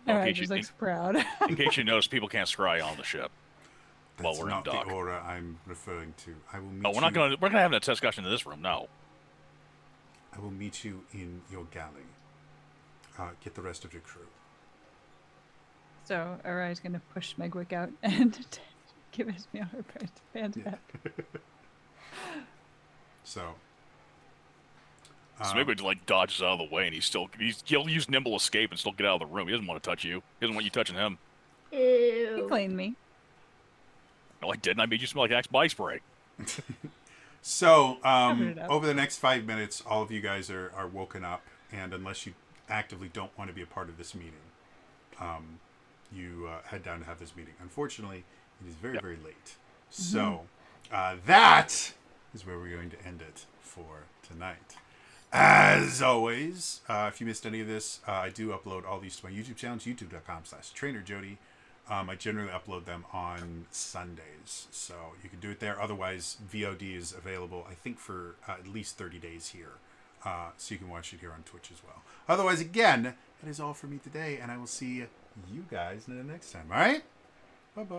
Well, in Alright, case just you- looks proud. In case you notice, people can't scry on the ship. That's Well, we're in not the dock. aura I'm referring to. I will meet Oh, we're not you. going to. We're going to have that discussion in this room. No. I will meet you in your galley. Get the rest of your crew. So Arai's gonna push Megwick out and give us me her pants Yeah. back. So, Smigwid like dodges out of the way, and he'll use nimble escape and still get out of the room. He doesn't want to touch you. He doesn't want you touching him. He Ew. cleaned me. No, I didn't. I made you smell like Axe body spray. So, Covered it up. over the next 5 minutes, all of you guys are woken up, and unless you actively don't want to be a part of this meeting, you head down to have this meeting. Unfortunately, it is very, very late. So, that is where we're going to end it for tonight. As always, if you missed any of this, I do upload all these to my YouTube channel, youtube.com/trainerjody. I generally upload them on Sundays, so you can do it there. Otherwise, VOD is available, I think, for at least 30 days here, so you can watch it here on Twitch as well. Otherwise, again, that is all for me today, and I will see you guys next time. All right? Bye-bye.